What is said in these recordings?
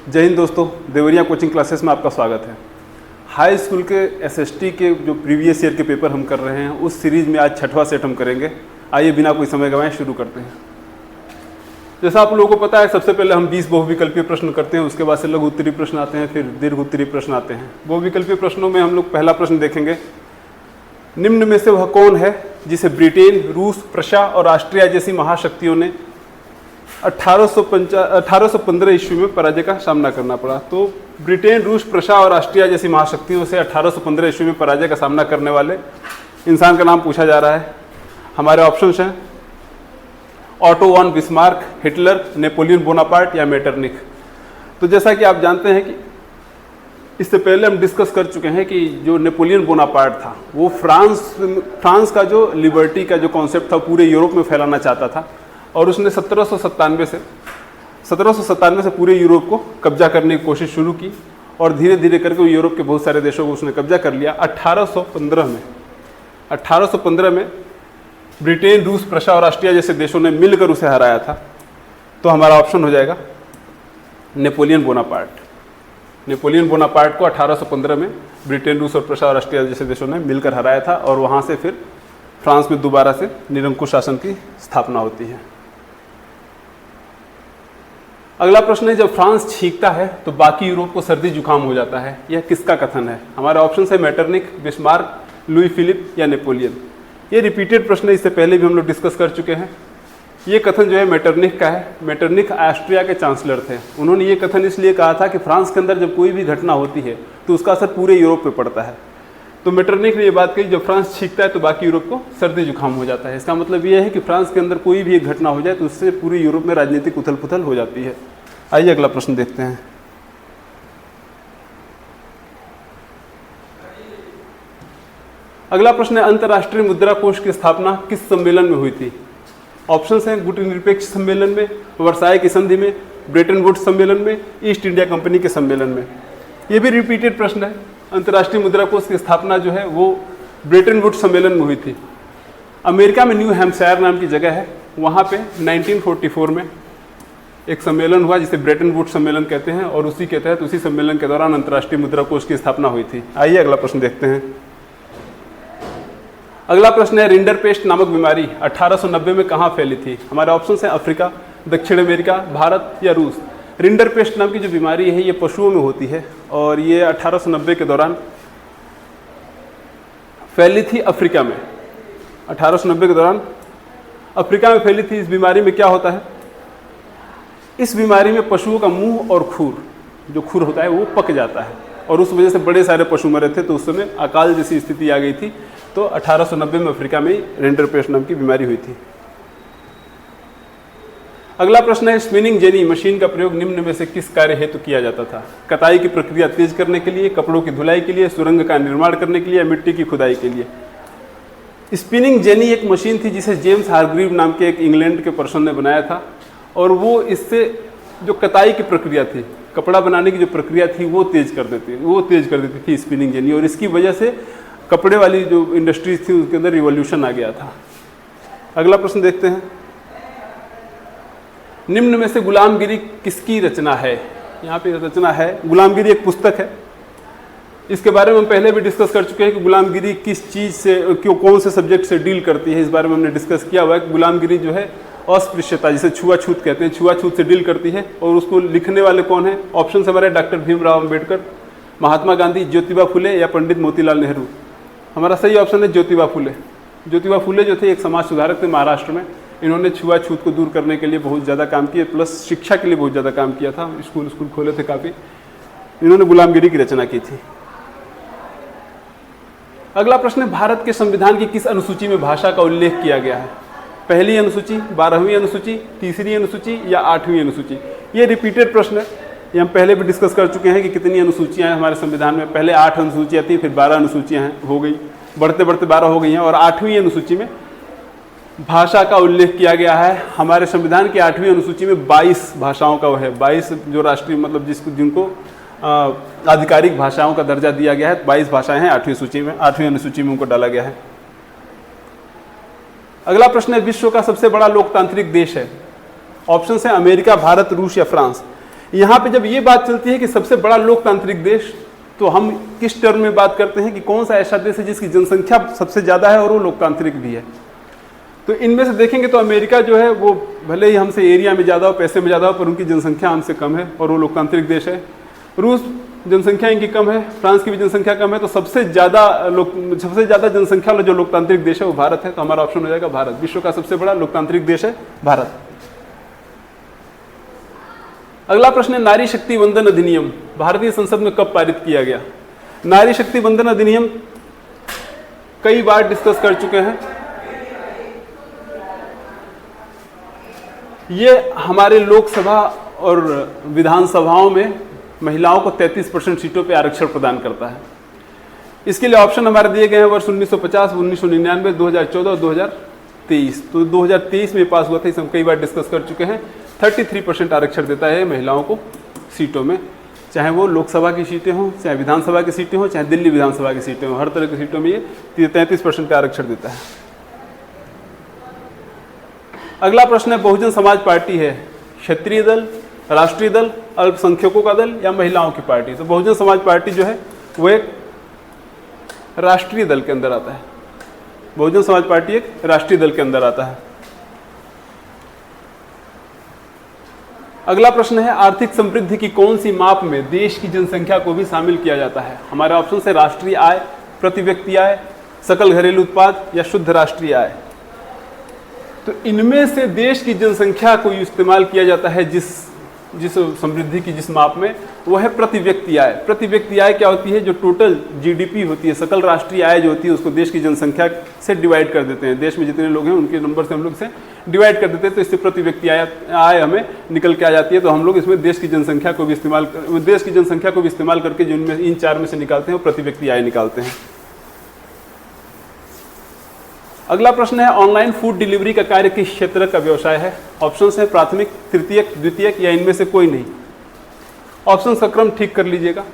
जय हिंद दोस्तों, Deoria coaching classes में आपका स्वागत है। हाई स्कूल के एसएसटी के जो प्रीवियस ईयर के पेपर हम कर रहे हैं उस सीरीज़ में आज 6वां सेट हम करेंगे। आइए बिना कोई समय गंवाए शुरू करते हैं। जैसा आप लोगों को पता है, सबसे पहले हम 20 बहुविकल्पीय प्रश्न करते हैं, उसके बाद से लघु उत्तरीय प्रश्न आते हैं, फिर दीर्घ उत्तरीय प्रश्न आते हैं। बहुविकल्पीय प्रश्नों में हम लोग पहला प्रश्न देखेंगे, निम्न में से वह कौन है जिसे ब्रिटेन, रूस, प्रशा और ऑस्ट्रिया जैसी महाशक्तियों ने 1815 ईस्वी में पराजय का सामना करना पड़ा। तो ब्रिटेन, रूस, प्रशा और ऑस्ट्रिया जैसी महाशक्तियों से 1815 ईस्वी में पराजय का सामना करने वाले इंसान का नाम पूछा जा रहा है। हमारे ऑप्शंस हैं Otto von Bismarck, Hitler, Napoleon Bonaparte या मेटरनिख। तो जैसा कि आप जानते हैं कि इससे पहले हम डिस्कस कर चुके हैं कि जो नेपोलियन बोनापार्ट था वो फ्रांस का जो लिबर्टी का जो कॉन्सेप्ट था पूरे यूरोप में फैलाना चाहता था और उसने 1797 से पूरे यूरोप को कब्जा करने की कोशिश शुरू की और धीरे धीरे करके यूरोप के बहुत सारे देशों को उसने कब्जा कर लिया। 1815 में ब्रिटेन, रूस, प्रशा और ऑस्ट्रिया जैसे देशों ने मिलकर उसे हराया था। तो हमारा ऑप्शन हो जाएगा नेपोलियन बोनापार्ट। नेपोलियन बोनापार्ट को 1815 में ब्रिटेन, रूस और प्रशा और ऑस्ट्रिया जैसे देशों ने मिलकर हराया था और वहाँ से फिर फ्रांस में दोबारा से निरंकुश शासन की स्थापना होती है। अगला प्रश्न है, जब फ्रांस छींकता है तो बाकी यूरोप को सर्दी जुकाम हो जाता है, यह किसका कथन है? हमारे ऑप्शन है मेटरनिख, बिस्मार्क, लुई फिलिप या नेपोलियन। ये रिपीटेड प्रश्न है, इससे पहले भी हम लोग डिस्कस कर चुके हैं। ये कथन जो है मेटरनिख का है। मेटरनिख ऑस्ट्रिया के चांसलर थे। उन्होंने ये कथन इसलिए कहा था कि फ्रांस के अंदर जब कोई भी घटना होती है तो उसका असर पूरे यूरोप पे पड़ता है। तो मेटरनिख ने ये बात कही, जब फ्रांस छींकता है तो बाकी यूरोप को सर्दी जुकाम हो जाता है। इसका मतलब ये है कि फ्रांस के अंदर कोई भी एक घटना हो जाए तो उससे पूरे यूरोप में राजनीतिक उथल पुथल हो जाती है। आइए अगला प्रश्न देखते हैं। अगला प्रश्न है, अंतर्राष्ट्रीय मुद्रा कोष की स्थापना किस सम्मेलन में हुई थी? ऑप्शंस हैं गुटनिरपेक्ष सम्मेलन में, वर्साय की संधि में, ब्रेटन वुड्स सम्मेलन में, ईस्ट इंडिया कंपनी के सम्मेलन में। ये भी रिपीटेड प्रश्न है। अंतर्राष्ट्रीय मुद्रा कोष की स्थापना जो है वो ब्रेटन वुड्स सम्मेलन में हुई थी। अमेरिका में न्यू हैम्पशायर नाम की जगह है, वहाँ पे 1944 में एक सम्मेलन हुआ जिसे ब्रेटन वुड्स सम्मेलन कहते हैं और उसी के तहत उसी सम्मेलन के दौरान अंतर्राष्ट्रीय मुद्रा कोष की स्थापना हुई थी। आइए अगला प्रश्न देखते हैं। अगला प्रश्न है, रिंडरपेस्ट नामक बीमारी 1890 में कहाँ फैली थी? हमारे ऑप्शन हैं अफ्रीका, दक्षिण अमेरिका, भारत या रूस। रिंडरपेस्ट नाम की जो बीमारी है ये पशुओं में होती है और ये 1890 के दौरान फैली थी अफ्रीका में। 1890 के दौरान अफ्रीका में फैली थी। इस बीमारी में क्या होता है? इस बीमारी में पशुओं का मुंह और खुर, जो खुर होता है वो पक जाता है और उस वजह से बड़े सारे पशु मरे थे। तो उस समय अकाल जैसी स्थिति आ गई थी। तो 1890 में अफ्रीका में रिंडरपेस्ट नाम की बीमारी हुई थी। अगला प्रश्न है, स्पिनिंग जेनी मशीन का प्रयोग निम्न में से किस कार्य हेतु किया जाता था? कताई की प्रक्रिया तेज करने के लिए, कपड़ों की धुलाई के लिए, सुरंग का निर्माण करने के लिए, मिट्टी की खुदाई के लिए। स्पिनिंग जेनी एक मशीन थी जिसे जेम्स हारग्रीव नाम के एक इंग्लैंड के पर्सन ने बनाया था और वो इससे जो कताई की प्रक्रिया थी, कपड़ा बनाने की जो प्रक्रिया थी वो तेज कर देती थी स्पिनिंग जेनी और इसकी वजह से कपड़े वाली जो इंडस्ट्रीज थी उसके अंदर रिवॉल्यूशन आ गया था। अगला प्रश्न देखते हैं, निम्न में से गुलामगिरी किसकी रचना है? यहाँ पे रचना है, गुलामगिरी एक पुस्तक है। इसके बारे में हम पहले भी डिस्कस कर चुके हैं कि गुलामगिरी किस चीज़ से, क्यों, कौन से सब्जेक्ट से डील करती है। इस बारे में हमने डिस्कस किया हुआ है कि गुलामगिरी जो है अस्पृश्यता, जिसे छुआछूत कहते हैं, छुआछूत से डील करती है। और उसको लिखने वाले कौन है? ऑप्शन हमारे डॉक्टर भीमराव अम्बेडकर, महात्मा गांधी, ज्योतिबा फुले या पंडित मोतीलाल नेहरू। हमारा सही ऑप्शन है ज्योतिबा फुले। ज्योतिबा फुले जो थे एक समाज सुधारक थे महाराष्ट्र में। इन्होंने छुआछूत को दूर करने के लिए बहुत ज़्यादा काम किया, प्लस शिक्षा के लिए बहुत ज़्यादा काम किया था। स्कूल खोले थे काफ़ी। इन्होंने गुलामगिरी की रचना की थी। अगला प्रश्न है, भारत के संविधान की किस अनुसूची में भाषा का उल्लेख किया गया है? पहली अनुसूची, 12वीं अनुसूची, तीसरी अनुसूची या 8वीं अनुसूची? ये रिपीटेड प्रश्न है। ये हम पहले भी डिस्कस कर चुके हैं कि कितनी अनुसूचियां हैं हमारे संविधान में। पहले 8 अनुसूचियां थी, फिर 12 अनुसूचियां हो गई, बढ़ते बढ़ते 12 हो गई हैं और 8वीं अनुसूची में भाषा का उल्लेख किया गया है। हमारे संविधान की 8वीं अनुसूची में 22 भाषाओं का है, 22 जो राष्ट्रीय मतलब जिनको आधिकारिक भाषाओं का दर्जा दिया गया है। 22 भाषाएं हैं 8वीं अनुसूची में उनको डाला गया है। अगला प्रश्न है, विश्व का सबसे बड़ा लोकतांत्रिक देश है? ऑप्शन है अमेरिका, भारत, रूस या फ्रांस। यहाँ पे जब ये बात चलती है कि सबसे बड़ा लोकतांत्रिक देश, तो हम किस टर्म में बात करते हैं कि कौन सा ऐसा देश है जिसकी जनसंख्या सबसे ज़्यादा है और वो लोकतांत्रिक भी है। तो इनमें से देखेंगे तो अमेरिका जो है वो भले ही हमसे एरिया में ज़्यादा हो, पैसे में ज़्यादा हो, पर उनकी जनसंख्या हमसे कम है और वो लोकतांत्रिक देश है। रूस जनसंख्या इनकी कम है, फ्रांस की भी जनसंख्या कम है, तो सबसे ज़्यादा जनसंख्या वाला जो लोकतांत्रिक देश है वो भारत है। तो हमारा ऑप्शन हो जाएगा भारत। विश्व का सबसे बड़ा लोकतांत्रिक देश है भारत। अगला प्रश्न है नारी शक्ति वंदन अधिनियम भारतीय संसद में कब पारित किया गया? नारी शक्ति वंदन अधिनियम कई बार डिस्कस कर चुके हैं। ये हमारे लोकसभा और विधानसभाओं में महिलाओं को 33% सीटों पे आरक्षण प्रदान करता है। इसके लिए ऑप्शन हमारे दिए गए हैं वर्ष 1950, 1999, 2014 और 2023। तो 2023 में पास हुआ था, इसे हम कई बार डिस्कस कर चुके हैं। 33% आरक्षण देता है महिलाओं को सीटों में, चाहे वो लोकसभा की सीटें हों, चाहे विधानसभा की सीटें हों, चाहे दिल्ली विधानसभा की सीटें हों, हर तरह की सीटों में ये 33% का आरक्षण देता है। अगला प्रश्न है बहुजन समाज पार्टी है क्षत्रिय दल, राष्ट्रीय दल, अल्पसंख्यकों का दल या महिलाओं की पार्टी? तो बहुजन समाज पार्टी जो है वो एक राष्ट्रीय दल के अंदर आता है। बहुजन समाज पार्टी एक राष्ट्रीय दल के अंदर आता है। अगला प्रश्न है आर्थिक समृद्धि की कौन सी माप में देश की जनसंख्या को भी शामिल किया जाता है? हमारे ऑप्शन है राष्ट्रीय आय, प्रति व्यक्ति आय, सकल घरेलू उत्पाद या शुद्ध राष्ट्रीय आय। तो इनमें से देश की जनसंख्या को इस्तेमाल किया जाता है जिस समृद्धि की जिस माप में, वो है प्रति व्यक्ति आय। प्रति व्यक्ति आय क्या होती है? जो टोटल जीडीपी होती है, सकल राष्ट्रीय आय जो होती है, उसको देश की जनसंख्या से डिवाइड कर देते हैं। देश में जितने लोग हैं उनके नंबर से हम लोग से डिवाइड कर देते हैं, तो इससे प्रति व्यक्ति आय हमें निकल के आ जाती है। तो हम लोग इसमें देश की जनसंख्या को भी इस्तेमाल करके जो इन चार में से निकालते हैं वो प्रति व्यक्ति आय निकालते हैं। अगला प्रश्न है ऑनलाइन फूड डिलीवरी का कार्य किस क्षेत्र का व्यवसाय है? ऑप्शंस है प्राथमिक, तृतीयक, द्वितीयक या इनमें से कोई नहीं। ऑप्शन का क्रम ठीक कर लीजिएगा,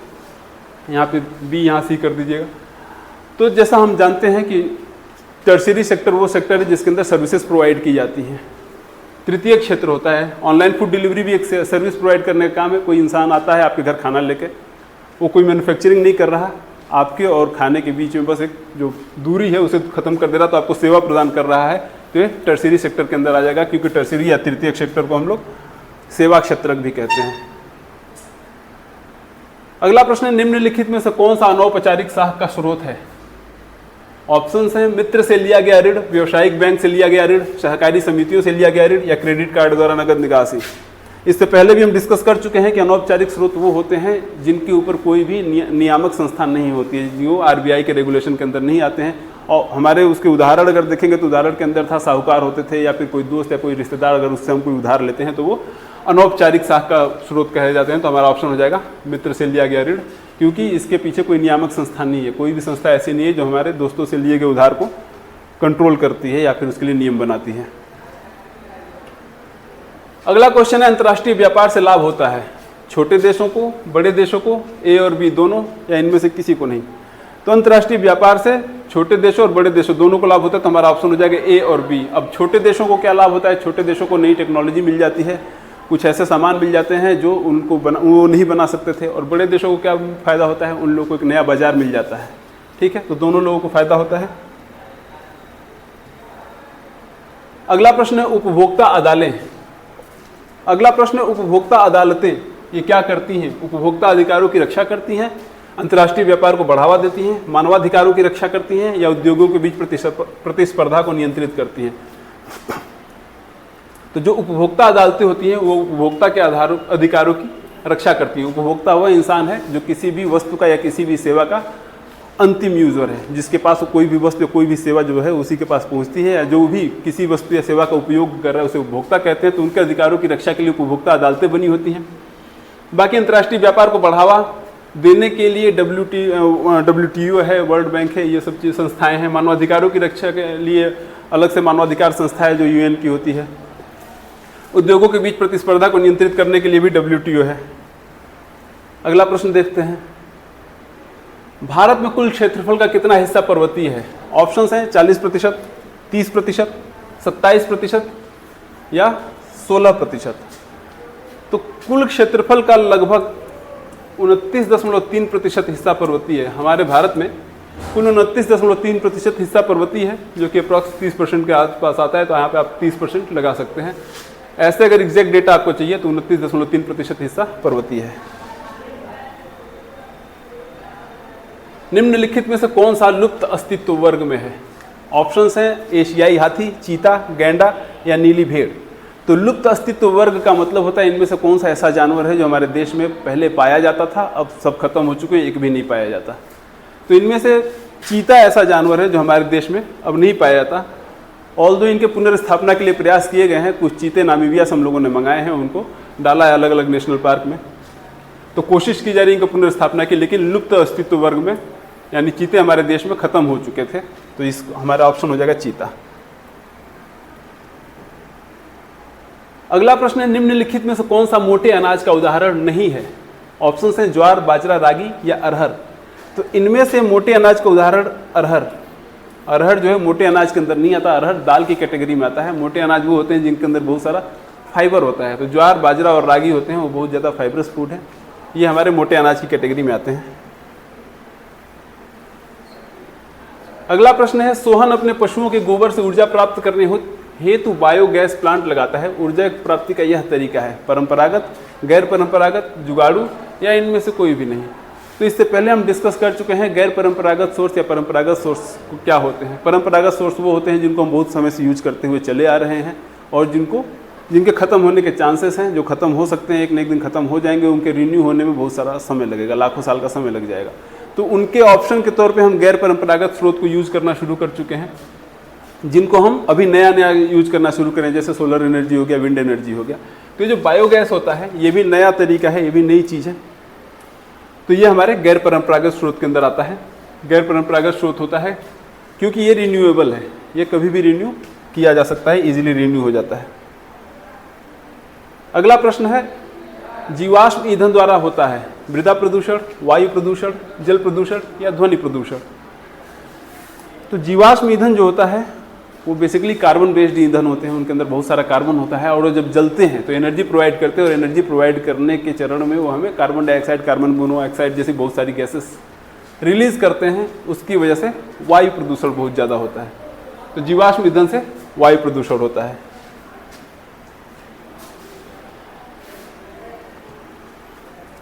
यहाँ पे बी यहाँ सी कर दीजिएगा। तो जैसा हम जानते हैं कि टर्शियरी सेक्टर वो सेक्टर है जिसके अंदर सर्विसेज प्रोवाइड की जाती हैं। तृतीय क्षेत्र होता है ऑनलाइन फूड डिलीवरी भी एक सर्विस प्रोवाइड करने का काम है। कोई इंसान आता है आपके घर खाना लेके, वो कोई मैन्युफैक्चरिंग नहीं कर रहा, आपके और खाने के बीच में बस एक जो दूरी है उसे खत्म कर दे रहा, तो आपको सेवा प्रदान कर रहा है, तो ये टर्शियरी सेक्टर के अंदर आ जाएगा, क्योंकि टर्शियरी या तृतीय सेक्टर को हम लोग सेवा क्षेत्र भी कहते हैं। अगला प्रश्न है निम्नलिखित में से कौन सा अनौपचारिक साख का स्रोत है? ऑप्शंस हैं मित्र से लिया गया ऋण, व्यवसायिक बैंक से लिया गया ऋण, सहकारी समितियों से लिया गया ऋण या क्रेडिट कार्ड द्वारा नगद निकासी। इससे पहले भी हम डिस्कस कर चुके हैं कि अनौपचारिक स्रोत वो होते हैं जिनके ऊपर कोई भी नियामक संस्था नहीं होती है, जो आरबीआई के रेगुलेशन के अंदर नहीं आते हैं। और हमारे उसके उदाहरण अगर देखेंगे तो उदाहरण के अंदर था साहूकार होते थे या फिर कोई दोस्त या कोई रिश्तेदार, अगर उससे हम कोई उधार लेते हैं तो वो अनौपचारिक साख का स्रोत कहे जाते हैं। तो हमारा ऑप्शन हो जाएगा मित्र से लिया गया ऋण, क्योंकि इसके पीछे कोई नियामक संस्था नहीं है, कोई भी संस्था ऐसी नहीं है जो हमारे दोस्तों से लिए गए उधार को कंट्रोल करती है या फिर उसके लिए नियम बनाती है। अगला क्वेश्चन है अंतर्राष्ट्रीय व्यापार से लाभ होता है छोटे देशों को, बड़े देशों को, ए और बी दोनों या इनमें से किसी को नहीं? तो अंतर्राष्ट्रीय व्यापार से छोटे देशों और बड़े देशों दोनों को लाभ होता है, तो हमारा ऑप्शन हो जाएगा ए और बी। अब छोटे देशों को क्या लाभ होता है? छोटे देशों को नई टेक्नोलॉजी मिल जाती है, कुछ ऐसे सामान मिल जाते हैं जो वो नहीं बना सकते थे। और बड़े देशों को क्या फ़ायदा होता है? उन लोगों को एक नया बाजार मिल जाता है। ठीक है, तो दोनों लोगों को फ़ायदा होता है। अगला प्रश्न है उपभोक्ता अदालतें। अगला प्रश्न है उपभोक्ता अदालतें ये क्या करती हैं? उपभोक्ता अधिकारों की रक्षा करती हैं, अंतर्राष्ट्रीय व्यापार को बढ़ावा देती हैं, मानवाधिकारों की रक्षा करती हैं या उद्योगों के बीच प्रतिस्पर्धा को नियंत्रित करती हैं? तो जो उपभोक्ता अदालतें होती हैं वो उपभोक्ता के अधिकारों की रक्षा करती हैं। उपभोक्ता वह इंसान है जो किसी भी वस्तु का या किसी भी सेवा का अंतिम यूजर है, जिसके पास कोई भी वस्तु या कोई भी सेवा जो है उसी के पास पहुंचती है, या जो भी किसी वस्तु या सेवा का उपयोग कर रहा है उसे उपभोक्ता कहते हैं। तो उनके अधिकारों की रक्षा के लिए उपभोक्ता अदालतें बनी होती हैं। बाकी अंतर्राष्ट्रीय व्यापार को बढ़ावा देने के लिए WTO है, वर्ल्ड बैंक है, ये सब चीज़ संस्थाएं हैं। मानवाधिकारों की रक्षा के लिए अलग से मानवाधिकार संस्था है जो UN की होती है। उद्योगों के बीच प्रतिस्पर्धा को नियंत्रित करने के लिए भी WTO है। अगला प्रश्न देखते हैं, भारत में कुल क्षेत्रफल का कितना हिस्सा पर्वतीय है? ऑप्शंस हैं 40%, 30%, 27% या 16%। तो कुल क्षेत्रफल का लगभग 29.3% हिस्सा पर्वतीय है। हमारे भारत में कुल 29.3% हिस्सा पर्वतीय है, जो कि अप्रॉक्स 30% के आसपास आता है। तो यहाँ पे आप 30% लगा सकते हैं। ऐसे अगर एग्जैक्ट डेटा आपको चाहिए तो 29.3% हिस्सा पर्वतीय है। निम्नलिखित में से कौन सा लुप्त अस्तित्व वर्ग में है? ऑप्शंस हैं एशियाई हाथी, चीता, गैंडा या नीली भेड़। तो लुप्त अस्तित्व वर्ग का मतलब होता है इनमें से कौन सा ऐसा जानवर है जो हमारे देश में पहले पाया जाता था, अब सब खत्म हो चुके हैं, एक भी नहीं पाया जाता। तो इनमें से चीता ऐसा जानवर है जो हमारे देश में अब नहीं पाया जाता। ऑल्दो इनके पुनर्स्थापना के लिए प्रयास किए गए हैं। कुछ चीते नामीबिया से हम लोगों ने मंगाए हैं, उनको डाला है अलग अलग नेशनल पार्क में। तो कोशिश की जा रही है इनकी पुनर्स्थापना की, लेकिन लुप्त अस्तित्व वर्ग में यानी चीते हमारे देश में खत्म हो चुके थे। तो इस हमारा ऑप्शन हो जाएगा चीता। अगला प्रश्न है निम्नलिखित में से कौन सा मोटे अनाज का उदाहरण नहीं है? ऑप्शन हैं ज्वार, बाजरा, रागी या अरहर। तो इनमें से मोटे अनाज का उदाहरण अरहर। अरहर जो है मोटे अनाज के अंदर नहीं आता, अरहर दाल की कैटेगरी में आता है। मोटे अनाज वो होते हैं जिनके अंदर बहुत सारा फाइबर होता है। तो ज्वार, बाजरा और रागी होते हैं वो बहुत ज़्यादा फाइबरस फूड है, ये हमारे मोटे अनाज की कैटेगरी में आते हैं। अगला प्रश्न है सोहन अपने पशुओं के गोबर से ऊर्जा प्राप्त करने हेतु बायोगैस प्लांट लगाता है। ऊर्जा प्राप्ति का यह तरीका है परंपरागत, गैर परंपरागत, जुगाड़ू या इनमें से कोई भी नहीं। तो इससे पहले हम डिस्कस कर चुके हैं गैर परंपरागत सोर्स या परंपरागत सोर्स क्या होते हैं। परंपरागत सोर्स वो होते हैं जिनको हम बहुत समय से यूज करते हुए चले आ रहे हैं और जिनके खत्म होने के चांसेस हैं, जो खत्म हो सकते हैं, एक न एक दिन खत्म हो जाएंगे। उनके रिन्यू होने में बहुत सारा समय लगेगा, लाखों साल का समय लग जाएगा। तो उनके ऑप्शन के तौर पे हम गैर परंपरागत स्रोत को यूज करना शुरू कर चुके हैं, जिनको हम अभी नया यूज करना शुरू करें, जैसे सोलर एनर्जी हो गया, विंड एनर्जी हो गया। तो ये जो बायोगैस होता है ये भी नया तरीका है, ये भी नई चीज़ है। तो ये हमारे गैर परंपरागत स्रोत के अंदर आता है। गैर परंपरागत स्रोत होता है क्योंकि ये रिन्यूएबल है, ये कभी भी रिन्यू किया जा सकता है, इजीली रिन्यू हो जाता है। अगला प्रश्न है जीवाश्म ईंधन द्वारा होता है मृदा प्रदूषण, वायु प्रदूषण, जल प्रदूषण या ध्वनि प्रदूषण। तो जीवाश्म ईंधन जो होता है वो बेसिकली कार्बन बेस्ड ईंधन होते हैं, उनके अंदर बहुत सारा कार्बन होता है और वो जब जलते हैं तो एनर्जी प्रोवाइड करते हैं और एनर्जी प्रोवाइड करने के चरण में वो हमें कार्बन डाइऑक्साइड, कार्बन मोनोऑक्साइड जैसी बहुत सारी गैसेस रिलीज करते हैं। उसकी वजह से वायु प्रदूषण बहुत ज़्यादा होता है। तो जीवाश्म ईंधन से वायु प्रदूषण होता है।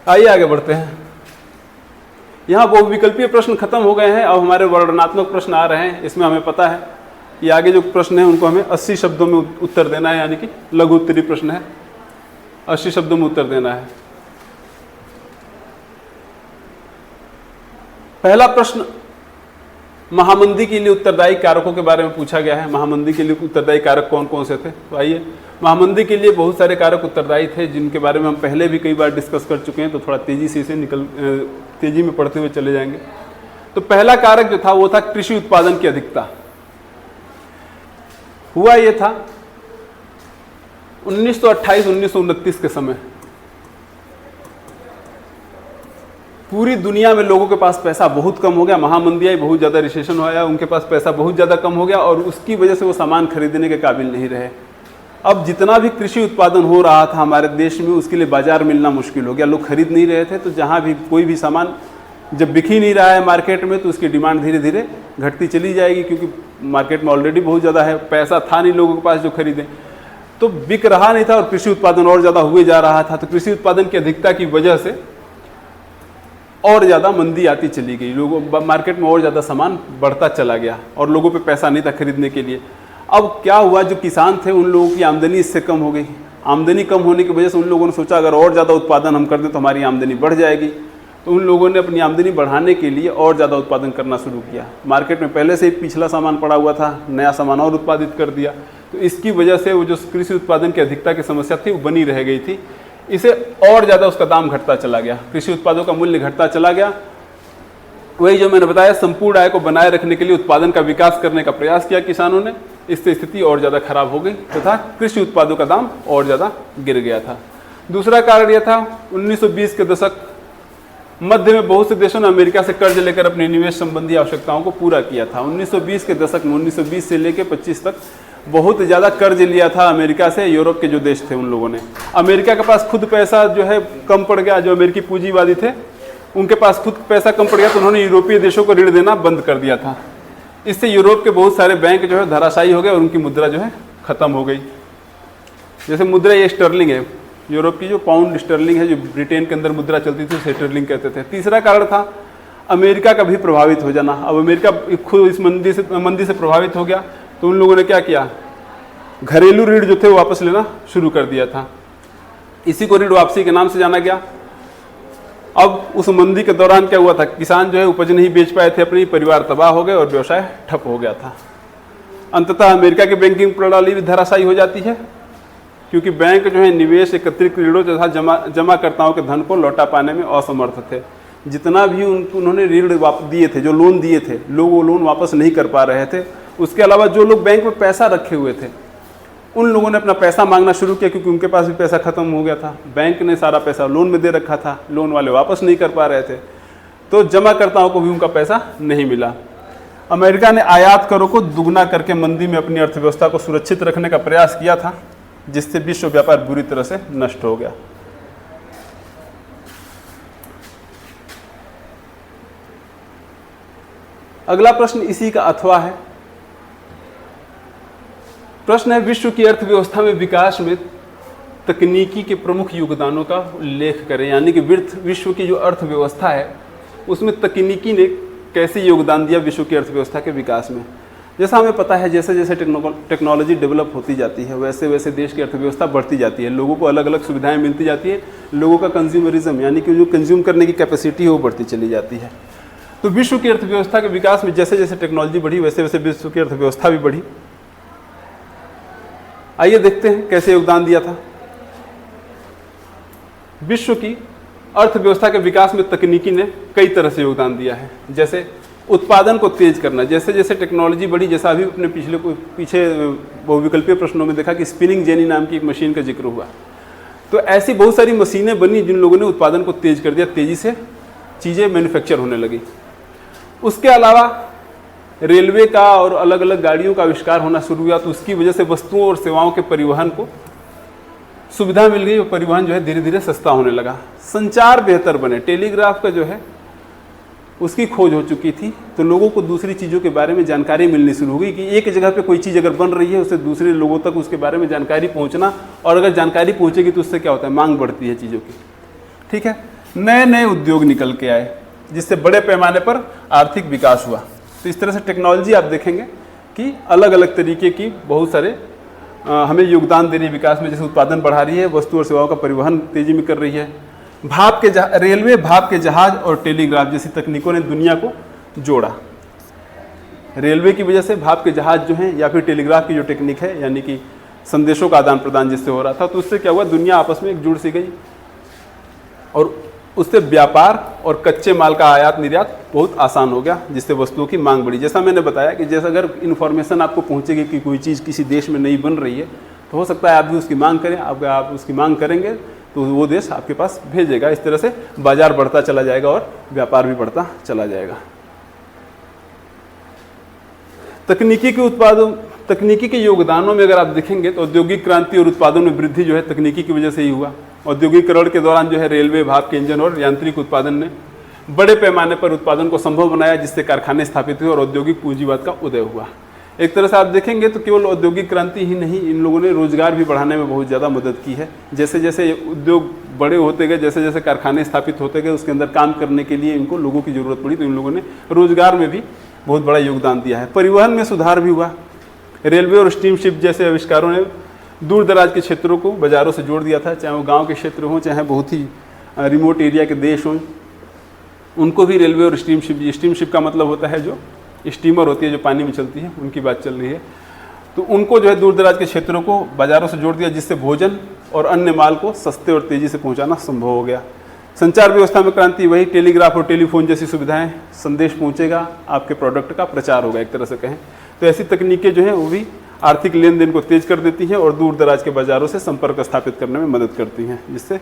आइए आगे बढ़ते हैं। यहाँ बहुविकल्पीय प्रश्न खत्म हो गए हैं, अब हमारे वर्णनात्मक प्रश्न आ रहे हैं। इसमें हमें पता है कि आगे जो प्रश्न है उनको हमें 80 शब्दों में उत्तर देना है, यानी कि लघु उत्तरीय प्रश्न है, 80 शब्दों में उत्तर देना है। पहला प्रश्न महामंदी के लिए उत्तरदायी कारकों के बारे में पूछा गया है। महामंदी के लिए उत्तरदायी कारक कौन कौन से थे? तो आइए, महामंदी के लिए बहुत सारे कारक उत्तरदायी थे जिनके बारे में हम पहले भी कई बार डिस्कस कर चुके हैं, तो थोड़ा तेजी से इसे तेजी में पढ़ते हुए चले जाएंगे। तो पहला कारक जो था वो था कृषि उत्पादन की अधिकता। हुआ ये था 1928-1929 के समय पूरी दुनिया में लोगों के पास पैसा बहुत कम हो गया, महामंदी आई, बहुत ज़्यादा रिसेशन आया, उनके पास पैसा बहुत ज़्यादा कम हो गया और उसकी वजह से वो सामान खरीदने के काबिल नहीं रहे। अब जितना भी कृषि उत्पादन हो रहा था हमारे देश में उसके लिए बाजार मिलना मुश्किल हो गया, लोग खरीद नहीं रहे थे। तो जहाँ भी कोई भी सामान जब बिक ही नहीं रहा है मार्केट में तो उसकी डिमांड धीरे धीरे घटती चली जाएगी, क्योंकि मार्केट में ऑलरेडी बहुत ज़्यादा है, पैसा था नहीं लोगों के पास जो खरीदें। तो बिक रहा नहीं था और कृषि उत्पादन और ज़्यादा हुए जा रहा था। तो कृषि उत्पादन की अधिकता की वजह से और ज़्यादा मंदी आती चली गई, लोगों मार्केट में और ज़्यादा सामान बढ़ता चला गया और लोगों पे पैसा नहीं था खरीदने के लिए। अब क्या हुआ, जो किसान थे उन लोगों की आमदनी इससे कम हो गई। आमदनी कम होने की वजह से उन लोगों ने सोचा अगर और ज़्यादा उत्पादन हम कर दें तो हमारी आमदनी बढ़ जाएगी। तो उन लोगों ने अपनी आमदनी बढ़ाने के लिए और ज़्यादा उत्पादन करना शुरू किया। मार्केट में पहले से ही पिछला सामान पड़ा हुआ था, नया सामान और उत्पादित कर दिया। तो इसकी वजह से वो जो कृषि उत्पादन की अधिकता की समस्या थी वो बनी रह गई थी। इसे और ज़्यादा उसका दाम घटता चला गया, कृषि उत्पादों का मूल्य घटता चला गया। वही जो मैंने बताया, संपूर्ण आय को बनाए रखने के लिए उत्पादन का विकास करने का प्रयास किया किसानों ने, इससे स्थिति और ज़्यादा खराब हो गई तथा कृषि उत्पादों का दाम और ज़्यादा गिर गया था। दूसरा कारण यह था 1920 के दशक मध्य में बहुत से देशों ने अमेरिका से कर्ज लेकर अपनी निवेश संबंधी आवश्यकताओं को पूरा किया था। 1920 के दशक में 1920 से लेकर 25 तक बहुत ज़्यादा कर्ज लिया था अमेरिका से, यूरोप के जो देश थे उन लोगों ने। अमेरिका के पास खुद पैसा जो है कम पड़ गया, जो अमेरिकी पूंजीवादी थे उनके पास खुद पैसा कम पड़ गया, तो उन्होंने यूरोपीय देशों को ऋण देना बंद कर दिया था। इससे यूरोप के बहुत सारे बैंक जो है धराशायी हो गए और उनकी मुद्रा जो है ख़त्म हो गई। जैसे मुद्रा ये स्टर्लिंग है, यूरोप की जो पाउंड स्टर्लिंग है, जो ब्रिटेन के अंदर मुद्रा चलती थी उसे स्टर्लिंग कहते थे। तीसरा कारण था अमेरिका का भी प्रभावित हो जाना। अब अमेरिका खुद इस मंदी से प्रभावित हो गया, तो उन लोगों ने क्या किया, घरेलू ऋण जो थे वो वापस लेना शुरू कर दिया था। इसी को ऋण वापसी के नाम से जाना गया। अब उस मंदी के दौरान क्या हुआ था, किसान जो है उपज नहीं बेच पाए थे अपनी, परिवार तबाह हो गए और व्यवसाय ठप हो गया था। अंततः अमेरिका की बैंकिंग प्रणाली भी धराशायी हो जाती है, क्योंकि बैंक जो है निवेश एकत्रित ऋणों तथा जमाकर्ताओं के धन को लौटा पाने में असमर्थ थे। जितना भी उन्होंने ऋण दिए थे, जो लोन दिए थे, लोग वो लोन वापस नहीं कर पा रहे थे। उसके अलावा जो लोग बैंक में पैसा रखे हुए थे उन लोगों ने अपना पैसा मांगना शुरू किया, क्योंकि उनके पास भी पैसा खत्म हो गया था। बैंक ने सारा पैसा लोन में दे रखा था, लोन वाले वापस नहीं कर पा रहे थे, तो जमाकर्ताओं को भी उनका पैसा नहीं मिला। अमेरिका ने आयात करों को दुगना करके मंदी में अपनी अर्थव्यवस्था को सुरक्षित रखने का प्रयास किया था, जिससे विश्व व्यापार बुरी तरह से नष्ट हो गया। अगला प्रश्न इसी का अथवा है। प्रश्न है, विश्व की अर्थव्यवस्था में विकास में तकनीकी के प्रमुख योगदानों का उल्लेख करें। यानी कि विश्व की जो अर्थव्यवस्था है उसमें तकनीकी ने कैसे योगदान दिया विश्व की अर्थव्यवस्था के विकास में। जैसा हमें पता है, जैसे जैसे टेक्नोलॉजी डेवलप होती जाती है वैसे वैसे देश की अर्थव्यवस्था बढ़ती जाती है, लोगों को अलग अलग सुविधाएं मिलती जाती है, लोगों का कंज्यूमरिज्म यानी कि जो कंज्यूम करने की कैपेसिटी है वो बढ़ती चली जाती है। तो विश्व की अर्थव्यवस्था के विकास में जैसे जैसे टेक्नोलॉजी बढ़ी वैसे वैसे विश्व की अर्थव्यवस्था भी बढ़ी। आइए देखते हैं कैसे योगदान दिया था। विश्व की अर्थव्यवस्था के विकास में तकनीकी ने कई तरह से योगदान दिया है। जैसे उत्पादन को तेज करना, जैसे जैसे टेक्नोलॉजी बढ़ी, जैसा अभी अपने पीछे बहुविकल्पीय प्रश्नों में देखा कि स्पिनिंग जेनी नाम की एक मशीन का जिक्र हुआ, तो ऐसी बहुत सारी मशीनें बनी जिन लोगों ने उत्पादन को तेज कर दिया, तेजी से चीज़ें मैन्युफैक्चर होने लगी। उसके अलावा रेलवे का और अलग अलग गाड़ियों का आविष्कार होना शुरू हुआ, तो उसकी वजह से वस्तुओं और सेवाओं के परिवहन को सुविधा मिल गई और परिवहन जो है धीरे धीरे सस्ता होने लगा। संचार बेहतर बने, टेलीग्राफ का जो है उसकी खोज हो चुकी थी, तो लोगों को दूसरी चीज़ों के बारे में जानकारी मिलनी शुरू हो गई कि एक जगह पे कोई चीज़ अगर बन रही है उससे दूसरे लोगों तक उसके बारे में जानकारी पहुंचना, और अगर जानकारी पहुंचेगी तो उससे क्या होता है, मांग बढ़ती है चीज़ों की। ठीक है, नए नए उद्योग निकल के आए जिससे बड़े पैमाने पर आर्थिक विकास हुआ। तो इस तरह से टेक्नोलॉजी आप देखेंगे कि अलग अलग तरीके की बहुत सारे हमें योगदान दे रही है विकास में। जैसे उत्पादन बढ़ा रही है, वस्तु और सेवाओं का परिवहन तेजी में कर रही है। रेलवे, भाप के जहाज और टेलीग्राफ जैसी तकनीकों ने दुनिया को जोड़ा। रेलवे की वजह से भाप के जहाज जो हैं या फिर टेलीग्राफ की जो टेक्निक है, यानी कि संदेशों का आदान प्रदान जिससे हो रहा था, तो उससे क्या हुआ, दुनिया आपस में एक जुड़ सी गई और उससे व्यापार और कच्चे माल का आयात निर्यात बहुत आसान हो गया, जिससे वस्तुओं की मांग बढ़ी। जैसा मैंने बताया कि जैसे अगर इन्फॉर्मेशन आपको पहुंचेगी कि कोई चीज़ किसी देश में नई बन रही है, तो हो सकता है आप भी उसकी मांग करें। आप उसकी मांग करेंगे तो वो देश आपके पास भेजेगा। इस तरह से बाजार बढ़ता चला जाएगा और व्यापार भी बढ़ता चला जाएगा। तकनीकी के योगदानों में अगर आप देखेंगे तो औद्योगिक क्रांति और उत्पादन में वृद्धि जो है तकनीकी की वजह से ही हुआ। औद्योगिकरण के दौरान जो है रेलवे, भाप के इंजन और यांत्रिक उत्पादन ने बड़े पैमाने पर उत्पादन को संभव बनाया, जिससे कारखाने स्थापित हुए और औद्योगिक पूंजीवाद का उदय हुआ। एक तरह से आप देखेंगे तो केवल औद्योगिक क्रांति ही नहीं, इन लोगों ने रोजगार भी बढ़ाने में बहुत ज़्यादा मदद की है। जैसे जैसे उद्योग बड़े होते गए, जैसे जैसे कारखाने स्थापित होते गए, उसके अंदर काम करने के लिए इनको लोगों की ज़रूरत पड़ी, तो इन लोगों ने रोजगार में भी बहुत बड़ा योगदान दिया है। परिवहन में सुधार भी हुआ। रेलवे और स्टीमशिप जैसे आविष्कारों ने दूर दराज के क्षेत्रों को बाज़ारों से जोड़ दिया था, चाहे वो गाँव के क्षेत्र हों, चाहे बहुत ही रिमोट एरिया के देश हों, उनको भी रेलवे और स्टीमशिप का मतलब होता है जो स्टीमर होती है जो पानी में चलती है, उनकी बात चल रही है। तो उनको जो है दूर दराज के क्षेत्रों को बाज़ारों से जोड़ दिया, जिससे भोजन और अन्य माल को सस्ते और तेज़ी से पहुंचाना संभव हो गया। संचार व्यवस्था में क्रांति, वही टेलीग्राफ और टेलीफोन जैसी सुविधाएं, संदेश पहुंचेगा, आपके प्रोडक्ट का प्रचार होगा एक तरह से कहें। तो ऐसी तकनीकें जो हैं वो भी आर्थिक लेन देन को तेज कर देती हैं और दूर दराज के बाज़ारों से संपर्क स्थापित करने में मदद करती हैं, जिससे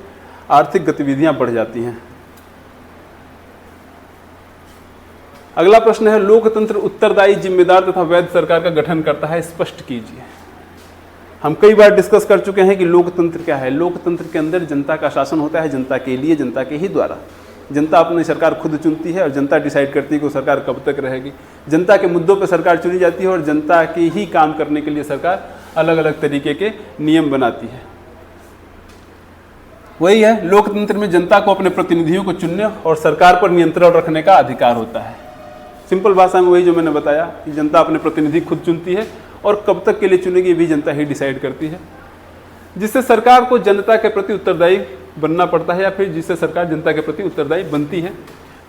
आर्थिक गतिविधियाँ बढ़ जाती हैं। अगला प्रश्न है, लोकतंत्र उत्तरदायी, जिम्मेदार तथा वैध सरकार का गठन करता है, स्पष्ट कीजिए। हम कई बार डिस्कस कर चुके हैं कि लोकतंत्र क्या है। लोकतंत्र के अंदर जनता का शासन होता है, जनता के लिए, जनता के ही द्वारा। जनता अपनी सरकार खुद चुनती है और जनता डिसाइड करती है कि वो सरकार कब तक रहेगी। जनता के मुद्दों पर सरकार चुनी जाती है और जनता के ही काम करने के लिए सरकार अलग अलग तरीके के नियम बनाती है। वही है, लोकतंत्र में जनता को अपने प्रतिनिधियों को चुनने और सरकार पर नियंत्रण रखने का अधिकार होता है। सिंपल भाषा में वही जो मैंने बताया कि जनता अपने प्रतिनिधि खुद चुनती है और कब तक के लिए चुनेगी भी जनता ही डिसाइड करती है, जिससे सरकार को जनता के प्रति उत्तरदायी बनना पड़ता है या फिर जिससे सरकार जनता के प्रति उत्तरदायी बनती है।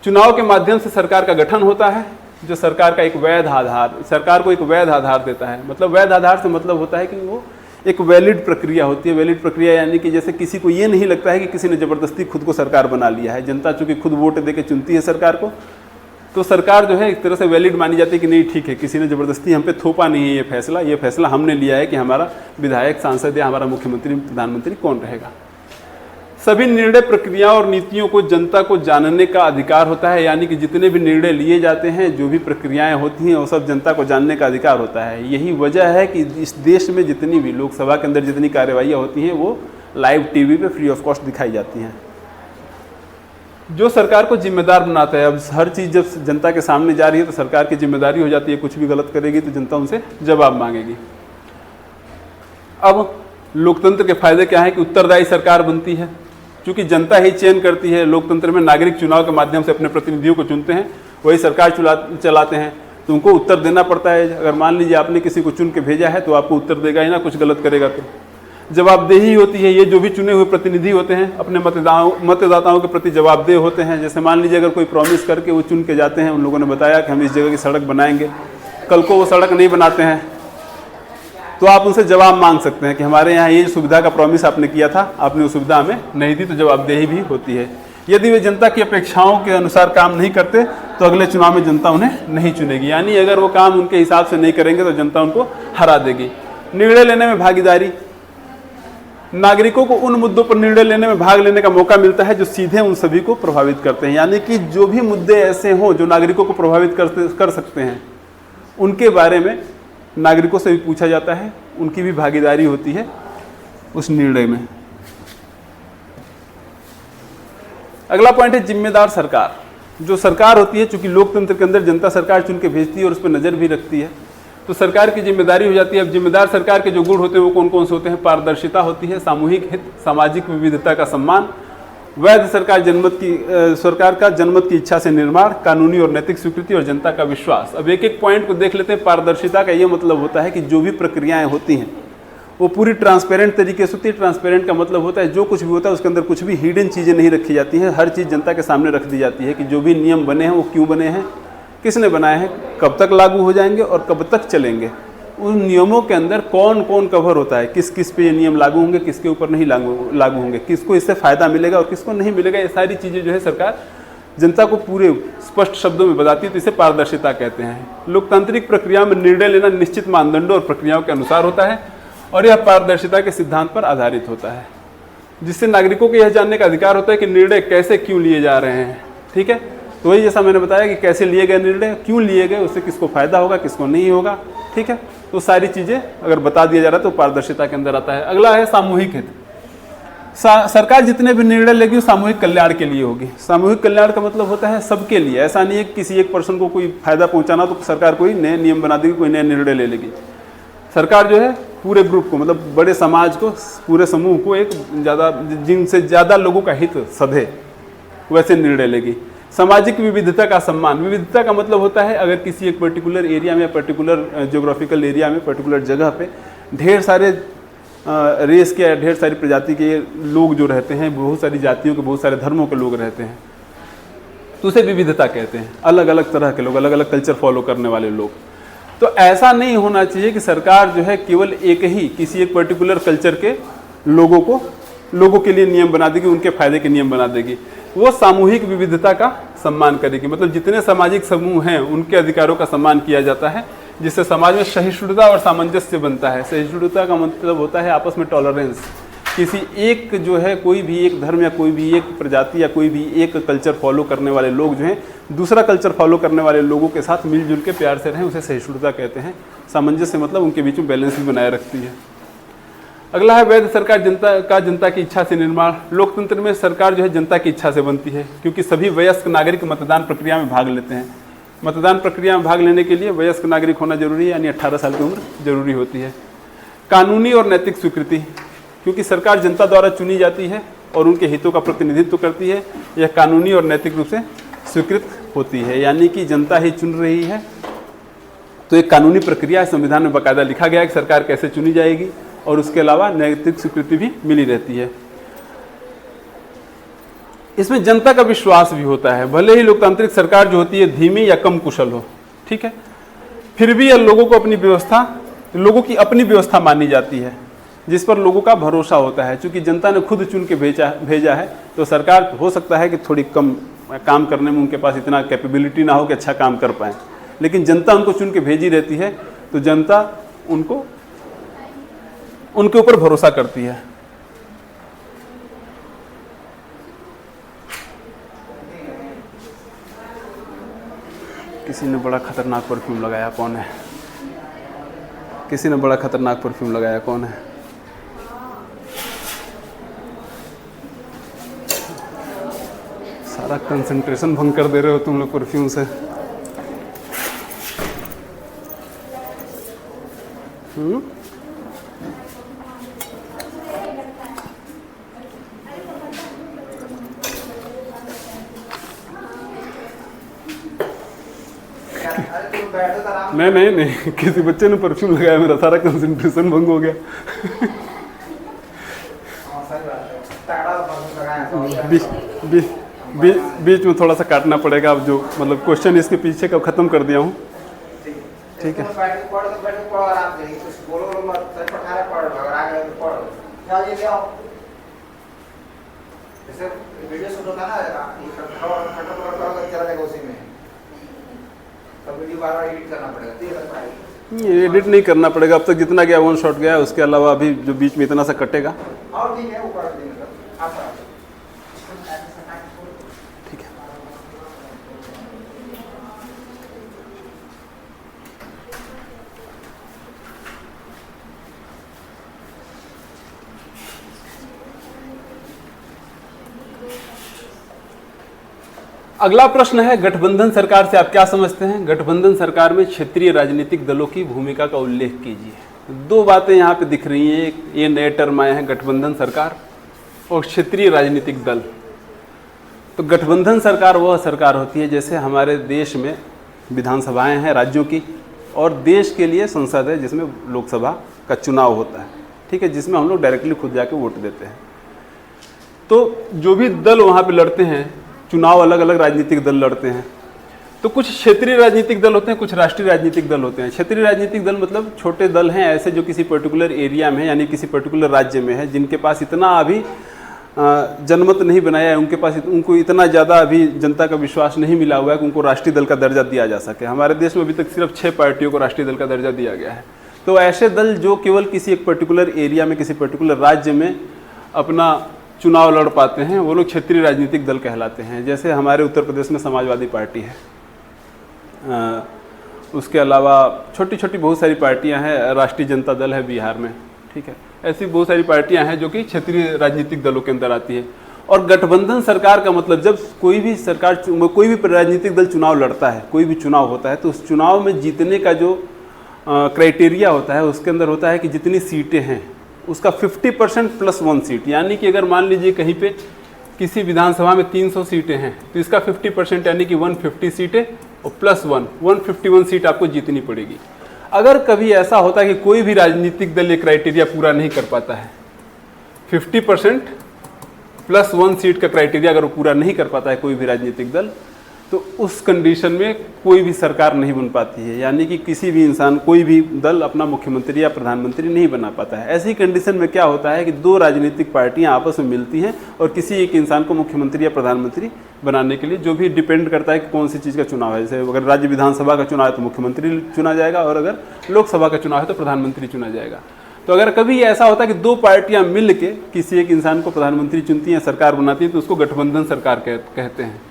चुनाव के माध्यम से सरकार का गठन होता है, जो सरकार का एक वैध आधार, सरकार को एक वैध आधार देता है। मतलब वैध आधार से मतलब होता है कि वो एक वैलिड प्रक्रिया होती है। वैलिड प्रक्रिया यानी कि जैसे किसी को ये नहीं लगता है कि किसी ने ज़बरदस्ती खुद को सरकार बना लिया है। जनता चूंकि खुद वोट दे के चुनती है सरकार को, तो सरकार जो है एक तरह से वैलिड मानी जाती है कि नहीं ठीक है, किसी ने ज़बरदस्ती हम पे थोपा नहीं है ये फैसला हमने लिया है कि हमारा विधायक, सांसद या हमारा मुख्यमंत्री, प्रधानमंत्री कौन रहेगा। सभी निर्णय प्रक्रियाओं और नीतियों को जनता को जानने का अधिकार होता है, यानी कि जितने भी निर्णय लिए जाते हैं, जो भी प्रक्रियाएं होती हैं, वो सब जनता को जानने का अधिकार होता है। यही वजह है कि इस देश में जितनी भी लोकसभा के अंदर जितनी कार्यवाहियाँ होती हैं वो लाइव टीवी पे फ्री ऑफ कॉस्ट दिखाई जाती हैं, जो सरकार को जिम्मेदार बनाता है। अब हर चीज़ जब जनता के सामने जा रही है तो सरकार की जिम्मेदारी हो जाती है, कुछ भी गलत करेगी तो जनता उनसे जवाब मांगेगी। अब लोकतंत्र के फायदे क्या है कि उत्तरदायी सरकार बनती है, क्योंकि जनता ही चयन करती है। लोकतंत्र में नागरिक चुनाव के माध्यम से अपने प्रतिनिधियों को चुनते हैं, वही सरकार चलाते हैं, तो उनको उत्तर देना पड़ता है। अगर मान लीजिए आपने किसी को चुन के भेजा है तो आपको उत्तर देगा ही ना, कुछ गलत करेगा तो। जवाबदेही होती है, ये जो भी चुने हुए प्रतिनिधि होते हैं अपने मतदाताओं के प्रति जवाबदेह होते हैं। जैसे मान लीजिए अगर कोई प्रॉमिस करके वो चुन के जाते हैं, उन लोगों ने बताया कि हम इस जगह की सड़क बनाएंगे, कल को वो सड़क नहीं बनाते हैं तो आप उनसे जवाब मांग सकते हैं कि हमारे यहाँ ये सुविधा का प्रॉमिस आपने किया था, आपने वो सुविधा हमें नहीं दी, तो जवाबदेही भी होती है। यदि वे जनता की अपेक्षाओं के अनुसार काम नहीं करते तो अगले चुनाव में जनता उन्हें नहीं चुनेगी, यानी अगर वो काम उनके हिसाब से नहीं करेंगे तो जनता उनको हरा देगी। निर्णय लेने में भागीदारी, नागरिकों को उन मुद्दों पर निर्णय लेने में भाग लेने का मौका मिलता है जो सीधे उन सभी को प्रभावित करते हैं, यानी कि जो भी मुद्दे ऐसे हों जो नागरिकों को प्रभावित कर सकते हैं, उनके बारे में नागरिकों से भी पूछा जाता है, उनकी भी भागीदारी होती है उस निर्णय में। अगला पॉइंट है जिम्मेदार सरकार। जो सरकार होती है, चूंकि लोकतंत्र के अंदर जनता सरकार चुन के भेजती है और उस पर नज़र भी रखती है, तो सरकार की जिम्मेदारी हो जाती है। अब जिम्मेदार सरकार के जो गुण होते हैं वो कौन कौन से होते हैं? पारदर्शिता होती है, सामूहिक हित, सामाजिक विविधता का सम्मान, वैध सरकार का जनमत की इच्छा से निर्माण, कानूनी और नैतिक स्वीकृति और जनता का विश्वास। अब एक एक पॉइंट को देख लेते हैं। पारदर्शिता का ये मतलब होता है कि जो भी प्रक्रियाएं होती हैं वो पूरी ट्रांसपेरेंट तरीके से होती है। ट्रांसपेरेंट का मतलब होता है जो कुछ भी होता है उसके अंदर कुछ भी हिडन चीज़ें नहीं रखी जाती हैं, हर चीज़ जनता के सामने रख दी जाती है कि जो भी नियम बने हैं वो क्यों बने हैं, किसने बनाए हैं, कब तक लागू हो जाएंगे और कब तक चलेंगे। उन नियमों के अंदर कौन कौन कवर होता है, किस किस पे ये नियम लागू होंगे, किसके ऊपर नहीं लागू होंगे, किसको इससे फ़ायदा मिलेगा और किसको नहीं मिलेगा, ये सारी चीज़ें जो है सरकार जनता को पूरे स्पष्ट शब्दों में बताती है, तो इसे पारदर्शिता कहते हैं। लोकतांत्रिक प्रक्रिया में निर्णय लेना निश्चित मानदंडों और प्रक्रियाओं के अनुसार होता है और यह पारदर्शिता के सिद्धांत पर आधारित होता है, जिससे नागरिकों को यह जानने का अधिकार होता है कि निर्णय कैसे क्यों लिए जा रहे हैं। ठीक है, तो वही जैसा मैंने बताया कि कैसे लिए गए निर्णय, क्यों लिए गए, उससे किसको फायदा होगा, किसको नहीं होगा। ठीक है, तो सारी चीज़ें अगर बता दिया जा रहा है तो पारदर्शिता के अंदर आता है। अगला है सामूहिक हित। सरकार जितने भी निर्णय लेगी वो सामूहिक कल्याण के लिए होगी। सामूहिक कल्याण का मतलब होता है सबके लिए। ऐसा नहीं है कि किसी एक पर्सन को कोई फायदा पहुंचाना तो सरकार कोई नए नियम बना देगी, कोई नए निर्णय ले लेगी। सरकार जो है पूरे ग्रुप को, मतलब बड़े समाज को, पूरे समूह को, एक ज़्यादा जिनसे ज़्यादा लोगों का हित सधे वैसे निर्णय लेगी। सामाजिक विविधता का सम्मान। विविधता का मतलब होता है अगर किसी एक पर्टिकुलर एरिया में, पर्टिकुलर ज्योग्राफिकल एरिया में, पर्टिकुलर जगह पे ढेर सारे रेस के, ढेर सारी प्रजाति के लोग जो रहते हैं, बहुत सारी जातियों के, बहुत सारे धर्मों के लोग रहते हैं, तो उसे विविधता कहते हैं। अलग अलग तरह के लोग, अलग अलग कल्चर फॉलो करने वाले लोग। तो ऐसा नहीं होना चाहिए कि सरकार जो है केवल एक ही किसी एक पर्टिकुलर कल्चर के लोगों के लिए नियम बना देगी, उनके फायदे के नियम बना देगी। वो सामूहिक विविधता का सम्मान करेगी, मतलब जितने सामाजिक समूह हैं उनके अधिकारों का सम्मान किया जाता है, जिससे समाज में सहिष्णुता और सामंजस्य बनता है। सहिष्णुता का मतलब होता है आपस में टॉलरेंस। किसी एक जो है, कोई भी एक धर्म या कोई भी एक प्रजाति या कोई भी एक कल्चर फॉलो करने वाले लोग जो हैं दूसरा कल्चर फॉलो करने वाले लोगों के साथ मिलजुल के प्यार से रहें, उसे सहिष्णुता कहते हैं। सामंजस्य मतलब उनके बीच में बैलेंस भी बनाए रखती है। अगला है वैध सरकार जनता की इच्छा से निर्माण। लोकतंत्र में सरकार जो है जनता की इच्छा से बनती है, क्योंकि सभी वयस्क नागरिक मतदान प्रक्रिया में भाग लेते हैं। मतदान प्रक्रिया में भाग लेने के लिए वयस्क नागरिक होना जरूरी है, यानी 18 साल की उम्र जरूरी होती है। कानूनी और नैतिक स्वीकृति, क्योंकि सरकार जनता द्वारा चुनी जाती है और उनके हितों का प्रतिनिधित्व करती है, यह कानूनी और नैतिक रूप से स्वीकृत होती है, यानी कि जनता ही चुन रही है। तो एक कानूनी प्रक्रिया है, संविधान में बाकायदा लिखा गया है कि सरकार कैसे चुनी जाएगी, और उसके अलावा नैतिक स्वीकृति भी मिली रहती है। इसमें जनता का विश्वास भी होता है, भले ही लोकतांत्रिक सरकार जो होती है धीमी या कम कुशल हो, ठीक है, फिर भी यह लोगों की अपनी व्यवस्था मानी जाती है, जिस पर लोगों का भरोसा होता है। चूंकि जनता ने खुद चुन के भेजा है, तो सरकार हो सकता है कि थोड़ी कम काम करने में उनके पास इतना कैपेबिलिटी ना हो कि अच्छा काम कर पाए, लेकिन जनता उनको चुन के भेजी रहती है, तो जनता उनके ऊपर भरोसा करती है। किसी ने बड़ा खतरनाक परफ्यूम लगाया, कौन है? किसी ने बड़ा खतरनाक परफ्यूम लगाया, कौन है? सारा कंसंट्रेशन भंग कर दे रहे हो तुम लोग परफ्यूम से। नहीं, किसी बच्चे ने परफ्यूम लगाया, मेरा सारा कंसंट्रेशन भंग हो गया। बीच में थोड़ा सा काटना पड़ेगा, अब जो मतलब क्वेश्चन इसके पीछे का ख़त्म कर दिया हूँ, ठीक है। एडिट नहीं करना पड़ेगा, अब तक जितना गया वन शॉट गया, उसके अलावा अभी जो बीच में इतना सा कटेगा, ठीक है। अगला प्रश्न है, गठबंधन सरकार से आप क्या समझते हैं? गठबंधन सरकार में क्षेत्रीय राजनीतिक दलों की भूमिका का उल्लेख कीजिए। दो बातें यहाँ पे दिख रही हैं, ये नए टर्म आए हैं, गठबंधन सरकार और क्षेत्रीय राजनीतिक दल। तो गठबंधन सरकार वह सरकार होती है, जैसे हमारे देश में विधानसभाएं हैं राज्यों की, और देश के लिए संसद है जिसमें लोकसभा का चुनाव होता है, ठीक है, जिसमें हम लोग डायरेक्टली खुद जाके वोट देते हैं। तो जो भी दल वहाँ पे लड़ते हैं चुनाव, अलग अलग राजनीतिक दल लड़ते हैं। तो कुछ क्षेत्रीय राजनीतिक दल होते हैं, कुछ राष्ट्रीय राजनीतिक दल होते हैं। क्षेत्रीय राजनीतिक दल मतलब छोटे दल हैं ऐसे जो किसी पर्टिकुलर एरिया में, यानी किसी पर्टिकुलर राज्य में है, जिनके पास इतना अभी जनमत नहीं बनाया है, उनको इतना ज़्यादा अभी जनता का विश्वास नहीं मिला हुआ है कि उनको राष्ट्रीय दल का दर्जा दिया जा सके। हमारे देश में अभी तक सिर्फ 6 पार्टियों को राष्ट्रीय दल का दर्जा दिया गया है। तो ऐसे दल जो केवल किसी एक पर्टिकुलर एरिया में, किसी पर्टिकुलर राज्य में अपना चुनाव लड़ पाते हैं, वो लोग क्षेत्रीय राजनीतिक दल कहलाते हैं। जैसे हमारे उत्तर प्रदेश में समाजवादी पार्टी है, उसके अलावा छोटी छोटी बहुत सारी पार्टियां हैं, राष्ट्रीय जनता दल है बिहार में, ठीक है। ऐसी बहुत सारी पार्टियां हैं जो कि क्षेत्रीय राजनीतिक दलों के अंदर आती है। और गठबंधन सरकार का मतलब, जब कोई भी सरकार, कोई भी राजनीतिक दल चुनाव लड़ता है, कोई भी चुनाव होता है, तो उस चुनाव में जीतने का जो क्राइटेरिया होता है, उसके अंदर होता है कि जितनी सीटें हैं उसका 50% प्लस 1 सीट। यानी कि अगर मान लीजिए कहीं पे किसी विधानसभा में 300 सीटें हैं, तो इसका 50% यानी कि 150 सीटें और प्लस 151 सीट आपको जीतनी पड़ेगी। अगर कभी ऐसा होता है कि कोई भी राजनीतिक दल ये क्राइटेरिया पूरा नहीं कर पाता है, 50% प्लस 1 सीट का क्राइटेरिया अगर वो पूरा नहीं कर पाता है कोई भी राजनीतिक दल, तो उस कंडीशन में कोई भी सरकार नहीं बन पाती है। यानी कि किसी भी इंसान, कोई भी दल अपना मुख्यमंत्री या प्रधानमंत्री नहीं बना पाता है। ऐसी कंडीशन में क्या होता है कि दो राजनीतिक पार्टियां आपस में मिलती हैं और किसी एक इंसान को मुख्यमंत्री या प्रधानमंत्री बनाने के लिए, जो भी डिपेंड करता है कि कौन सी चीज़ का चुनाव है। जैसे अगर राज्य विधानसभा का चुनाव है तो मुख्यमंत्री चुना जाएगा, और अगर लोकसभा का चुनाव है तो प्रधानमंत्री चुना जाएगा। तो अगर कभी ऐसा होता है कि दो पार्टियां मिल के किसी एक इंसान को प्रधानमंत्री चुनती हैं, सरकार बनाती है, तो उसको गठबंधन सरकार कहते हैं।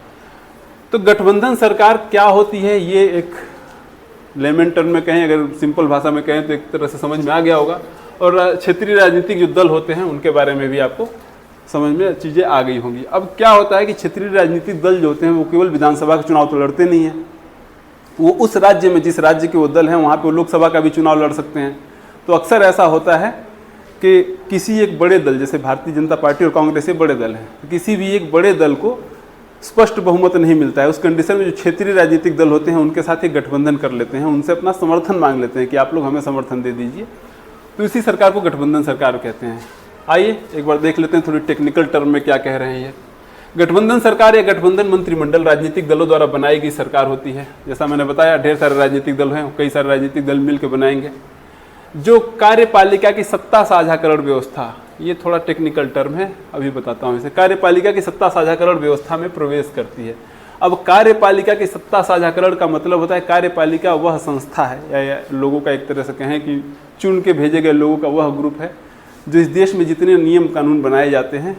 तो गठबंधन सरकार क्या होती है, ये एक लेमन टर्म में कहें, अगर सिंपल भाषा में कहें तो एक तरह से समझ में आ गया होगा। और क्षेत्रीय राजनीतिक जो दल होते हैं उनके बारे में भी आपको समझ में चीज़ें आ गई होंगी। अब क्या होता है कि क्षेत्रीय राजनीतिक दल जो होते हैं वो केवल विधानसभा का चुनाव तो लड़ते नहीं हैं, वो उस राज्य में जिस राज्य के वो दल हैं वहाँ पे वो लोकसभा का भी चुनाव लड़ सकते हैं। तो अक्सर ऐसा होता है कि किसी एक बड़े दल, जैसे भारतीय जनता पार्टी और कांग्रेस ये बड़े दल हैं, तो किसी भी एक बड़े दल को स्पष्ट बहुमत नहीं मिलता है। उस कंडीशन में जो क्षेत्रीय राजनीतिक दल होते हैं उनके साथ एक गठबंधन कर लेते हैं, उनसे अपना समर्थन मांग लेते हैं कि आप लोग हमें समर्थन दे दीजिए। तो इसी सरकार को गठबंधन सरकार कहते हैं। आइए एक बार देख लेते हैं थोड़ी टेक्निकल टर्म में क्या कह रहे हैं ये। गठबंधन सरकार या गठबंधन मंत्रिमंडल राजनीतिक दलों द्वारा बनाई गई सरकार होती है। जैसा मैंने बताया ढेर सारे राजनीतिक दल हैं, कई सारे राजनीतिक दल मिलकर बनाएंगे। जो कार्यपालिका की सत्ता साझाकरण व्यवस्था, ये थोड़ा टेक्निकल टर्म है, अभी बताता हूँ इसे। कार्यपालिका की सत्ता साझाकरण व्यवस्था में प्रवेश करती है। अब कार्यपालिका की सत्ता साझाकरण का मतलब होता है कार्यपालिका वह संस्था है या लोगों का एक तरह से कहें कि चुन के भेजे गए लोगों का वह ग्रुप है जो इस देश में जितने नियम कानून बनाए जाते हैं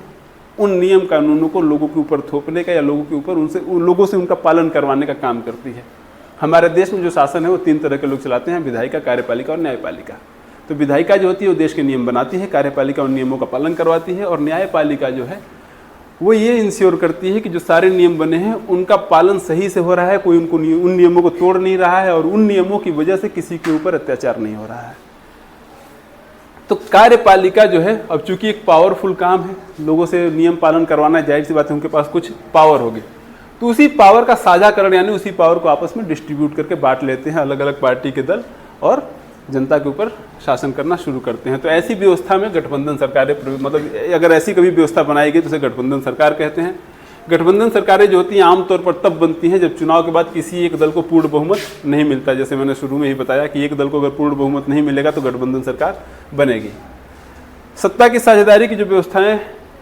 उन नियम कानूनों को लोगों के ऊपर थोपने का या लोगों के ऊपर उन लोगों से उनका पालन करवाने का काम करती है। हमारे देश में जो शासन है वो 3 तरह के लोग चलाते हैं, विधायिका, कार्यपालिका और न्यायपालिका। तो विधायिका जो होती है वो देश के नियम बनाती है, कार्यपालिका उन नियमों का पालन करवाती है, और न्यायपालिका जो है वो ये इंश्योर करती है कि जो सारे नियम बने हैं उनका पालन सही से हो रहा है, कोई उनको उन नियमों को तोड़ नहीं रहा है और उन नियमों की वजह से किसी के ऊपर अत्याचार नहीं हो रहा है। तो कार्यपालिका जो है, अब चूंकि एक पावरफुल काम है, लोगों से नियम पालन करवाना है, जाहिर सी बात है उनके पास कुछ पावर होगी, तो उसी पावर का साझाकरण यानी उसी पावर को आपस में डिस्ट्रीब्यूट करके बांट लेते हैं अलग अलग पार्टी के दल और जनता के ऊपर शासन करना शुरू करते हैं। तो ऐसी व्यवस्था में गठबंधन सरकारें, मतलब अगर ऐसी कभी व्यवस्था बनाई गई तो उसे गठबंधन सरकार कहते हैं। गठबंधन सरकारें जो होती हैं आमतौर पर तब बनती हैं जब चुनाव के बाद किसी एक दल को पूर्ण बहुमत नहीं मिलता। जैसे मैंने शुरू में ही बताया कि एक दल को अगर पूर्ण बहुमत नहीं मिलेगा तो गठबंधन सरकार बनेगी। सत्ता की साझेदारी की जो व्यवस्थाएं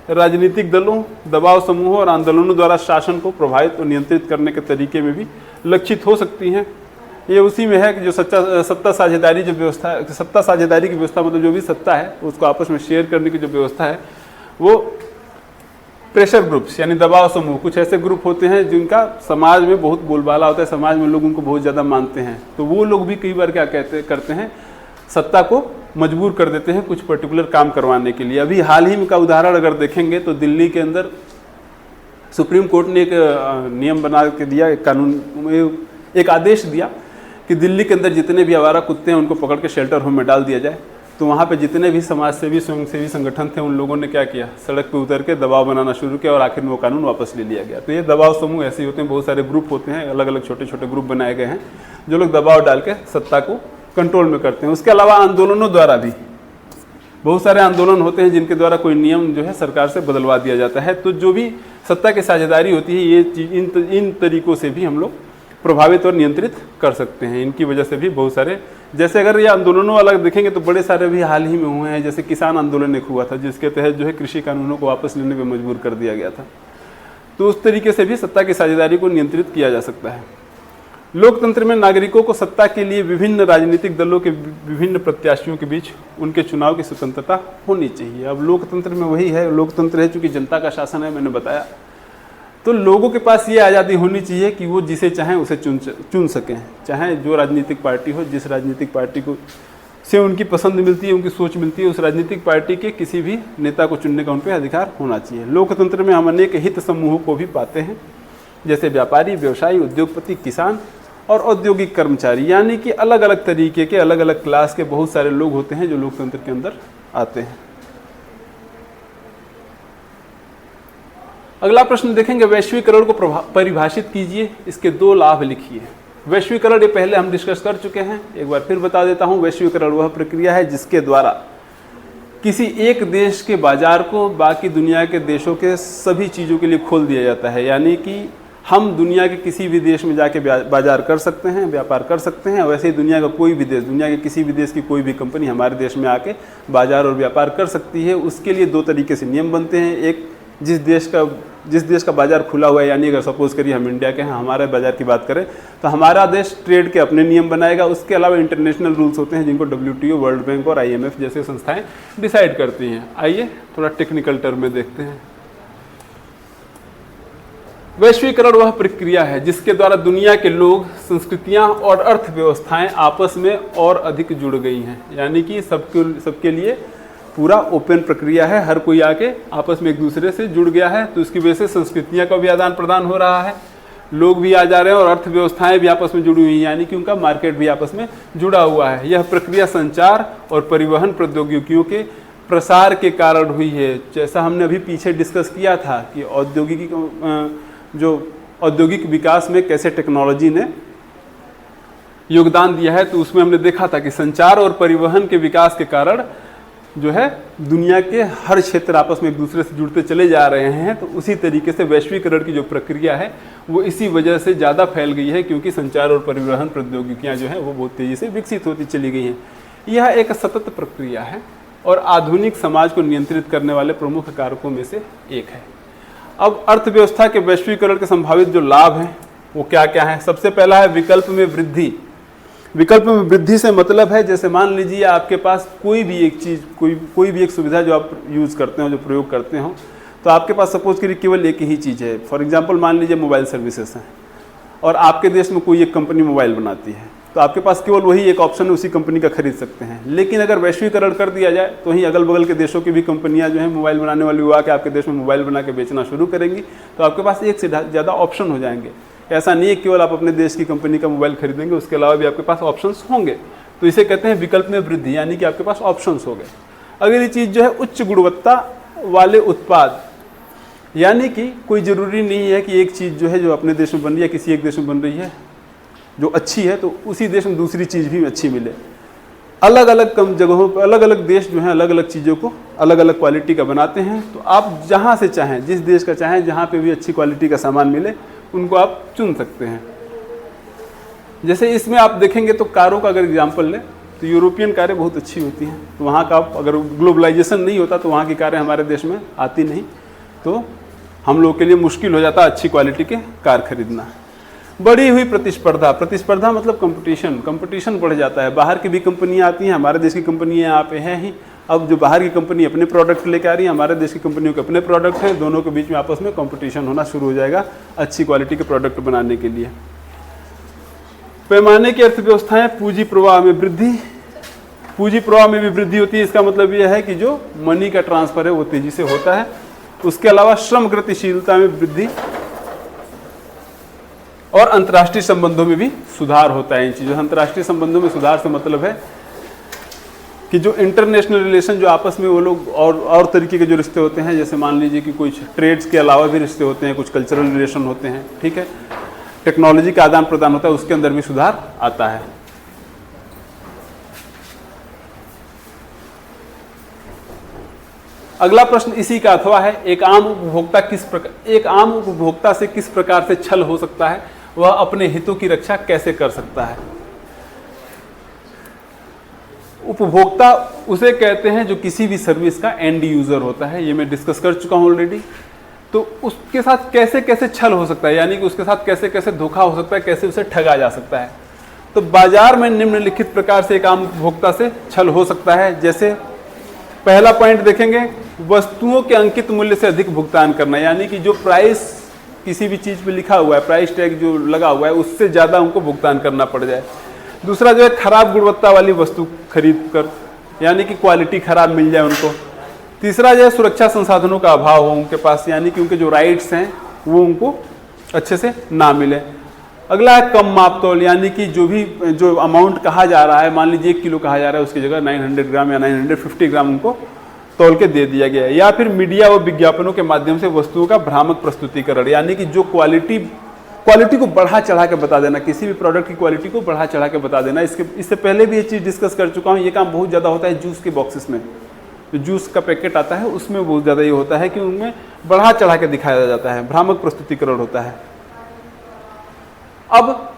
राजनीतिक दलों, दबाव समूहों और आंदोलनों द्वारा शासन को प्रभावित और नियंत्रित करने के तरीके में भी लक्षित हो सकती हैं। ये उसी में है कि जो सत्ता साझेदारी जो व्यवस्था है, सत्ता साझेदारी की व्यवस्था मतलब जो भी सत्ता है उसको आपस में शेयर करने की जो व्यवस्था है वो प्रेशर ग्रुप्स यानी दबाव समूह, कुछ ऐसे ग्रुप होते हैं जिनका समाज में बहुत बोलबाला होता है, समाज में लोग उनको बहुत ज़्यादा मानते हैं। तो वो लोग भी कई बार क्या करते हैं, सत्ता को मजबूर कर देते हैं कुछ पर्टिकुलर काम करवाने के लिए। अभी हाल ही में का उदाहरण अगर देखेंगे तो दिल्ली के अंदर सुप्रीम कोर्ट ने एक नियम बना के दिया, एक कानून, एक आदेश दिया कि दिल्ली के अंदर जितने भी आवारा कुत्ते हैं उनको पकड़ के शेल्टर होम में डाल दिया जाए। तो वहाँ पे जितने भी समाजसेवी स्वयंसेवी संगठन थे उन लोगों ने क्या किया, सड़क पे उतर के दबाव बनाना शुरू किया और आखिर में वो कानून वापस ले लिया गया। तो ये दबाव समूह ऐसे ही होते हैं, बहुत सारे ग्रुप होते हैं, अलग अलग छोटे छोटे ग्रुप बनाए गए हैं जो लोग दबाव डाल के सत्ता को कंट्रोल में करते हैं। उसके अलावा आंदोलनों द्वारा भी बहुत सारे आंदोलन होते हैं जिनके द्वारा कोई नियम जो है सरकार से बदलवा दिया जाता है। तो जो भी सत्ता की साझेदारी होती है ये चीज इन तरीकों से भी हम लोग प्रभावित और नियंत्रित कर सकते हैं। इनकी वजह से भी बहुत सारे, जैसे अगर ये आंदोलनों वाला देखेंगे तो बड़े सारे भी हाल ही में हुए हैं। जैसे किसान आंदोलन एक हुआ था जिसके तहत जो है कृषि कानूनों को वापस लेने पर मजबूर कर दिया गया था। तो उस तरीके से भी सत्ता की साझेदारी को नियंत्रित किया जा सकता है। लोकतंत्र में नागरिकों को सत्ता के लिए विभिन्न राजनीतिक दलों के विभिन्न प्रत्याशियों के बीच उनके चुनाव की स्वतंत्रता होनी चाहिए। अब लोकतंत्र में वही है, लोकतंत्र है चूंकि जनता का शासन है, मैंने बताया, तो लोगों के पास ये आज़ादी होनी चाहिए कि वो जिसे चाहें उसे चुन सकें, चाहे जो राजनीतिक पार्टी हो, जिस राजनीतिक पार्टी को से उनकी पसंद मिलती है, उनकी सोच मिलती है, उस राजनीतिक पार्टी के किसी भी नेता को चुनने का उन पर अधिकार होना चाहिए। लोकतंत्र में हम अनेक हित समूहों को भी पाते हैं, जैसे व्यापारी, व्यवसायी, उद्योगपति, किसान और औद्योगिक कर्मचारी, यानी कि अलग अलग तरीके के अलग अलग क्लास के बहुत सारे लोग होते हैं जो लोकतंत्र के अंदर आते हैं। अगला प्रश्न देखेंगे, वैश्वीकरण को परिभाषित कीजिए, इसके 2 लाभ लिखिए। वैश्वीकरण ये पहले हम डिस्कस कर चुके हैं, एक बार फिर बता देता हूँ। वैश्वीकरण वह प्रक्रिया है जिसके द्वारा किसी एक देश के बाजार को बाकी दुनिया के देशों के सभी चीज़ों के लिए खोल दिया जाता है, यानी कि हम दुनिया के किसी भी देश में जाके बाजार कर सकते हैं, व्यापार कर सकते हैं। वैसे ही दुनिया का कोई भी देश, दुनिया के किसी भी देश की कोई भी कंपनी हमारे देश में आके बाजार और व्यापार कर सकती है। उसके लिए 2 तरीके से नियम बनते हैं। एक, जिस देश का बाजार खुला हुआ है, यानी अगर सपोज करिए हम इंडिया के हैं, हमारे बाजार की बात करें तो हमारा देश ट्रेड के अपने नियम बनाएगा। उसके अलावा इंटरनेशनल रूल्स होते हैं जिनको WTO, वर्ल्ड बैंक और IMF जैसे संस्थाएं डिसाइड करती हैं। आइए थोड़ा टेक्निकल टर्म में देखते हैं। वैश्वीकरण वह प्रक्रिया है जिसके द्वारा दुनिया के लोग, संस्कृतियां और अर्थव्यवस्थाएं आपस में और अधिक जुड़ गई हैं। यानी कि सबके लिए पूरा ओपन प्रक्रिया है, हर कोई आके आपस में एक दूसरे से जुड़ गया है, तो इसकी वजह से संस्कृतियां का भी आदान प्रदान हो रहा है, लोग भी आ जा रहे हैं और अर्थव्यवस्थाएं भी आपस में जुड़ी हुई हैं, यानी कि उनका मार्केट भी आपस में जुड़ा हुआ है। यह प्रक्रिया संचार और परिवहन प्रौद्योगिकियों के प्रसार के कारण हुई है। जैसा हमने अभी पीछे डिस्कस किया था कि औद्योगिक विकास में कैसे टेक्नोलॉजी ने योगदान दिया है, तो उसमें हमने देखा था कि संचार और परिवहन के विकास के कारण जो है दुनिया के हर क्षेत्र आपस में एक दूसरे से जुड़ते चले जा रहे हैं। तो उसी तरीके से वैश्वीकरण की जो प्रक्रिया है वो इसी वजह से ज़्यादा फैल गई है, क्योंकि संचार और परिवहन प्रौद्योगिकियां जो है वो बहुत तेज़ी से विकसित होती चली गई हैं। यह एक सतत प्रक्रिया है और आधुनिक समाज को नियंत्रित करने वाले प्रमुख कारकों में से एक है। अब अर्थव्यवस्था के वैश्वीकरण के संभावित जो लाभ हैं वो क्या क्या हैं? सबसे पहला है विकल्प में वृद्धि। विकल्प में वृद्धि से मतलब है, जैसे मान लीजिए आपके पास कोई भी एक चीज़, कोई भी एक सुविधा जो आप यूज़ करते हो, जो प्रयोग करते हो, तो आपके पास सपोज करिए केवल एक ही चीज़ है। फॉर एग्जांपल मान लीजिए मोबाइल सर्विसेज हैं और आपके देश में कोई एक कंपनी मोबाइल बनाती है, तो आपके पास केवल वही एक ऑप्शन है, उसी कंपनी का खरीद सकते हैं। लेकिन अगर वैश्वीकरण कर दिया जाए तो ही अगल बगल के देशों की भी कंपनियां जो है मोबाइल बनाने वाली हुआ के आपके देश में मोबाइल बना के बेचना शुरू करेंगी, तो आपके पास एक से ज़्यादा ऑप्शन हो जाएंगे। ऐसा नहीं है केवल आप अपने देश की कंपनी का मोबाइल खरीदेंगे, उसके अलावा भी आपके पास ऑप्शंस होंगे। तो इसे कहते हैं विकल्प में वृद्धि, यानी कि आपके पास ऑप्शंस हो गए। अगली चीज़ जो है उच्च गुणवत्ता वाले उत्पाद, यानी कि कोई ज़रूरी नहीं है कि एक चीज़ जो है जो अपने देश में बन रही है, किसी एक देश में बन रही है जो अच्छी है, तो उसी देश में दूसरी चीज़ भी अच्छी मिले। अलग अलग कम जगहों पर अलग अलग देश जो हैं अलग अलग चीज़ों को अलग अलग क्वालिटी का बनाते हैं। तो आप जहाँ से चाहें, जिस देश का चाहें, जहाँ पे भी अच्छी क्वालिटी का सामान मिले उनको आप चुन सकते हैं। जैसे इसमें आप देखेंगे तो कारों का अगर एग्जाम्पल लें तो यूरोपियन कारें बहुत अच्छी होती हैं, तो वहाँ का अगर ग्लोबलाइजेशन नहीं होता तो वहाँ की कारें हमारे देश में आती नहीं, तो हम लोग के लिए मुश्किल हो जाता अच्छी क्वालिटी के कार खरीदना। बढ़ी हुई प्रतिस्पर्धा, प्रतिस्पर्धा मतलब कंपटीशन बढ़ जाता है। बाहर की भी कंपनियां आती हैं, हमारे देश की कंपनियां यहाँ पे हैं ही। अब जो बाहर की कंपनी अपने प्रोडक्ट लेकर आ रही है, हमारे देश की कंपनियों के अपने प्रोडक्ट हैं, दोनों के बीच में आपस में कंपटीशन होना शुरू हो जाएगा अच्छी क्वालिटी के प्रोडक्ट बनाने के लिए। पैमाने की अर्थव्यवस्थाएं, पूंजी प्रवाह में वृद्धि, पूंजी प्रवाह में भी वृद्धि होती है। इसका मतलब यह है कि जो मनी का ट्रांसफर है वो तेजी से होता है। उसके अलावा श्रम गतिशीलता में वृद्धि और अंतर्राष्ट्रीय संबंधों में भी सुधार होता है। इन चीज़ों, अंतर्राष्ट्रीय संबंधों में सुधार से मतलब है कि जो इंटरनेशनल रिलेशन जो आपस में वो लोग और तरीके के जो रिश्ते होते हैं, जैसे मान लीजिए कि कुछ ट्रेड्स के अलावा भी रिश्ते होते हैं, कुछ कल्चरल रिलेशन होते हैं, ठीक है, टेक्नोलॉजी का आदान प्रदान होता है, उसके अंदर भी सुधार आता है। अगला प्रश्न इसी का अथवा है, एक आम उपभोक्ता से किस प्रकार से छल हो सकता है, वह अपने हितों की रक्षा कैसे कर सकता है। उपभोक्ता उसे कहते हैं जो किसी भी सर्विस का एंड यूजर होता है, ये मैं डिस्कस कर चुका हूं ऑलरेडी। तो उसके साथ कैसे कैसे छल हो सकता है, यानी कि उसके साथ कैसे कैसे धोखा हो सकता है, कैसे उसे ठगा जा सकता है। तो बाजार में निम्नलिखित प्रकार से एक आम उपभोक्ता से छल हो सकता है। जैसे पहला पॉइंट देखेंगे, वस्तुओं के अंकित मूल्य से अधिक भुगतान करना, यानी कि जो प्राइस किसी भी चीज़ पे लिखा हुआ है, प्राइस टैग जो लगा हुआ है, उससे ज़्यादा उनको भुगतान करना पड़ जाए। दूसरा जो है खराब गुणवत्ता वाली वस्तु खरीद कर, यानी कि क्वालिटी खराब मिल जाए उनको। तीसरा जो है सुरक्षा संसाधनों का अभाव हो उनके पास, यानी कि उनके जो राइट्स हैं वो उनको अच्छे से ना मिले। अगला है कम मापतौल, यानी कि जो अमाउंट कहा जा रहा है, मान लीजिए 1 किलो कहा जा रहा है, उसकी जगह 900 ग्राम या 950 ग्राम उनको तौल के दे दिया गया है। या फिर मीडिया व विज्ञापनों के माध्यम से वस्तुओं का भ्रामक प्रस्तुतिकरण, यानी कि जो क्वालिटी को बढ़ा चढ़ा के बता देना, किसी भी प्रोडक्ट की क्वालिटी को बढ़ा चढ़ा के बता देना। इससे पहले भी ये चीज़ डिस्कस कर चुका हूँ। ये काम बहुत ज़्यादा होता है जूस के बॉक्सेस में, जो जूस का पैकेट आता है उसमें बहुत ज़्यादा ये होता है कि उनमें बढ़ा चढ़ा के दिखाया जाता है, भ्रामक प्रस्तुतिकरण होता है। अब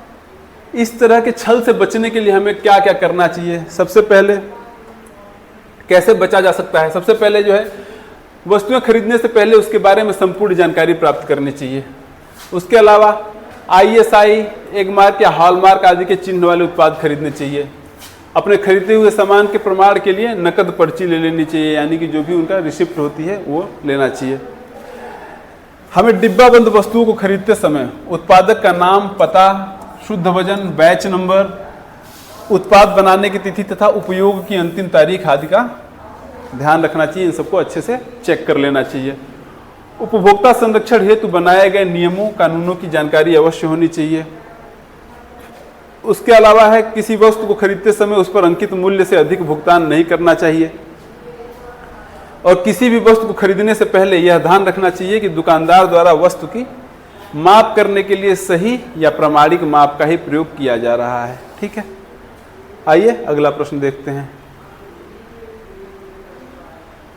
इस तरह के छल से बचने के लिए हमें क्या क्या करना चाहिए। सबसे पहले कैसे बचा जा सकता है, सबसे पहले जो है वस्तुएं खरीदने से पहले उसके बारे में संपूर्ण जानकारी प्राप्त करनी चाहिए। उसके अलावा ISI, एगमार्क या हॉलमार्क आदि के चिन्ह वाले उत्पाद खरीदने चाहिए। अपने खरीदे हुए सामान के प्रमाण के लिए नकद पर्ची ले लेनी चाहिए, यानी कि जो भी उनका रिसिप्ट होती है वो लेना चाहिए। हमें डिब्बाबंद वस्तुओं को खरीदते समय उत्पादक का नाम, पता, शुद्ध वजन, बैच नंबर, उत्पाद बनाने की तिथि तथा उपयोग की अंतिम तारीख आदि का ध्यान रखना चाहिए। इन सबको अच्छे से चेक कर लेना चाहिए। उपभोक्ता संरक्षण हेतु बनाए गए नियमों, कानूनों की जानकारी अवश्य होनी चाहिए। उसके अलावा है किसी वस्तु को खरीदते समय उस पर अंकित मूल्य से अधिक भुगतान नहीं करना चाहिए। और किसी भी वस्तु को खरीदने से पहले यह ध्यान रखना चाहिए कि दुकानदार द्वारा वस्तु की माप करने के लिए सही या प्रामाणिक माप का ही प्रयोग किया जा रहा है। ठीक है, आइए अगला प्रश्न देखते हैं।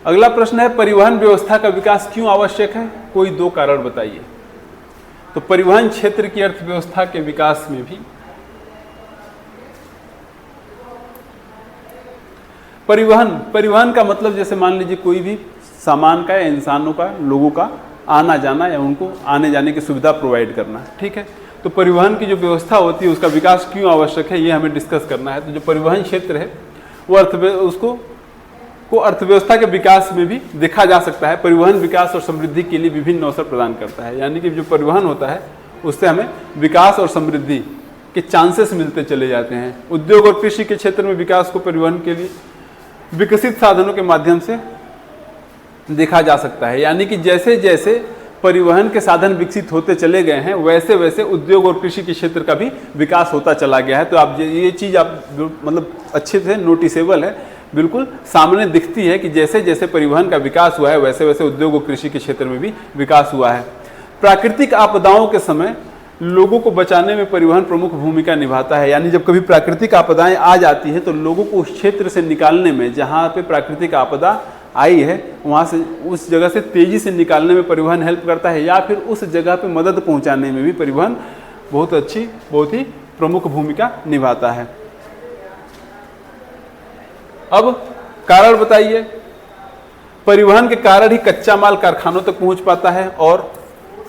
अगला प्रश्न है, परिवहन व्यवस्था का विकास क्यों आवश्यक है? कोई 2 कारण बताइए। तो परिवहन क्षेत्र की अर्थव्यवस्था के विकास में भी परिवहन का मतलब जैसे मान लीजिए कोई भी सामान का या इंसानों का, लोगों का आना जाना या उनको आने जाने की सुविधा प्रोवाइड करना। ठीक है, तो परिवहन की जो व्यवस्था होती है उसका विकास क्यों आवश्यक है, ये हमें डिस्कस करना है। तो जो परिवहन क्षेत्र है वो उसको अर्थव्यवस्था के विकास में भी देखा जा सकता है। परिवहन विकास और समृद्धि के लिए विभिन्न अवसर प्रदान करता है। यानी कि जो परिवहन होता है उससे हमें विकास और समृद्धि के चांसेस मिलते चले जाते हैं। उद्योग और कृषि के क्षेत्र में विकास को परिवहन के लिए विकसित साधनों के माध्यम से देखा जा सकता है। यानी कि जैसे जैसे परिवहन के साधन विकसित होते चले गए हैं वैसे वैसे उद्योग और कृषि के क्षेत्र का भी विकास होता चला गया है। तो आप ये चीज़ आप मतलब अच्छे से नोटिसेबल है, बिल्कुल सामने दिखती है कि जैसे जैसे परिवहन का विकास हुआ है वैसे वैसे उद्योग और कृषि के क्षेत्र में भी विकास हुआ है। प्राकृतिक आपदाओं के समय लोगों को बचाने में परिवहन प्रमुख भूमिका निभाता है। यानी जब कभी प्राकृतिक आपदाएं आ जाती हैं तो लोगों को उस क्षेत्र से निकालने में, जहाँ पे प्राकृतिक आपदा आई है वहाँ से, उस जगह से तेजी से निकालने में परिवहन हेल्प करता है, या फिर उस जगह पे मदद पहुँचाने में भी परिवहन बहुत ही प्रमुख भूमिका निभाता है। अब कारण बताइए। परिवहन के कारण ही कच्चा माल कारखानों तक पहुंच पाता है और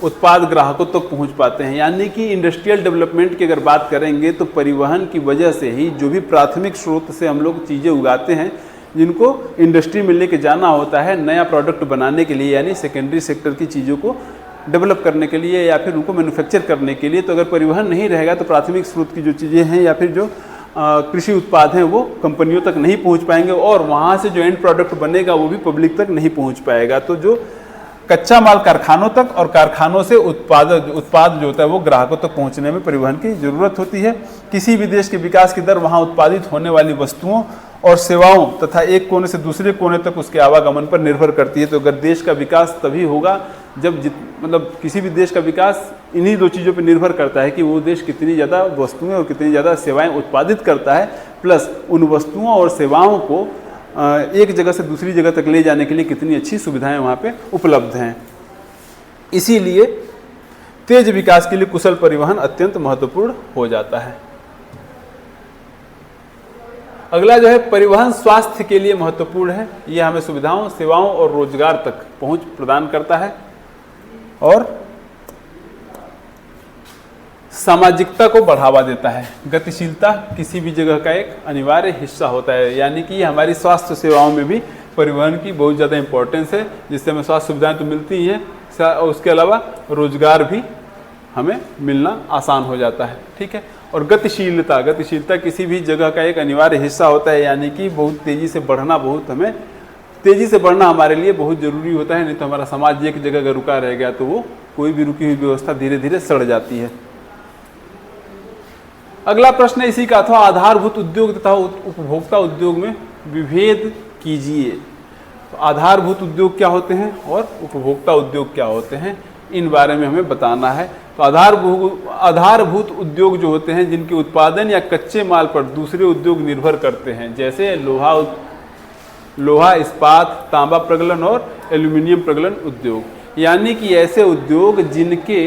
उत्पाद ग्राहकों तक पहुंच पाते हैं। यानी कि इंडस्ट्रियल डेवलपमेंट की अगर बात करेंगे तो परिवहन की वजह से ही जो भी प्राथमिक स्रोत से हम लोग चीज़ें उगाते हैं, जिनको इंडस्ट्री में लेके जाना होता है नया प्रोडक्ट बनाने के लिए, यानी सेकेंडरी सेक्टर की चीज़ों को डेवलप करने के लिए या फिर उनको मैन्युफैक्चर करने के लिए, तो अगर परिवहन नहीं रहेगा तो प्राथमिक स्रोत की जो चीज़ें हैं या फिर जो कृषि उत्पाद हैं वो कंपनियों तक नहीं पहुंच पाएंगे और वहाँ से जो एंड प्रोडक्ट बनेगा वो भी पब्लिक तक नहीं पहुंच पाएगा। तो जो कच्चा माल कारखानों तक और कारखानों से उत्पाद जो होता है वो ग्राहकों तक पहुंचने में परिवहन की जरूरत होती है। किसी भी देश के विकास की दर वहाँ उत्पादित होने वाली वस्तुओं और सेवाओं तथा एक कोने से दूसरे कोने तक उसके आवागमन पर निर्भर करती है। तो अगर देश का विकास तभी होगा जब मतलब किसी भी देश का विकास इन्हीं 2 चीज़ों पर निर्भर करता है कि वो देश कितनी ज़्यादा वस्तुएं और कितनी ज़्यादा सेवाएं उत्पादित करता है, प्लस उन वस्तुओं और सेवाओं को एक जगह से दूसरी जगह तक ले जाने के लिए कितनी अच्छी सुविधाएं वहाँ पे उपलब्ध हैं। इसीलिए तेज विकास के लिए कुशल परिवहन अत्यंत महत्वपूर्ण हो जाता है। अगला जो है परिवहन स्वास्थ्य के लिए महत्वपूर्ण है। यह हमें सुविधाओं, सेवाओं और रोजगार तक पहुंच प्रदान करता है और सामाजिकता को बढ़ावा देता है। गतिशीलता किसी भी जगह का एक अनिवार्य हिस्सा होता है। यानी कि हमारी स्वास्थ्य सेवाओं में भी परिवहन की बहुत ज़्यादा इंपॉर्टेंस है, जिससे हमें स्वास्थ्य सुविधाएं तो मिलती ही हैं, उसके अलावा रोजगार भी हमें मिलना आसान हो जाता है। ठीक है, और गतिशीलता किसी भी जगह का एक अनिवार्य हिस्सा होता है। यानी कि तेज़ी से बढ़ना हमारे लिए बहुत ज़रूरी होता है। नहीं तो हमारा समाज एक जगह अगर रुका रह गया तो वो कोई भी रुकी हुई व्यवस्था धीरे धीरे सड़ जाती है। अगला प्रश्न इसी का था, आधारभूत उद्योग तथा उपभोक्ता उद्योग में विभेद कीजिए। तो आधारभूत उद्योग क्या होते हैं और उपभोक्ता उद्योग क्या होते हैं, इन बारे में हमें बताना है। तो आधारभूत उद्योग जो होते हैं जिनके उत्पादन या कच्चे माल पर दूसरे उद्योग निर्भर करते हैं, जैसे लोहा, इस्पात, तांबा प्रगलन और एल्यूमिनियम प्रगलन उद्योग। यानी कि ऐसे उद्योग जिनके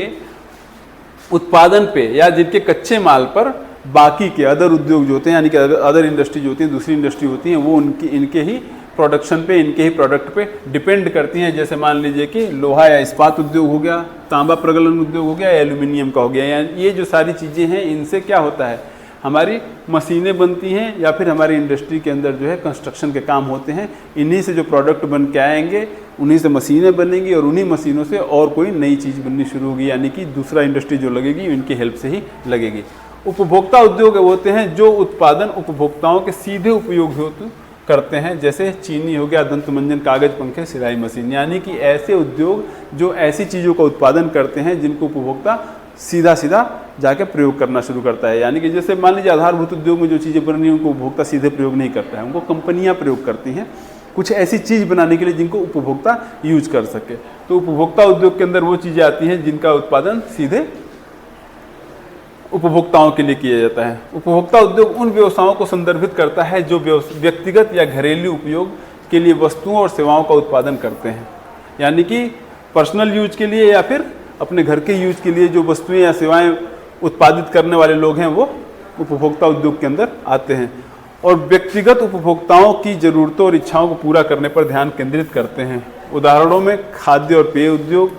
उत्पादन पे या जिनके कच्चे माल पर बाकी के अदर उद्योग जो होते हैं, यानी कि अदर इंडस्ट्री जो होती है, दूसरी इंडस्ट्री होती हैं, वो इनके ही प्रोडक्शन पे, इनके ही प्रोडक्ट पे डिपेंड करती हैं। जैसे मान लीजिए कि लोहा या इस्पात उद्योग हो गया, तांबा प्रगलन उद्योग हो गया, एल्यूमिनियम का हो गया। यानी ये जो सारी चीज़ें हैं इनसे क्या होता है, हमारी मशीनें बनती हैं या फिर हमारी इंडस्ट्री के अंदर जो है कंस्ट्रक्शन के काम होते हैं। इन्हीं से जो प्रोडक्ट बन के आएंगे, उन्हीं से मशीनें बनेंगी और उन्हीं मशीनों से और कोई नई चीज़ बननी शुरू होगी, यानी कि दूसरा इंडस्ट्री जो लगेगी इनकी हेल्प से ही लगेगी। उपभोक्ता उद्योग होते हैं जो उत्पादन उपभोक्ताओं के सीधे उपयोग हेतु करते हैं, जैसे चीनी हो गया, दंत मंजन, कागज, पंखे, सिलाई मशीन, यानी कि ऐसे उद्योग जो ऐसी चीज़ों का उत्पादन करते हैं जिनको उपभोक्ता सीधा सीधा जाके प्रयोग करना शुरू करता है। यानी कि जैसे मान लीजिए आधारभूत उद्योग में जो चीज़ें बन रही हैं उनको उपभोक्ता सीधे प्रयोग नहीं करता है, उनको कंपनियां प्रयोग करती हैं कुछ ऐसी चीज़ बनाने के लिए जिनको उपभोक्ता यूज कर सके। तो उपभोक्ता उद्योग के अंदर वो चीज़ें आती हैं जिनका उत्पादन सीधे उपभोक्ताओं के लिए किया जाता है। उपभोक्ता उद्योग उन व्यवसायों को संदर्भित करता है जो व्यक्तिगत या घरेलू उपयोग के लिए वस्तुओं और सेवाओं का उत्पादन करते हैं, यानी कि पर्सनल यूज के लिए या फिर अपने घर के यूज के लिए जो वस्तुएं या सेवाएं उत्पादित करने वाले लोग हैं वो उपभोक्ता उद्योग के अंदर आते हैं और व्यक्तिगत उपभोक्ताओं की ज़रूरतों और इच्छाओं को पूरा करने पर ध्यान केंद्रित करते हैं। उदाहरणों में खाद्य और पेय उद्योग,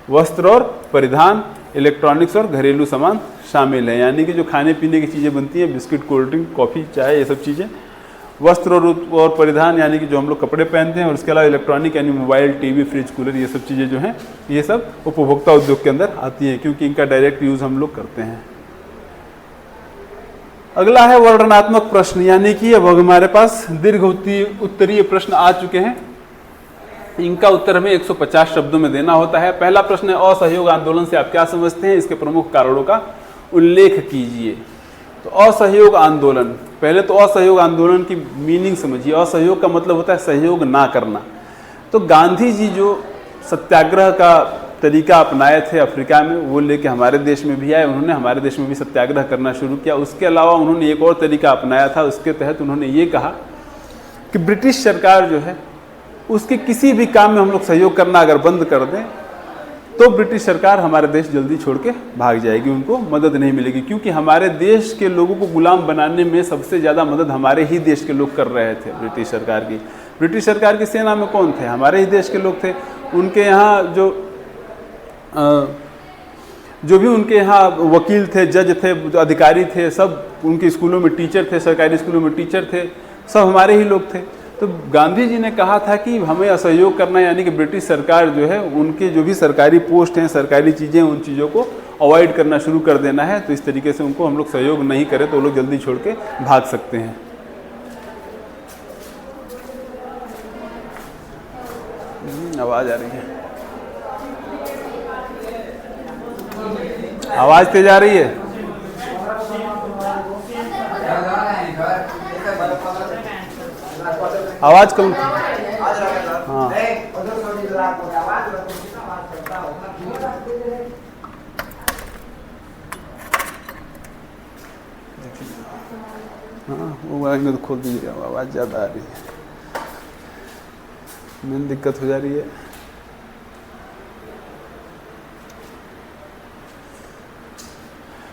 वस्त्र और परिधान, इलेक्ट्रॉनिक्स और घरेलू सामान शामिल है, यानी कि जो खाने पीने की चीज़ें बनती हैं, बिस्किट, कोल्ड ड्रिंक, कॉफ़ी, चाय, ये सब चीज़ें। वस्त्र और परिधान यानी कि जो हम लोग कपड़े पहनते हैं, और इसके अलावा इलेक्ट्रॉनिक यानी मोबाइल, टीवी, फ्रिज, कूलर, ये सब चीज़ें जो हैं ये सब उपभोक्ता उद्योग के अंदर आती हैं क्योंकि इनका डायरेक्ट यूज़ हम लोग करते हैं। अगला है वर्णनात्मक प्रश्न, यानी कि अब हमारे पास दीर्घ उत्तरीय प्रश्न आ चुके हैं। इनका उत्तर हमें 150 शब्दों में देना होता है। पहला प्रश्न है असहयोग आंदोलन से आप क्या समझते हैं, इसके प्रमुख कारणों का उल्लेख कीजिए। तो असहयोग आंदोलन, पहले तो असहयोग आंदोलन की मीनिंग समझिए। असहयोग का मतलब होता है सहयोग ना करना। तो गांधी जी जो सत्याग्रह का तरीका अपनाए थे अफ्रीका में, वो लेके हमारे देश में भी आए। उन्होंने हमारे देश में भी सत्याग्रह करना शुरू किया। उसके अलावा उन्होंने एक और तरीका अपनाया था, उसके तहत उन्होंने ये कहा कि ब्रिटिश सरकार जो है उसके किसी भी काम में हम लोग सहयोग करना अगर बंद कर दें तो ब्रिटिश सरकार हमारे देश जल्दी छोड़ के भाग जाएगी, उनको मदद नहीं मिलेगी। क्योंकि हमारे देश के लोगों को गुलाम बनाने में सबसे ज़्यादा मदद हमारे ही देश के लोग कर रहे थे ब्रिटिश सरकार की। ब्रिटिश सरकार की सेना में कौन थे, हमारे ही देश के लोग थे। उनके यहाँ जो भी उनके यहाँ वकील थे, जज थे, अधिकारी थे, सब उनके स्कूलों में टीचर थे, सरकारी स्कूलों में टीचर थे, सब हमारे ही लोग थे। तो गांधी जी ने कहा था कि हमें असहयोग करना, यानी कि ब्रिटिश सरकार जो है उनके जो भी सरकारी पोस्ट हैं, सरकारी चीज़ें, उन चीज़ों को अवॉइड करना शुरू कर देना है। तो इस तरीके से उनको हम लोग सहयोग नहीं करें तो वो लोग जल्दी छोड़ के भाग सकते हैं। आवाज़ आ रही है, आवाज़ तेज आ रही है। आवाज कम। हाँ हाँ, वो आएंगे तो खोल दीजिएगा, आवाज़ ज़्यादा आ रही है, मेन दिक्कत हो जा रही है।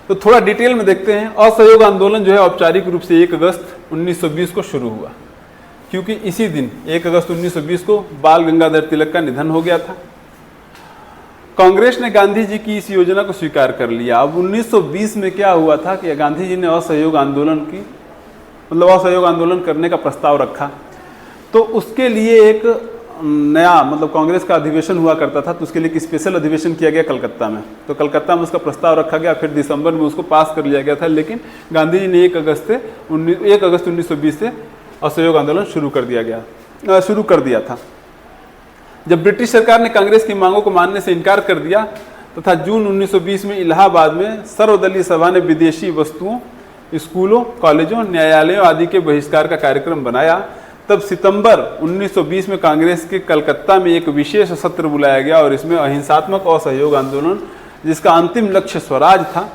तो थोड़ा डिटेल में देखते हैं। असहयोग आंदोलन जो है औपचारिक रूप से 1 अगस्त 1920 को शुरू हुआ, क्योंकि इसी दिन 1 अगस्त 1920 को बाल गंगाधर तिलक का निधन हो गया था। कांग्रेस ने गांधी जी की इस योजना को स्वीकार कर लिया। अब 1920 में क्या हुआ था कि गांधी जी ने असहयोग आंदोलन करने का प्रस्ताव रखा। तो उसके लिए एक नया कांग्रेस का अधिवेशन हुआ करता था, तो उसके लिए एक स्पेशल अधिवेशन किया गया कलकत्ता में। तो कलकत्ता में उसका प्रस्ताव रखा गया, फिर दिसंबर में उसको पास कर लिया गया था। लेकिन गांधी जी ने 1 अगस्त 1920 से असहयोग आंदोलन शुरू कर दिया था। जब ब्रिटिश सरकार ने कांग्रेस की मांगों को मानने से इनकार कर दिया तथा जून 1920 में इलाहाबाद में सर्वदलीय सभा ने विदेशी वस्तुओं, स्कूलों, कॉलेजों, न्यायालयों आदि के बहिष्कार का कार्यक्रम बनाया, तब सितंबर 1920 में कांग्रेस के कलकत्ता में एक विशेष सत्र बुलाया गया और इसमें अहिंसात्मक असहयोग आंदोलन, जिसका अंतिम लक्ष्य स्वराज था,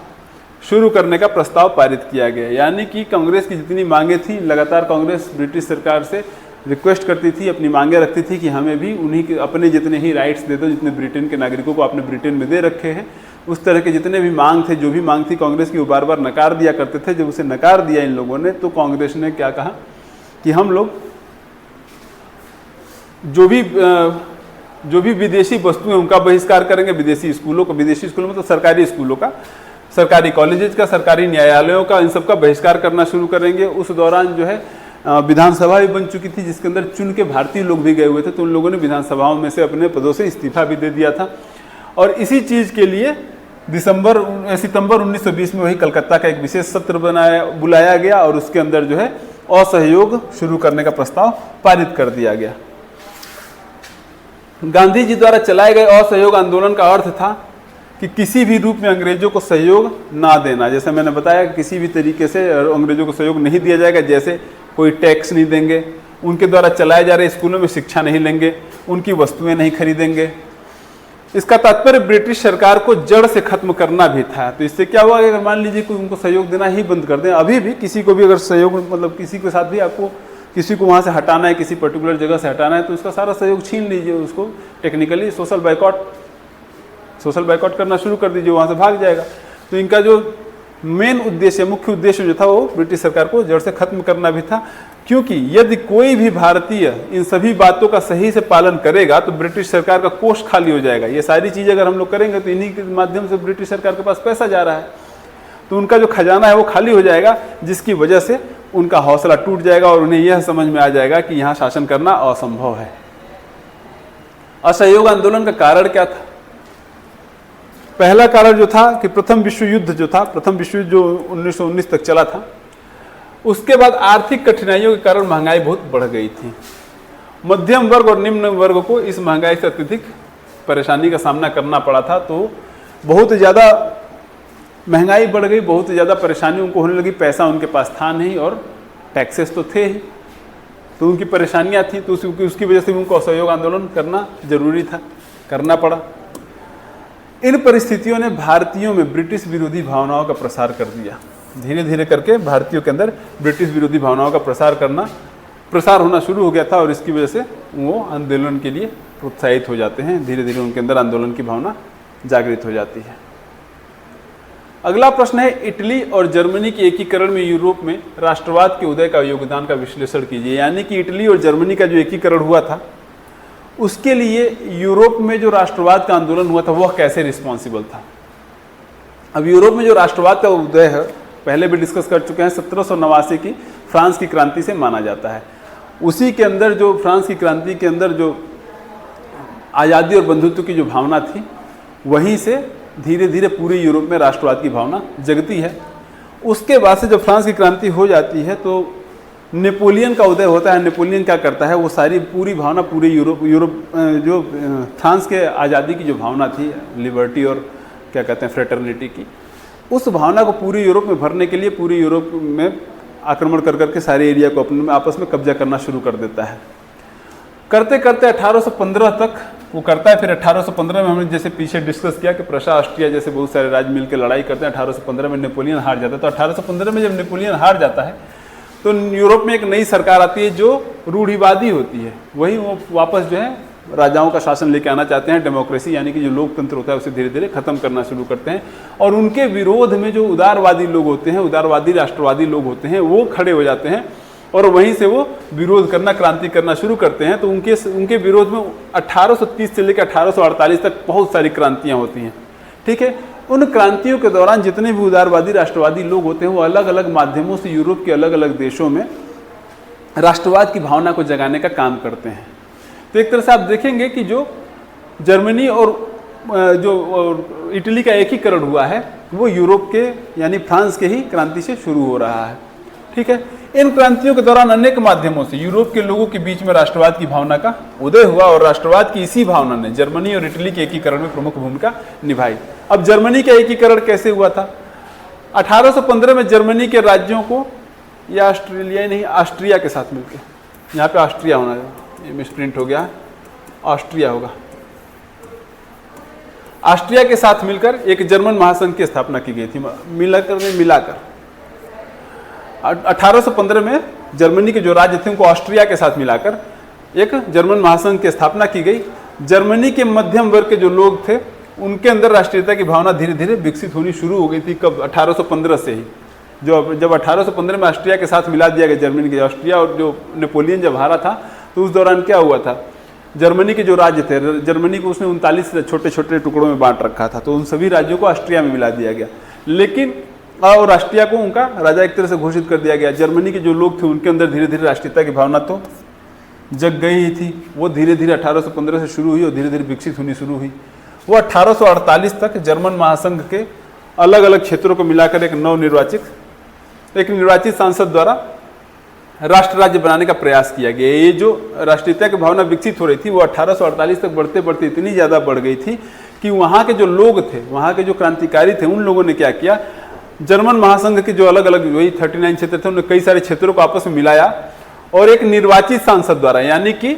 शुरू करने का प्रस्ताव पारित किया गया। यानी कि कांग्रेस की जितनी मांगे थी, लगातार कांग्रेस ब्रिटिश सरकार से रिक्वेस्ट करती थी, अपनी मांगे रखती थी कि हमें भी उन्हीं के अपने जितने ही राइट्स दे दो जितने ब्रिटेन के नागरिकों को आपने ब्रिटेन में दे रखे हैं। उस तरह के जितने भी मांग थे, जो भी मांग थी कांग्रेस की, वो बार बार नकार दिया करते थे। जब उसे नकार दिया इन लोगों ने, तो कांग्रेस ने क्या कहा कि हम लोग जो भी विदेशी वस्तुएं उनका बहिष्कार करेंगे, विदेशी स्कूलों में तो सरकारी स्कूलों का, सरकारी कॉलेजेस का, सरकारी न्यायालयों का, इन सब का बहिष्कार करना शुरू करेंगे। उस दौरान जो है विधानसभा भी बन चुकी थी जिसके अंदर चुन के भारतीय लोग भी गए हुए थे, तो उन लोगों ने विधानसभाओं में से अपने पदों से इस्तीफा भी दे दिया था। और इसी चीज़ के लिए सितंबर 1920 में वही कलकत्ता का एक विशेष सत्र बुलाया गया और उसके अंदर जो है असहयोग शुरू करने का प्रस्ताव पारित कर दिया गया। गांधी जी द्वारा चलाए गए असहयोग आंदोलन का अर्थ था कि किसी भी रूप में अंग्रेजों को सहयोग ना देना। जैसे मैंने बताया, किसी भी तरीके से अंग्रेजों को सहयोग नहीं दिया जाएगा, जैसे कोई टैक्स नहीं देंगे, उनके द्वारा चलाए जा रहे स्कूलों में शिक्षा नहीं लेंगे, उनकी वस्तुएं नहीं खरीदेंगे। इसका तात्पर्य ब्रिटिश सरकार को जड़ से खत्म करना भी था। तो इससे क्या हुआ, अगर मान लीजिए कोई उनको सहयोग देना ही बंद कर दें, अभी भी किसी को भी अगर सहयोग, मतलब किसी के साथ भी आपको किसी को वहाँ से हटाना है, किसी पर्टिकुलर जगह से हटाना है, तो उसका सारा सहयोग छीन लीजिए, उसको टेक्निकली सोशल बाइकआउट करना शुरू कर दीजिए, वहाँ से भाग जाएगा। तो इनका जो मेन उद्देश्य, मुख्य उद्देश्य जो था वो ब्रिटिश सरकार को जड़ से खत्म करना भी था, क्योंकि यदि कोई भी भारतीय इन सभी बातों का सही से पालन करेगा तो ब्रिटिश सरकार का कोष खाली हो जाएगा। ये सारी चीज़ें अगर हम लोग करेंगे तो इन्हीं के माध्यम से ब्रिटिश सरकार के पास पैसा जा रहा है, तो उनका जो खजाना है वो खाली हो जाएगा, जिसकी वजह से उनका हौसला टूट जाएगा और उन्हें यह समझ में आ जाएगा कि यहाँ शासन करना असंभव है। असहयोग आंदोलन का कारण क्या था? पहला कारण जो था कि प्रथम विश्व युद्ध जो 1919 तक चला था, उसके बाद आर्थिक कठिनाइयों के कारण महंगाई बहुत बढ़ गई थी। मध्यम वर्ग और निम्न वर्ग को इस महंगाई से अत्यधिक परेशानी का सामना करना पड़ा था। तो बहुत ज़्यादा महंगाई बढ़ गई, बहुत ज़्यादा परेशानी उनको होने लगी, पैसा उनके पास था नहीं और टैक्सेस तो थे ही, तो उनकी परेशानियां थी। तो उसकी वजह से उनको असहयोग आंदोलन करना जरूरी था, करना पड़ा। इन परिस्थितियों ने भारतीयों में ब्रिटिश विरोधी भावनाओं का प्रसार कर दिया। धीरे धीरे करके भारतीयों के अंदर ब्रिटिश विरोधी भावनाओं का प्रसार होना शुरू हो गया था और इसकी वजह से वो आंदोलन के लिए प्रोत्साहित हो जाते हैं। धीरे धीरे उनके अंदर आंदोलन की भावना जागृत हो जाती है। अगला प्रश्न है, इटली और जर्मनी के एकीकरण में यूरोप में राष्ट्रवाद के उदय का योगदान का विश्लेषण कीजिए। यानी कि इटली और जर्मनी का जो एकीकरण हुआ था, उसके लिए यूरोप में जो राष्ट्रवाद का आंदोलन हुआ था वह कैसे रिस्पॉन्सिबल था। अब यूरोप में जो राष्ट्रवाद का उदय है, पहले भी डिस्कस कर चुके हैं, 1789 की फ्रांस की क्रांति से माना जाता है। उसी के अंदर जो फ्रांस की क्रांति के अंदर जो आज़ादी और बंधुत्व की जो भावना थी, वहीं से धीरे धीरे पूरे यूरोप में राष्ट्रवाद की भावना जगती है। उसके बाद से जब फ्रांस की क्रांति हो जाती है तो नेपोलियन का उदय होता है। नेपोलियन क्या करता है, वो सारी पूरी भावना पूरे यूरोप जो फ्रांस के आज़ादी की जो भावना थी, लिबर्टी और क्या कहते हैं फ्रेटर्निटी की, उस भावना को पूरे यूरोप में भरने के लिए पूरे यूरोप में आक्रमण कर करके सारे एरिया को अपने आपस में कब्जा करना शुरू कर देता है। करते करते 1815 तक वो करता है। फिर 1815 में हमने जैसे पीछे डिस्कस किया कि प्रशा, ऑस्ट्रिया जैसे बहुत सारे राज्य मिलकर लड़ाई करते हैं। 1815 में नेपोलियन हार जाता है। तो 1815 में जब नेपोलियन हार जाता है तो यूरोप में एक नई सरकार आती है जो रूढ़िवादी होती है। वही वो वापस जो है राजाओं का शासन लेके आना चाहते हैं, डेमोक्रेसी यानी कि जो लोकतंत्र होता है उसे धीरे धीरे खत्म करना शुरू करते हैं। और उनके विरोध में जो उदारवादी लोग होते हैं, उदारवादी राष्ट्रवादी लोग होते हैं, वो खड़े हो जाते हैं और वहीं से वो विरोध करना, क्रांति करना शुरू करते हैं। तो उनके विरोध में 1830 से लेकर 1848 तक बहुत सारी क्रांतियाँ होती हैं। ठीक है, उन क्रांतियों के दौरान जितने भी उदारवादी राष्ट्रवादी लोग होते हैं वो अलग अलग माध्यमों से यूरोप के अलग अलग देशों में राष्ट्रवाद की भावना को जगाने का काम करते हैं। तो एक तरह से आप देखेंगे कि जो जर्मनी और जो इटली का एकीकरण हुआ है वो यूरोप के यानी फ्रांस के ही क्रांति से शुरू हो रहा है। ठीक है, इन क्रांतियों के दौरान अनेक माध्यमों से यूरोप के लोगों के बीच में राष्ट्रवाद की भावना का उदय हुआ और राष्ट्रवाद की इसी भावना ने जर्मनी और इटली के एकीकरण में प्रमुख भूमिका निभाई। अब जर्मनी का एकीकरण कैसे हुआ था? 1815 में जर्मनी के राज्यों को, या ऑस्ट्रेलिया नहीं, ऑस्ट्रिया के साथ मिलकर, यहाँ पे ऑस्ट्रिया होना है, ये मिसप्रिंट हो गया, ऑस्ट्रिया होगा। ऑस्ट्रिया के साथ मिलकर एक जर्मन महासंघ की स्थापना की गई थी। मिलाकर 1815 में जर्मनी के जो राज्य थे उनको ऑस्ट्रिया के साथ मिलाकर एक जर्मन महासंघ की स्थापना की गई। जर्मनी के मध्यम वर्ग के जो लोग थे उनके अंदर राष्ट्रीयता की भावना धीरे धीरे विकसित होनी शुरू हो गई थी। कब? 1815 से ही। जब 1815 में ऑस्ट्रिया के साथ मिला दिया गया जर्मनी के, ऑस्ट्रिया और जो नेपोलियन जब हारा था तो उस दौरान क्या हुआ था, जर्मनी के जो राज्य थे, जर्मनी को उसने 39 छोटे छोटे टुकड़ों में बांट रखा था, तो उन सभी राज्यों को ऑस्ट्रिया में मिला दिया गया। लेकिन और राष्ट्रीय को उनका राजा एक तरह से घोषित कर दिया गया। जर्मनी के जो लोग थे उनके अंदर धीरे धीरे राष्ट्रीयता की भावना तो जग गई ही थी, वो धीरे धीरे 1815 से शुरू हुई और धीरे धीरे विकसित होनी शुरू हुई। वो 1848 तक जर्मन महासंघ के अलग अलग क्षेत्रों को मिलाकर एक निर्वाचित सांसद द्वारा राष्ट्र राज्य बनाने का प्रयास किया गया। ये जो राष्ट्रीयता की भावना विकसित हो रही थी वो 1848 तक बढ़ते बढ़ते इतनी ज़्यादा बढ़ गई थी कि वहाँ के जो लोग थे, वहाँ के जो क्रांतिकारी थे, उन लोगों ने क्या किया, जर्मन महासंघ के जो अलग अलग वही 39 क्षेत्र थे, उन्होंने कई सारे क्षेत्रों को आपस में मिलाया और एक निर्वाचित सांसद द्वारा, यानी कि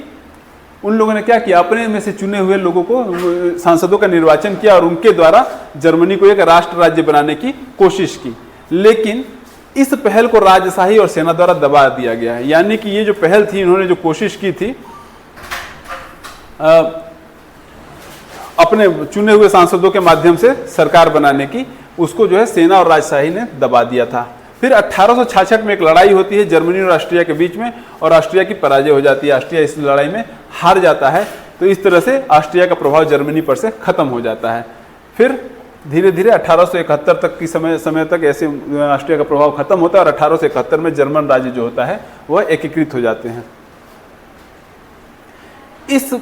उन लोगों ने क्या किया, अपने में से चुने हुए लोगों को, सांसदों का निर्वाचन किया और उनके द्वारा जर्मनी को एक राष्ट्र राज्य बनाने की कोशिश की। लेकिन इस पहल को राजशाही और सेना द्वारा दबा दिया गया है। यानी कि ये जो पहल थी, इन्होंने जो कोशिश की थी अपने चुने हुए सांसदों के माध्यम से सरकार बनाने की, उसको जो है सेना और राजशाही ने दबा दिया था। फिर 1866 में एक लड़ाई होती है जर्मनी और ऑस्ट्रिया के बीच में और ऑस्ट्रिया की पराजय हो जाती है। ऑस्ट्रिया इस लड़ाई में हार जाता है, तो इस तरह से ऑस्ट्रिया का प्रभाव जर्मनी पर से खत्म हो जाता है। फिर धीरे धीरे 1871 तक की समय तक ऐसे ऑस्ट्रिया का प्रभाव खत्म होता है और 1871 में जर्मन राज्य जो होता है वह एकीकृत हो जाते हैं। इस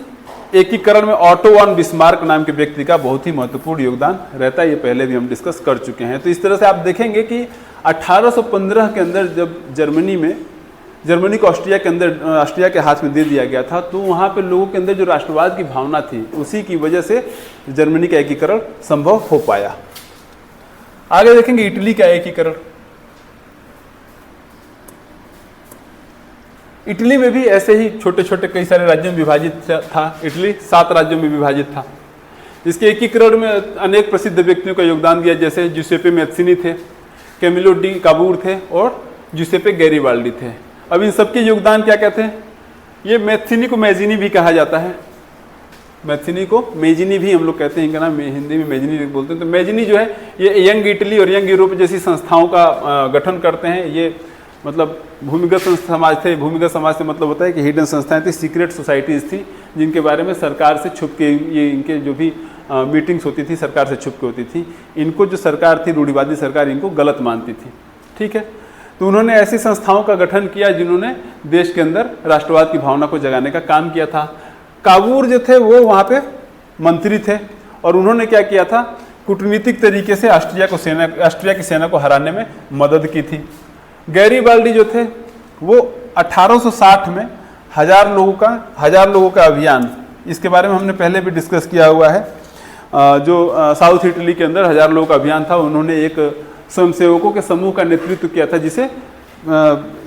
एकीकरण में ऑटो वॉन बिस्मार्क नाम के व्यक्ति का बहुत ही महत्वपूर्ण योगदान रहता है, ये पहले भी हम डिस्कस कर चुके हैं। तो इस तरह से आप देखेंगे कि 1815 के अंदर जब जर्मनी को ऑस्ट्रिया के हाथ में दे दिया गया था, तो वहाँ पे लोगों के अंदर जो राष्ट्रवाद की भावना थी, उसी की वजह से जर्मनी का एकीकरण संभव हो पाया। आगे देखेंगे इटली का एकीकरण। इटली में भी ऐसे ही छोटे छोटे कई सारे राज्यों में विभाजित था। इटली 7 राज्यों में विभाजित था। इसके एकीकरण में अनेक प्रसिद्ध व्यक्तियों का योगदान दिया, जैसे जुसेपे मैत्सिनी थे, कैमिलो डी काबूर थे और जुसेपे गैरिबाल्डी थे। अब इन सबके योगदान क्या कहते हैं, ये मैत्सिनी को मैजिनी भी कहा जाता है, मैत्सिनी को मेजिनी भी हम लोग कहते हैं, इनका नाम हिंदी में मेजिनी बोलते हैं। तो मेजिनी जो है ये यंग इटली और यंग यूरोप जैसी संस्थाओं का गठन करते हैं। ये मतलब भूमिगत समाज थे। भूमिगत समाज से मतलब होता है कि हिडन संस्थाएं थी, सीक्रेट सोसाइटीज़ थी, जिनके बारे में सरकार से छुप के ये इनके जो भी मीटिंग्स होती थी सरकार से छुप के होती थी। इनको जो सरकार थी, रूढ़िवादी सरकार, इनको गलत मानती थी। ठीक है, तो उन्होंने ऐसी संस्थाओं का गठन किया जिन्होंने देश के अंदर राष्ट्रवाद की भावना को जगाने का काम किया था। काबूर जो थे वो वहाँ पे मंत्री थे और उन्होंने क्या किया था, कूटनीतिक तरीके से ऑस्ट्रिया की सेना को हराने में मदद की थी। गैरिबाल्डी जो थे वो 1860 में हजार लोगों का अभियान, इसके बारे में हमने पहले भी डिस्कस किया हुआ है। जो साउथ इटली के अंदर 1000 लोगों का अभियान था, उन्होंने एक स्वयंसेवकों के समूह का नेतृत्व किया था, जिसे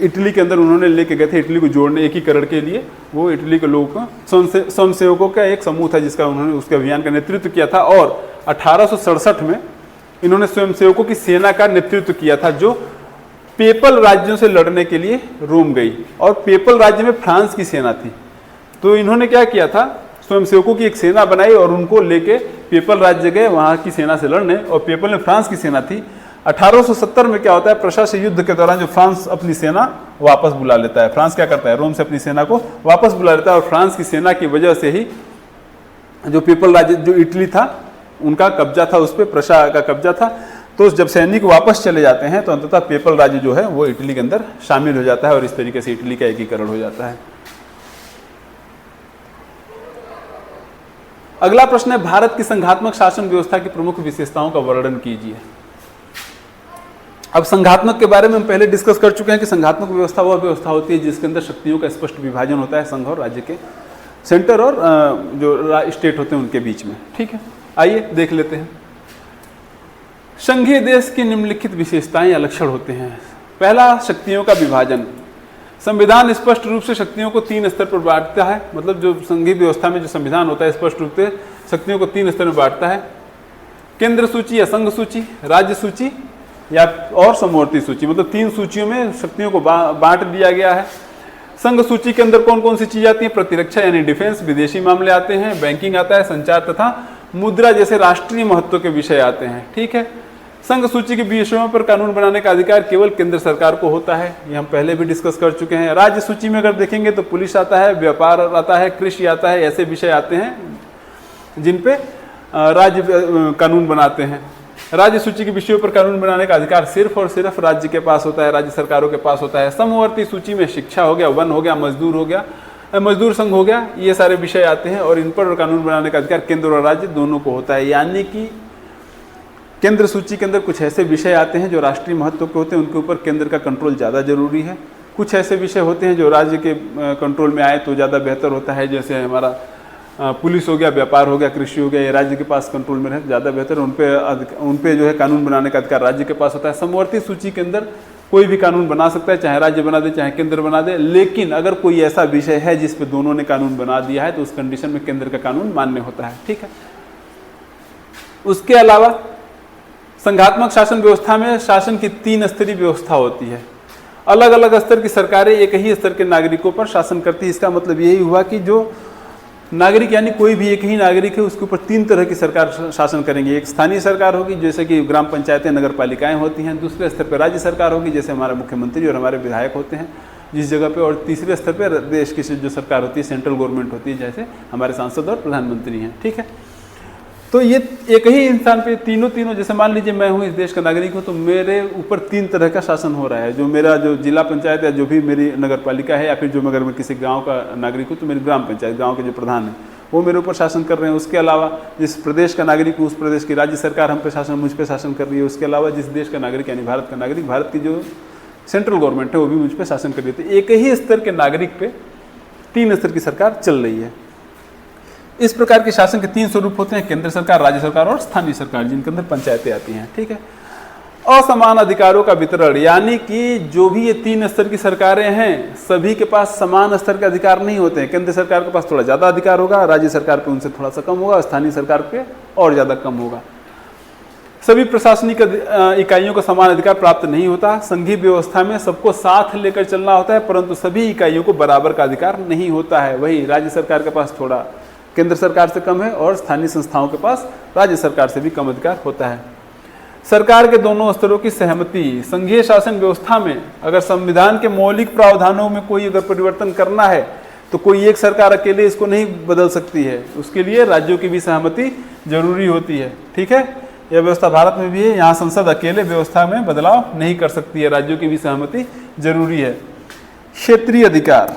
इटली के अंदर उन्होंने लेके गए थे इटली को जोड़ने, एकीकरण के लिए। वो इटली के लोगों का स्वयंसेवकों का एक समूह था जिसका उन्होंने उसके अभियान का नेतृत्व किया था। और 1867 में इन्होंने स्वयंसेवकों की सेना का नेतृत्व किया था, जो पेपल राज्यों से लड़ने के लिए रोम गई। और पेपल राज्य में फ्रांस की सेना थी, तो इन्होंने क्या किया था, स्वयंसेवकों की एक सेना बनाई और उनको लेके पेपल राज्य गए वहाँ की सेना से लड़ने। और पेपल में फ्रांस की सेना थी। 1870 में क्या होता है, प्रशासक युद्ध के दौरान जो फ्रांस अपनी सेना वापस बुला लेता है, फ्रांस क्या करता है, रोम से अपनी सेना को वापस बुला लेता है। और फ्रांस की सेना की वजह से ही जो पेपल राज्य जो इटली था उनका कब्जा था, उस पर प्रशा का कब्जा था। तो जब सैनिक वापस चले जाते हैं तो अंततः पेपल राज्य जो है वो इटली के अंदर शामिल हो जाता है और इस तरीके से इटली का एकीकरण हो जाता है। अगला प्रश्न है, भारत की संघात्मक शासन व्यवस्था की प्रमुख विशेषताओं का वर्णन कीजिए। अब संघात्मक के बारे में हम पहले डिस्कस कर चुके हैं कि संघात्मक व्यवस्था वह व्यवस्था होती है जिसके अंदर शक्तियों का स्पष्ट विभाजन होता है, संघ और राज्य के, सेंटर और जो स्टेट होते हैं उनके बीच में। ठीक है, आइए देख लेते हैं। संघीय देश की निम्नलिखित विशेषताएं या लक्षण होते हैं। पहला, शक्तियों का विभाजन। संविधान स्पष्ट रूप से शक्तियों को 3 स्तर पर बांटता है। मतलब जो संघीय व्यवस्था में जो संविधान होता है स्पष्ट रूप से शक्तियों को 3 स्तर में बांटता है। केंद्र सूची या संघ सूची, राज्य सूची या और समवर्ती सूची, मतलब 3 सूचियों में शक्तियों को बांट दिया गया है। संघ सूची के अंदर कौन कौन सी चीजें आती हैं, प्रतिरक्षा यानी डिफेंस, विदेशी मामले आते हैं, बैंकिंग आता है, संचार तथा मुद्रा जैसे राष्ट्रीय महत्व के विषय आते हैं। ठीक है, संघ सूची के विषयों पर कानून बनाने का अधिकार केवल केंद्र सरकार को होता है, ये हम पहले भी डिस्कस कर चुके हैं। राज्य सूची में अगर देखेंगे तो पुलिस आता है, व्यापार आता है, कृषि आता है, ऐसे विषय आते हैं जिन पे राज्य कानून बनाते हैं। राज्य सूची के विषयों पर कानून बनाने का अधिकार सिर्फ और सिर्फ राज्य के पास होता है, राज्य सरकारों के पास होता है। समवर्ती सूची में शिक्षा हो गया, वन हो गया, मजदूर हो गया, मजदूर संघ हो गया, ये सारे विषय आते हैं और इन पर कानून बनाने का अधिकार केंद्र और राज्य दोनों को होता है। यानी कि केंद्र सूची के अंदर कुछ ऐसे विषय आते हैं जो राष्ट्रीय महत्व के होते हैं, उनके ऊपर केंद्र का कंट्रोल ज़्यादा जरूरी है। कुछ ऐसे विषय होते हैं जो राज्य के कंट्रोल में आए तो ज़्यादा बेहतर होता है, जैसे हमारा पुलिस हो गया, व्यापार हो गया, कृषि हो गया, ये राज्य के पास कंट्रोल में रहे तो ज़्यादा बेहतर। उन पे जो है कानून बनाने का अधिकार राज्य के पास होता है। समवर्ती सूची के अंदर कोई भी कानून बना सकता है, चाहे राज्य बना दे चाहे केंद्र बना दे, लेकिन अगर कोई ऐसा विषय है जिस पे दोनों ने कानून बना दिया है तो उस कंडीशन में केंद्र का कानून मान्य होता है। ठीक है। उसके अलावा संघात्मक शासन व्यवस्था में शासन की 3 स्तरीय व्यवस्था होती है। अलग अलग स्तर की सरकारें एक ही स्तर के नागरिकों पर शासन करती है। इसका मतलब यही हुआ कि जो नागरिक यानी कोई भी एक ही नागरिक है उसके ऊपर 3 तरह की सरकार शासन करेंगे। एक स्थानीय सरकार होगी जैसे कि ग्राम पंचायतें, नगर पालिकाएं होती हैं। दूसरे स्तर पर राज्य सरकार होगी जैसे हमारे मुख्यमंत्री और हमारे विधायक होते हैं जिस जगह पे। और तीसरे स्तर पर देश की जो सरकार होती है, सेंट्रल गवर्नमेंट होती है, जैसे हमारे सांसद और प्रधानमंत्री हैं। ठीक है। तो ये एक ही इंसान पे तीनों जैसे मान लीजिए मैं हूँ इस देश का नागरिक हूँ तो मेरे ऊपर 3 तरह का शासन हो रहा है। जो मेरा जो जिला पंचायत या जो भी मेरी नगर पालिका है, या फिर जो अगर मैं किसी गांव का नागरिक हूँ तो मेरी ग्राम पंचायत, गांव के जो प्रधान हैं वो मेरे ऊपर शासन कर रहे हैं। उसके अलावा जिस प्रदेश का नागरिक हूँ उस प्रदेश की राज्य सरकार हम पे शासन, मुझ पर शासन कर रही है। उसके अलावा जिस देश का नागरिक यानी भारत का नागरिक, भारत की जो सेंट्रल गवर्नमेंट है वो भी मुझ पर शासन कर रही है। तो एक ही स्तर के नागरिक पे 3 स्तर की सरकार चल रही है। इस प्रकार के शासन के 3 स्वरूप होते हैं, केंद्र सरकार, राज्य सरकार और स्थानीय सरकार, जिनके अंदर पंचायतें आती हैं। ठीक है। असमान अधिकारों का वितरण, यानी कि जो भी ये 3 स्तर की सरकारें हैं सभी के पास समान स्तर के अधिकार नहीं होते हैं। केंद्र सरकार के पास थोड़ा ज़्यादा अधिकार होगा, राज्य सरकार पे उनसे थोड़ा सा कम होगा, स्थानीय सरकार पे और ज़्यादा कम होगा। सभी प्रशासनिक इकाइयों को समान अधिकार प्राप्त नहीं होता। संघीय व्यवस्था में सबको साथ लेकर चलना होता है, परंतु सभी इकाइयों को बराबर का अधिकार नहीं होता है। वही राज्य सरकार के पास थोड़ा केंद्र सरकार से कम है और स्थानीय संस्थाओं के पास राज्य सरकार से भी कम अधिकार होता है। सरकार के दोनों स्तरों की सहमति, संघीय शासन व्यवस्था में अगर संविधान के मौलिक प्रावधानों में कोई अगर परिवर्तन करना है तो कोई एक सरकार अकेले इसको नहीं बदल सकती है, उसके लिए राज्यों की भी सहमति जरूरी होती है। ठीक है। यह व्यवस्था भारत में भी है, यहाँ संसद अकेले व्यवस्था में बदलाव नहीं कर सकती है, राज्यों की भी सहमति जरूरी है। क्षेत्रीय अधिकार,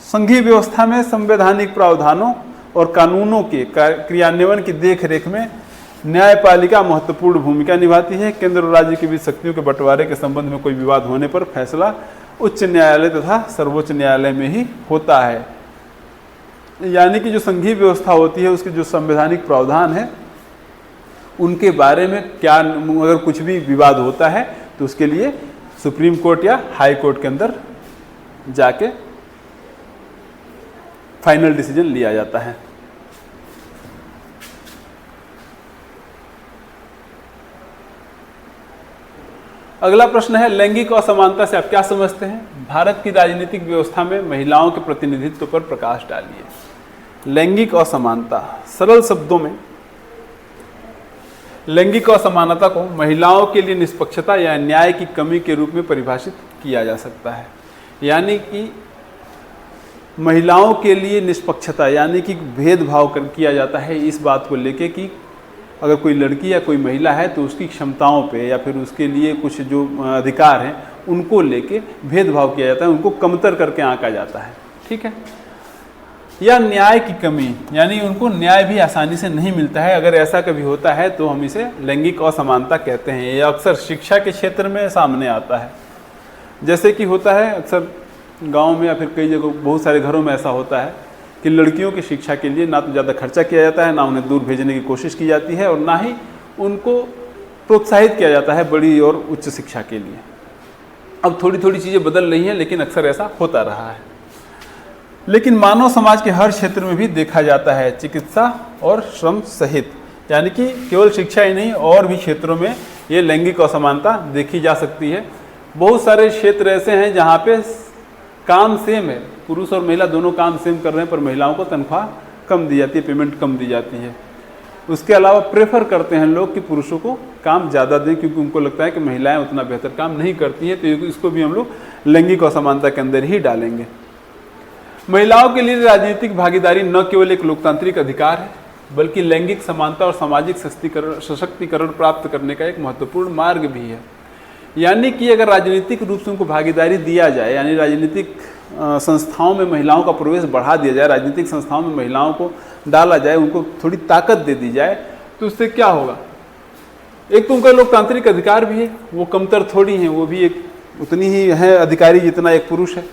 संघीय व्यवस्था में संवैधानिक प्रावधानों और कानूनों के क्रियान्वयन की देखरेख में न्यायपालिका महत्वपूर्ण भूमिका निभाती है। केंद्र और राज्य के बीच शक्तियों के बंटवारे के संबंध में कोई विवाद होने पर फैसला उच्च न्यायालय तथा सर्वोच्च न्यायालय में ही होता है। यानी कि जो संघीय व्यवस्था होती है उसके जो संवैधानिक प्रावधान है उनके बारे में क्या अगर कुछ भी विवाद होता है तो उसके लिए सुप्रीम कोर्ट या हाई कोर्ट के अंदर जाके फाइनल डिसीजन लिया जाता है। अगला प्रश्न है लैंगिक असमानता से आप क्या समझते हैं? भारत की राजनीतिक व्यवस्था में महिलाओं के प्रतिनिधित्व पर प्रकाश डालिए। लैंगिक असमानता, सरल शब्दों में लैंगिक असमानता को महिलाओं के लिए निष्पक्षता या न्याय की कमी के रूप में परिभाषित किया जा सकता है। यानी कि महिलाओं के लिए निष्पक्षता यानी कि भेदभाव किया जाता है इस बात को लेके कि अगर कोई लड़की या कोई महिला है तो उसकी क्षमताओं पे या फिर उसके लिए कुछ जो अधिकार हैं उनको लेके भेदभाव किया जाता है, उनको कमतर करके आंका जाता है। ठीक है। या न्याय की कमी, यानी उनको न्याय भी आसानी से नहीं मिलता है। अगर ऐसा कभी होता है तो हम इसे लैंगिक असमानता कहते हैं। यह अक्सर शिक्षा के क्षेत्र में सामने आता है। जैसे कि होता है अक्सर गाँव में या फिर कई जगह बहुत सारे घरों में ऐसा होता है कि लड़कियों की शिक्षा के लिए ना तो ज़्यादा खर्चा किया जाता है, ना उन्हें दूर भेजने की कोशिश की जाती है और ना ही उनको प्रोत्साहित किया जाता है बड़ी और उच्च शिक्षा के लिए। अब थोड़ी थोड़ी चीज़ें बदल रही हैं लेकिन अक्सर ऐसा होता रहा है। लेकिन मानव समाज के हर क्षेत्र में भी देखा जाता है, चिकित्सा और श्रम सहित, यानी कि केवल शिक्षा ही नहीं और भी क्षेत्रों में ये लैंगिक असमानता देखी जा सकती है। बहुत सारे क्षेत्र ऐसे हैं जहाँ पे काम सेम है, पुरुष और महिला दोनों काम सेम कर रहे हैं पर महिलाओं को तनख्वाह कम दी जाती है, पेमेंट कम दी जाती है। उसके अलावा प्रेफर करते हैं लोग कि पुरुषों को काम ज़्यादा दें क्योंकि उनको लगता है कि महिलाएं उतना बेहतर काम नहीं करती हैं, तो इसको भी हम लोग लैंगिक असमानता के अंदर ही डालेंगे। महिलाओं के लिए राजनीतिक भागीदारी न केवल एक लोकतांत्रिक अधिकार है बल्कि लैंगिक समानता और सामाजिक सशक्तिकरण प्राप्त करने का एक महत्वपूर्ण मार्ग भी है। यानी कि अगर राजनीतिक रूप से उनको भागीदारी दिया जाए, यानी राजनीतिक संस्थाओं में महिलाओं का प्रवेश बढ़ा दिया जाए, राजनीतिक संस्थाओं में महिलाओं को डाला जाए, उनको थोड़ी ताकत दे दी जाए, तो उससे क्या होगा? एक तो उनका लोकतांत्रिक अधिकार भी है, वो कमतर थोड़ी हैं, वो भी एक उतनी ही है अधिकारी जितना एक पुरुष है,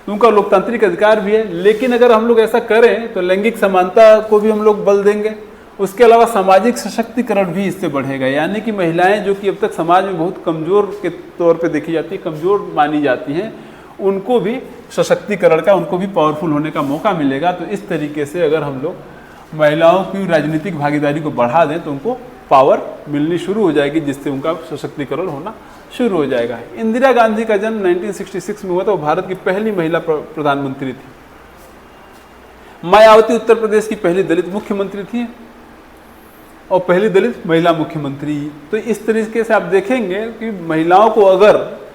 उनका लोकतांत्रिक अधिकार भी है। लेकिन अगर हम लोग ऐसा करें तो लैंगिक समानता को भी हम लोग बल देंगे, उसके अलावा सामाजिक सशक्तिकरण भी इससे बढ़ेगा। यानी कि महिलाएं जो कि अब तक समाज में बहुत कमज़ोर के तौर पे देखी जाती है, कमज़ोर मानी जाती हैं, उनको भी सशक्तिकरण का, उनको भी पावरफुल होने का मौका मिलेगा। तो इस तरीके से अगर हम लोग महिलाओं की राजनीतिक भागीदारी को बढ़ा दें तो उनको पावर मिलनी शुरू हो जाएगी, जिससे उनका सशक्तिकरण होना शुरू हो जाएगा। इंदिरा गांधी का जन्म 1966 में हुआ था, वो भारत की पहली महिला प्रधानमंत्री थी। मायावती उत्तर प्रदेश की पहली दलित मुख्यमंत्री थी और पहली दलित महिला मुख्यमंत्री। तो इस तरीके से आप देखेंगे कि महिलाओं को अगर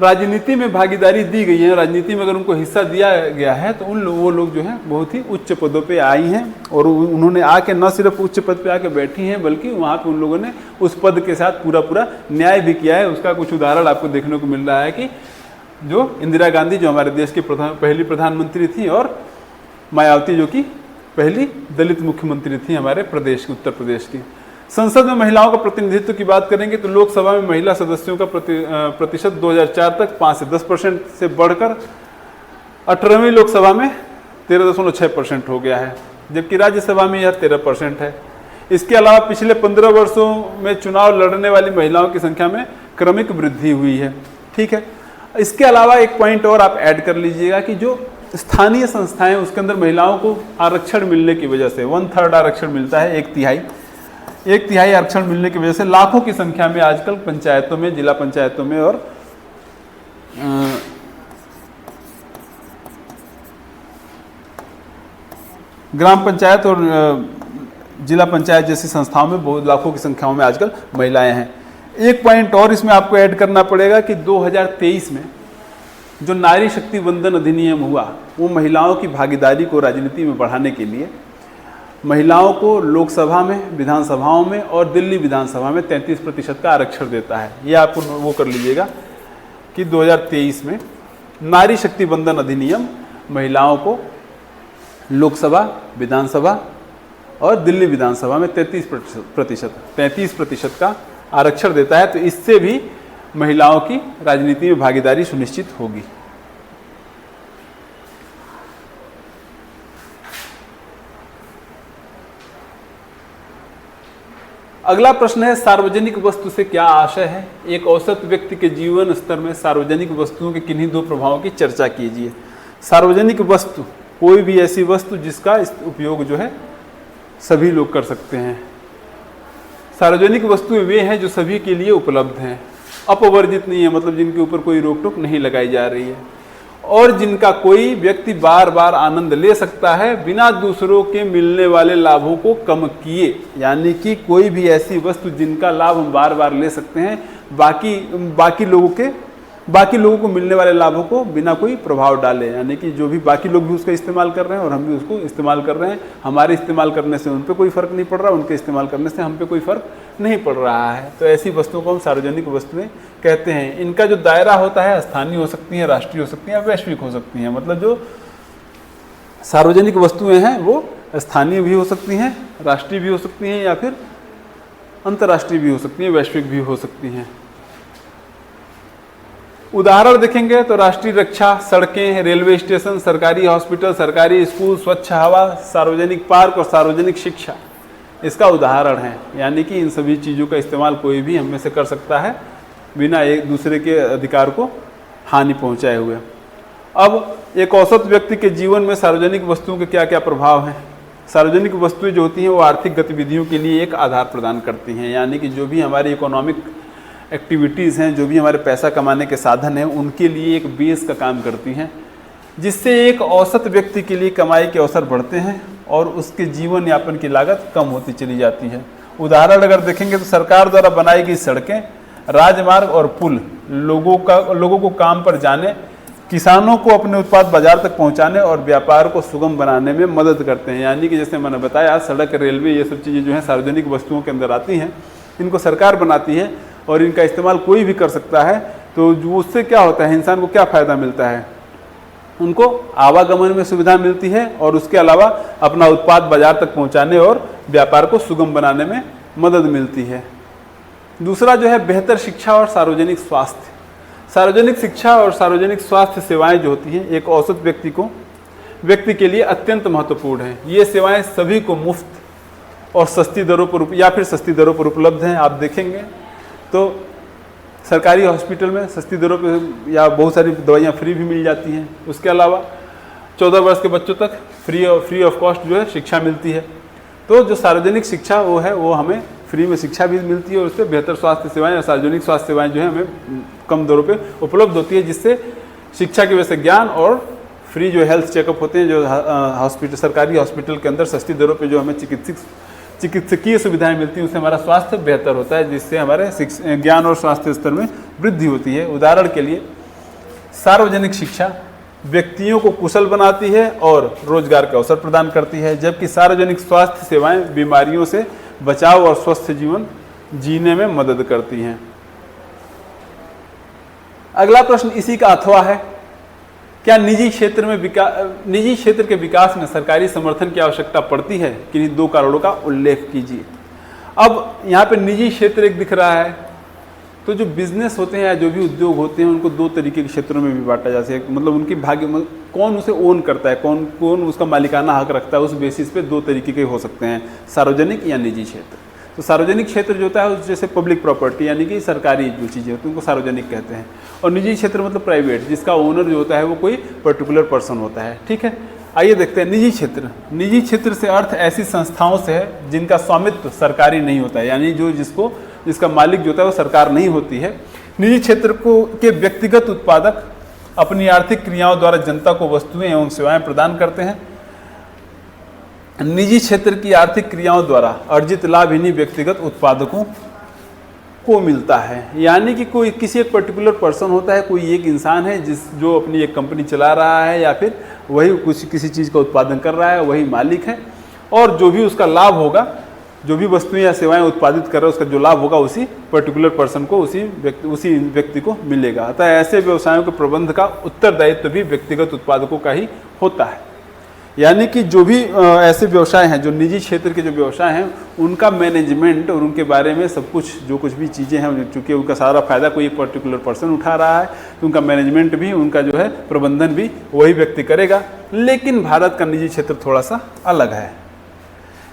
राजनीति में भागीदारी दी गई है, राजनीति में अगर उनको हिस्सा दिया गया है, तो वो लोग जो हैं बहुत ही उच्च पदों पे आई हैं और उन्होंने आके न सिर्फ उच्च पद पे आके बैठी हैं, बल्कि वहाँ पे उन लोगों ने उस पद के साथ पूरा न्याय भी किया है। उसका कुछ उदाहरण आपको देखने को मिल रहा है कि जो इंदिरा गांधी जो हमारे देश की पहली प्रधानमंत्री थी और मायावती जो कि पहली दलित मुख्यमंत्री थी हमारे प्रदेश की, उत्तर प्रदेश की। संसद में महिलाओं का प्रतिनिधित्व की बात करेंगे तो लोकसभा में महिला सदस्यों का प्रतिशत 2004 तक 5 से 10% से बढ़कर 18वीं लोकसभा में 13.6% हो गया है, जबकि राज्यसभा में यह 13% है। इसके अलावा पिछले 15 वर्षों में चुनाव लड़ने वाली महिलाओं की संख्या में क्रमिक वृद्धि हुई है। ठीक है, इसके अलावा एक पॉइंट और आप ऐड कर लीजिएगा कि जो स्थानीय संस्थाएं उसके अंदर महिलाओं को आरक्षण मिलने की वजह से 1/3 आरक्षण मिलता है, एक तिहाई आरक्षण मिलने की वजह से लाखों की संख्या में आजकल पंचायतों में, जिला पंचायतों में और ग्राम पंचायत और जिला पंचायत जैसी संस्थाओं में बहुत लाखों की संख्याओं में आजकल महिलाएं हैं। एक पॉइंट और इसमें आपको ऐड करना पड़ेगा कि 2023 में जो नारी शक्ति वंदन अधिनियम हुआ, वो महिलाओं की भागीदारी को राजनीति में बढ़ाने के लिए महिलाओं को लोकसभा में, विधानसभाओं में और दिल्ली विधानसभा में 33% का आरक्षण देता है। ये आप वो कर लीजिएगा कि 2023 में नारी शक्ति वंदन अधिनियम महिलाओं को लोकसभा, विधानसभा और दिल्ली विधानसभा में 33% का आरक्षण देता है। तो इससे भी महिलाओं की राजनीति में भागीदारी सुनिश्चित होगी। अगला प्रश्न है, सार्वजनिक वस्तु से क्या आशय है? एक औसत व्यक्ति के जीवन स्तर में सार्वजनिक वस्तुओं के किन्हीं दो प्रभावों की चर्चा कीजिए। सार्वजनिक वस्तु कोई भी ऐसी वस्तु जिसका उपयोग जो है सभी लोग कर सकते हैं। सार्वजनिक वस्तुएं वे हैं जो सभी के लिए उपलब्ध हैं, अपवर्जित नहीं है, मतलब जिनके ऊपर कोई रोक टोक नहीं लगाई जा रही है और जिनका कोई व्यक्ति बार बार आनंद ले सकता है बिना दूसरों के मिलने वाले लाभों को कम किए। यानी कि कोई भी ऐसी वस्तु जिनका लाभ हम बार बार ले सकते हैं, बाकी लोगों को मिलने वाले लाभों को बिना कोई प्रभाव डाले। यानी कि जो भी बाकी लोग भी उसका इस्तेमाल कर रहे हैं और हम भी उसको इस्तेमाल कर रहे हैं, हमारे इस्तेमाल करने से उन पर कोई फर्क नहीं पड़ रहा, उनके इस्तेमाल करने से हम पे कोई फर्क नहीं पड़ रहा है। तो ऐसी वस्तुओं को हम सार्वजनिक वस्तुएं कहते हैं। इनका जो दायरा होता है स्थानीय हो सकती हैं, राष्ट्रीय हो सकती हैं, वैश्विक हो सकती हैं। मतलब जो सार्वजनिक वस्तुएं हैं वो स्थानीय भी हो सकती हैं, राष्ट्रीय भी हो सकती हैं या फिर अंतर्राष्ट्रीय भी हो सकती हैं, वैश्विक भी हो सकती हैं। उदाहरण देखेंगे तो राष्ट्रीय रक्षा, सड़कें, रेलवे स्टेशन, सरकारी हॉस्पिटल, सरकारी स्कूल, स्वच्छ हवा, सार्वजनिक पार्क और सार्वजनिक शिक्षा इसका उदाहरण है। यानी कि इन सभी चीज़ों का इस्तेमाल कोई भी हम में से कर सकता है बिना एक दूसरे के अधिकार को हानि पहुंचाए हुए। अब एक औसत व्यक्ति के जीवन में सार्वजनिक वस्तुओं के क्या क्या प्रभाव हैं? सार्वजनिक वस्तुएं जो होती हैं वो आर्थिक गतिविधियों के लिए एक आधार प्रदान करती हैं। यानी कि जो भी हमारी इकोनॉमिक एक्टिविटीज़ हैं, जो भी हमारे पैसा कमाने के साधन हैं, उनके लिए एक बेस का काम करती हैं, जिससे एक औसत व्यक्ति के लिए कमाई के अवसर बढ़ते हैं और उसके जीवन यापन की लागत कम होती चली जाती है। उदाहरण अगर देखेंगे तो सरकार द्वारा बनाई गई सड़कें, राजमार्ग और पुल लोगों को काम पर जाने किसानों को अपने उत्पाद बाजार तक पहुंचाने और व्यापार को सुगम बनाने में मदद करते हैं। यानी कि जैसे मैंने बताया, सड़क, रेलवे, ये सब चीज़ें जो हैं सार्वजनिक वस्तुओं के अंदर आती हैं, इनको सरकार बनाती है और इनका इस्तेमाल कोई भी कर सकता है। तो जो उससे क्या होता है, इंसान को क्या फ़ायदा मिलता है, उनको आवागमन में सुविधा मिलती है और उसके अलावा अपना उत्पाद बाजार तक पहुंचाने और व्यापार को सुगम बनाने में मदद मिलती है। दूसरा जो है बेहतर शिक्षा और सार्वजनिक स्वास्थ्य। सार्वजनिक शिक्षा और सार्वजनिक स्वास्थ्य सेवाएं जो होती हैं एक औसत व्यक्ति के लिए अत्यंत महत्वपूर्ण हैं। ये सेवाएं सभी को मुफ्त और सस्ती दरों पर या फिर सस्ती दरों पर उपलब्ध हैं। आप देखेंगे तो सरकारी हॉस्पिटल में सस्ती दरों पर या बहुत सारी दवाइयाँ फ्री भी मिल जाती हैं। उसके अलावा 14 वर्ष के बच्चों तक फ्री ऑफ कॉस्ट जो है शिक्षा मिलती है। तो जो सार्वजनिक शिक्षा वो हमें फ्री में शिक्षा भी मिलती है और उससे बेहतर स्वास्थ्य सेवाएं और सार्वजनिक स्वास्थ्य सेवाएं जो है हमें कम दरों पे उपलब्ध होती है, जिससे शिक्षा की वजह से ज्ञान और फ्री जो हेल्थ चेकअप होते हैं, जो सरकारी हॉस्पिटल के अंदर सस्ती दरों पे जो हमें चिकित्सकीय सुविधाएं मिलती हैं, उससे हमारा स्वास्थ्य बेहतर होता है, जिससे हमारे ज्ञान और स्वास्थ्य स्तर में वृद्धि होती है। उदाहरण के लिए सार्वजनिक शिक्षा व्यक्तियों को कुशल बनाती है और रोजगार के अवसर प्रदान करती है, जबकि सार्वजनिक स्वास्थ्य सेवाएं बीमारियों से बचाव और स्वस्थ जीवन जीने में मदद करती हैं। अगला प्रश्न इसी का अथवा है, क्या निजी क्षेत्र के विकास में सरकारी समर्थन की आवश्यकता पड़ती है? किन्हीं 2 कारणों का उल्लेख कीजिए। अब यहाँ पे निजी क्षेत्र एक दिख रहा है, तो जो बिजनेस होते हैं या जो भी उद्योग होते हैं उनको 2 तरीके के क्षेत्रों में भी बांटा जा सकता है। मतलब उनकी कौन उसे ओन करता है, कौन उसका मालिकाना हक रखता है, उस बेसिस पे 2 तरीके के हो सकते हैं, सार्वजनिक या निजी क्षेत्र। तो सार्वजनिक क्षेत्र जो होता है जैसे पब्लिक प्रॉपर्टी यानी कि सरकारी जो चीज़ें होती हैं उनको सार्वजनिक कहते हैं, और निजी क्षेत्र मतलब प्राइवेट, जिसका ओनर जो होता है वो कोई पर्टिकुलर पर्सन होता है। ठीक है, आइए देखते हैं निजी क्षेत्र। निजी क्षेत्र से अर्थ ऐसी संस्थाओं से है जिनका स्वामित्व सरकारी नहीं होता है, यानी जिसका मालिक जो होता है वो सरकार नहीं होती है। निजी क्षेत्र के व्यक्तिगत उत्पादक अपनी आर्थिक क्रियाओं द्वारा जनता को वस्तुएं एवं सेवाएं प्रदान करते हैं। निजी क्षेत्र की आर्थिक क्रियाओं द्वारा अर्जित लाभ इन्हीं व्यक्तिगत उत्पादकों को मिलता है। यानी कि किसी एक पर्टिकुलर पर्सन होता है, कोई एक इंसान है जो अपनी एक कंपनी चला रहा है या फिर वही किसी चीज़ का उत्पादन कर रहा है, वही मालिक है, और जो भी उसका लाभ होगा, जो भी वस्तुएं या सेवाएं उत्पादित कर रहे हैं उसका जो लाभ होगा उसी पर्टिकुलर पर्सन को, उसी व्यक्ति को मिलेगा। अतः ऐसे व्यवसायों के प्रबंध का उत्तरदायित्व भी व्यक्तिगत उत्पादकों का ही होता है। यानी कि जो भी ऐसे व्यवसाय हैं, जो निजी क्षेत्र के जो व्यवसाय हैं, उनका मैनेजमेंट और उनके बारे में सब कुछ, जो कुछ भी चीज़ें हैं, चूँकि उनका सारा फायदा कोई एक पर्टिकुलर पर्सन उठा रहा है, तो उनका मैनेजमेंट भी, उनका जो है प्रबंधन भी वही व्यक्ति करेगा। लेकिन भारत का निजी क्षेत्र थोड़ा सा अलग है।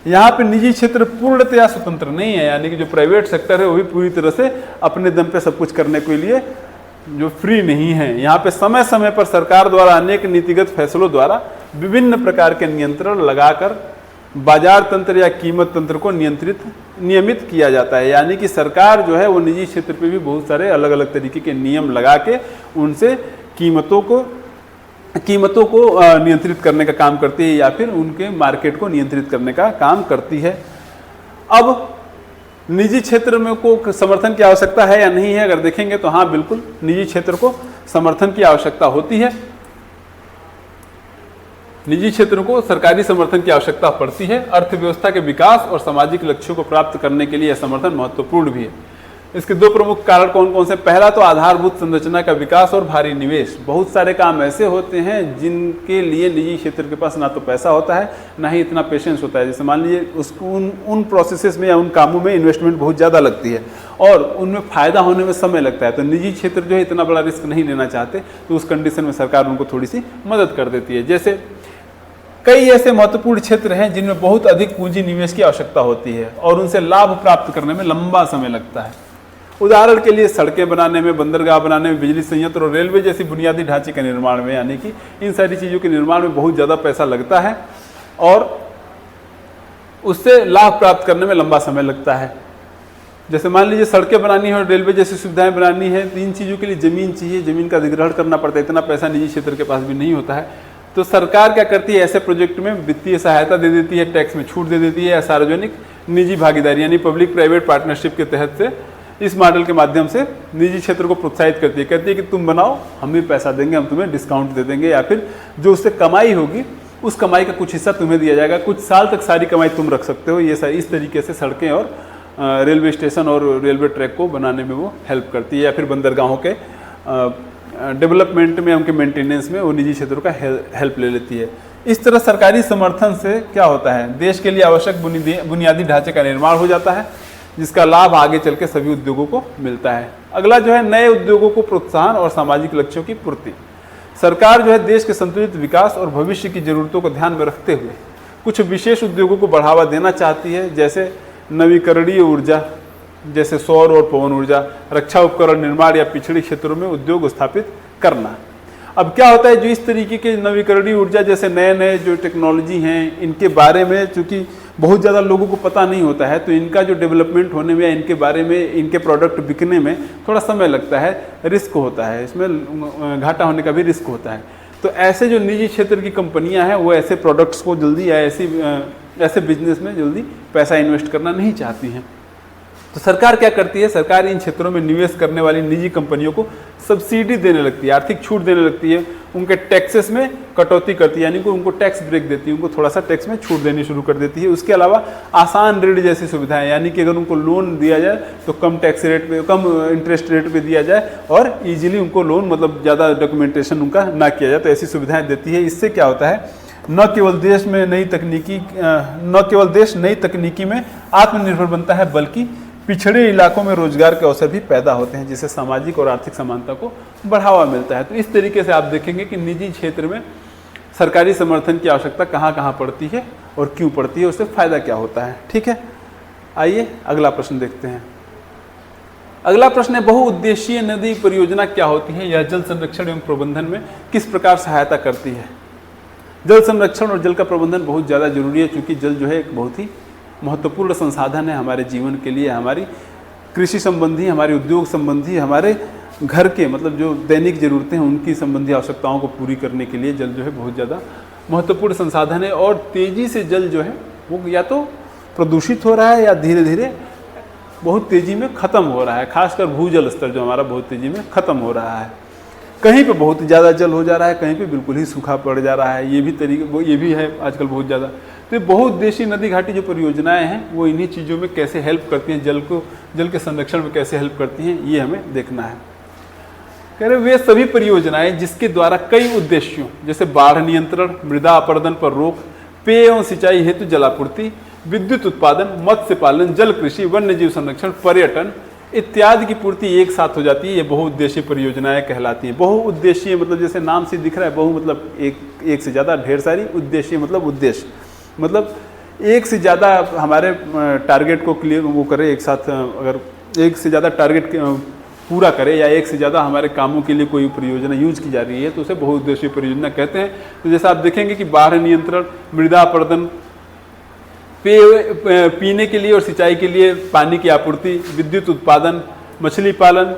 यहाँ पे निजी क्षेत्र पूर्णतया स्वतंत्र नहीं है, यानी कि जो प्राइवेट सेक्टर है वो भी पूरी तरह से अपने दम पे सब कुछ करने के लिए जो फ्री नहीं है। यहाँ पे समय समय पर सरकार द्वारा अनेक नीतिगत फैसलों द्वारा विभिन्न प्रकार के नियंत्रण लगाकर बाजार तंत्र या कीमत तंत्र को नियमित किया जाता है। यानी कि सरकार जो है वो निजी क्षेत्र पे भी बहुत सारे अलग अलग तरीके के नियम लगा के उनसे कीमतों को नियंत्रित करने का काम करती है या फिर उनके मार्केट को नियंत्रित करने का काम करती है। अब निजी क्षेत्र में को समर्थन की आवश्यकता है या नहीं है, अगर देखेंगे तो हाँ, बिल्कुल निजी क्षेत्र को समर्थन की आवश्यकता होती है। निजी क्षेत्र को सरकारी समर्थन की आवश्यकता पड़ती है। अर्थव्यवस्था के विकास और सामाजिक लक्ष्यों को प्राप्त करने के लिए यह समर्थन महत्वपूर्ण भी है। इसके 2 प्रमुख कारण कौन कौन से? पहला तो आधारभूत संरचना का विकास और भारी निवेश। बहुत सारे काम ऐसे होते हैं जिनके लिए निजी क्षेत्र के पास ना तो पैसा होता है, ना ही इतना पेशेंस होता है। जैसे मान लीजिए उसको उन प्रोसेसेस में या उन कामों में इन्वेस्टमेंट बहुत ज़्यादा लगती है और उनमें फ़ायदा होने में समय लगता है। तो निजी क्षेत्र जो है इतना बड़ा रिस्क नहीं लेना चाहते, तो उस कंडीशन में सरकार उनको थोड़ी सी मदद कर देती है। जैसे कई ऐसे महत्वपूर्ण क्षेत्र हैं जिनमें बहुत अधिक पूंजी निवेश की आवश्यकता होती है और उनसे लाभ प्राप्त करने में लंबा समय लगता है। उदाहरण के लिए सड़कें बनाने में, बंदरगाह बनाने में, बिजली संयंत्र और रेलवे जैसी बुनियादी ढांचे के निर्माण में, यानी कि इन सारी चीज़ों के निर्माण में बहुत ज़्यादा पैसा लगता है और उससे लाभ प्राप्त करने में लंबा समय लगता है। जैसे मान लीजिए सड़कें बनानी है और रेलवे जैसी सुविधाएं बनानी है, तो इन चीज़ों के लिए ज़मीन चाहिए, ज़मीन का अधिग्रहण करना पड़ता है। इतना पैसा निजी क्षेत्र के पास भी नहीं होता है। तो सरकार क्या करती है, ऐसे प्रोजेक्ट में वित्तीय सहायता दे देती है, टैक्स में छूट दे देती है, या सार्वजनिक निजी भागीदारी यानी पब्लिक प्राइवेट पार्टनरशिप के तहत से इस मॉडल के माध्यम से निजी क्षेत्र को प्रोत्साहित करती है, कहती है कि तुम बनाओ, हम भी पैसा देंगे, हम तुम्हें डिस्काउंट दे देंगे, या फिर जो उससे कमाई होगी उस कमाई का कुछ हिस्सा तुम्हें दिया जाएगा, कुछ साल तक सारी कमाई तुम रख सकते हो। ये इस तरीके से सड़कें और रेलवे स्टेशन और रेलवे ट्रैक को बनाने में वो हेल्प करती है, या फिर बंदरगाहों के डेवलपमेंट में, उनके मेंटेनेंस में वो निजी क्षेत्रों का हेल्प ले लेती है। इस तरह सरकारी समर्थन से क्या होता है, देश के लिए आवश्यक बुनियादी ढांचे का निर्माण हो जाता है, जिसका लाभ आगे चल के सभी उद्योगों को मिलता है। अगला जो है नए उद्योगों को प्रोत्साहन और सामाजिक लक्ष्यों की पूर्ति। सरकार जो है देश के संतुलित विकास और भविष्य की जरूरतों को ध्यान में रखते हुए कुछ विशेष उद्योगों को बढ़ावा देना चाहती है, जैसे नवीकरणीय ऊर्जा, जैसे सौर और पवन ऊर्जा, रक्षा उपकरण निर्माण या पिछड़े क्षेत्रों में उद्योग स्थापित करना। अब क्या होता है, जो इस तरीके के नवीकरणीय ऊर्जा जैसे नए नए जो टेक्नोलॉजी हैं, इनके बारे में चूँकि बहुत ज़्यादा लोगों को पता नहीं होता है, तो इनका जो डेवलपमेंट होने में या इनके बारे में, इनके प्रोडक्ट बिकने में थोड़ा समय लगता है, रिस्क होता है, इसमें घाटा होने का भी रिस्क होता है। तो ऐसे जो निजी क्षेत्र की कंपनियां हैं वो ऐसे प्रोडक्ट्स को जल्दी या ऐसे बिजनेस में जल्दी पैसा इन्वेस्ट करना नहीं चाहती हैं। तो सरकार क्या करती है, सरकार इन क्षेत्रों में निवेश करने वाली निजी कंपनियों को सब्सिडी देने लगती है, आर्थिक छूट देने लगती है, उनके टैक्सेस में कटौती करती है, यानी कि उनको टैक्स ब्रेक देती है, उनको थोड़ा सा टैक्स में छूट देनी शुरू कर देती है। उसके अलावा आसान ऋण जैसी सुविधाएं, यानी कि अगर उनको लोन दिया जाए तो कम टैक्स रेट पे, कम इंटरेस्ट रेट पे दिया जाए और ईजिली उनको लोन, मतलब ज़्यादा डॉक्यूमेंटेशन उनका ना किया जाए, तो ऐसी सुविधाएँ देती है। इससे क्या होता है, न केवल देश नई तकनीकी में आत्मनिर्भर बनता है, बल्कि पिछड़े इलाकों में रोजगार के अवसर भी पैदा होते हैं, जिससे सामाजिक और आर्थिक समानता को बढ़ावा मिलता है। तो इस तरीके से आप देखेंगे कि निजी क्षेत्र में सरकारी समर्थन की आवश्यकता कहाँ कहाँ पड़ती है और क्यों पड़ती है, उससे फायदा क्या होता है। ठीक है, आइए अगला प्रश्न देखते हैं। अगला प्रश्न है, बहुउद्देशीय नदी परियोजना क्या होती है, यह जल संरक्षण एवं प्रबंधन में किस प्रकार सहायता करती है। जल संरक्षण और जल का प्रबंधन बहुत ज़्यादा जरूरी है, क्योंकि जल जो है एक बहुत ही महत्वपूर्ण संसाधन है हमारे जीवन के लिए, हमारी कृषि संबंधी, हमारे उद्योग संबंधी, हमारे घर के, मतलब जो दैनिक ज़रूरतें हैं उनकी संबंधी आवश्यकताओं को पूरी करने के लिए जल जो है बहुत ज़्यादा महत्वपूर्ण संसाधन है। और तेज़ी से जल जो है वो या तो प्रदूषित हो रहा है या धीरे धीरे बहुत तेज़ी में ख़त्म हो रहा है, खासकर भूजल स्तर जो हमारा बहुत तेज़ी में ख़त्म हो रहा है। कहीं पे बहुत ज़्यादा जल हो जा रहा है, कहीं पे बिल्कुल ही सूखा पड़ जा रहा है, ये भी है आजकल बहुत ज़्यादा। तो बहुउद्देशीय नदी घाटी जो परियोजनाएं हैं वो इन्हीं चीज़ों में कैसे हेल्प करती हैं, जल के संरक्षण में कैसे हेल्प करती हैं, ये हमें देखना है। कह रहे वे सभी परियोजनाएं जिसके द्वारा कई उद्देश्यों जैसे बाढ़ नियंत्रण, मृदा अपरदन पर रोक, पेय एवं सिंचाई हेतु जलापूर्ति, विद्युत उत्पादन, मत्स्य पालन, जल कृषि, वन्य जीव संरक्षण, पर्यटन इत्यादि की पूर्ति एक साथ हो जाती है, ये बहुउद्देशीय परियोजनाएं कहलाती हैं। बहुउद्देशीय मतलब जैसे नाम से दिख रहा है, बहु मतलब एक से ज़्यादा, ढेर सारी, उद्देश्य मतलब उद्देश्य, मतलब एक से ज़्यादा हमारे टारगेट को क्लियर वो करे एक साथ, अगर एक से ज़्यादा टारगेट पूरा करे या एक से ज़्यादा हमारे कामों के लिए कोई परियोजना यूज की जा रही है तो उसे बहुउद्देशीय परियोजना कहते हैं। तो जैसे आप देखेंगे कि बाढ़ नियंत्रण, मृदा अपरदन, पीने के लिए और सिंचाई के लिए पानी की आपूर्ति, विद्युत उत्पादन, मछली पालन,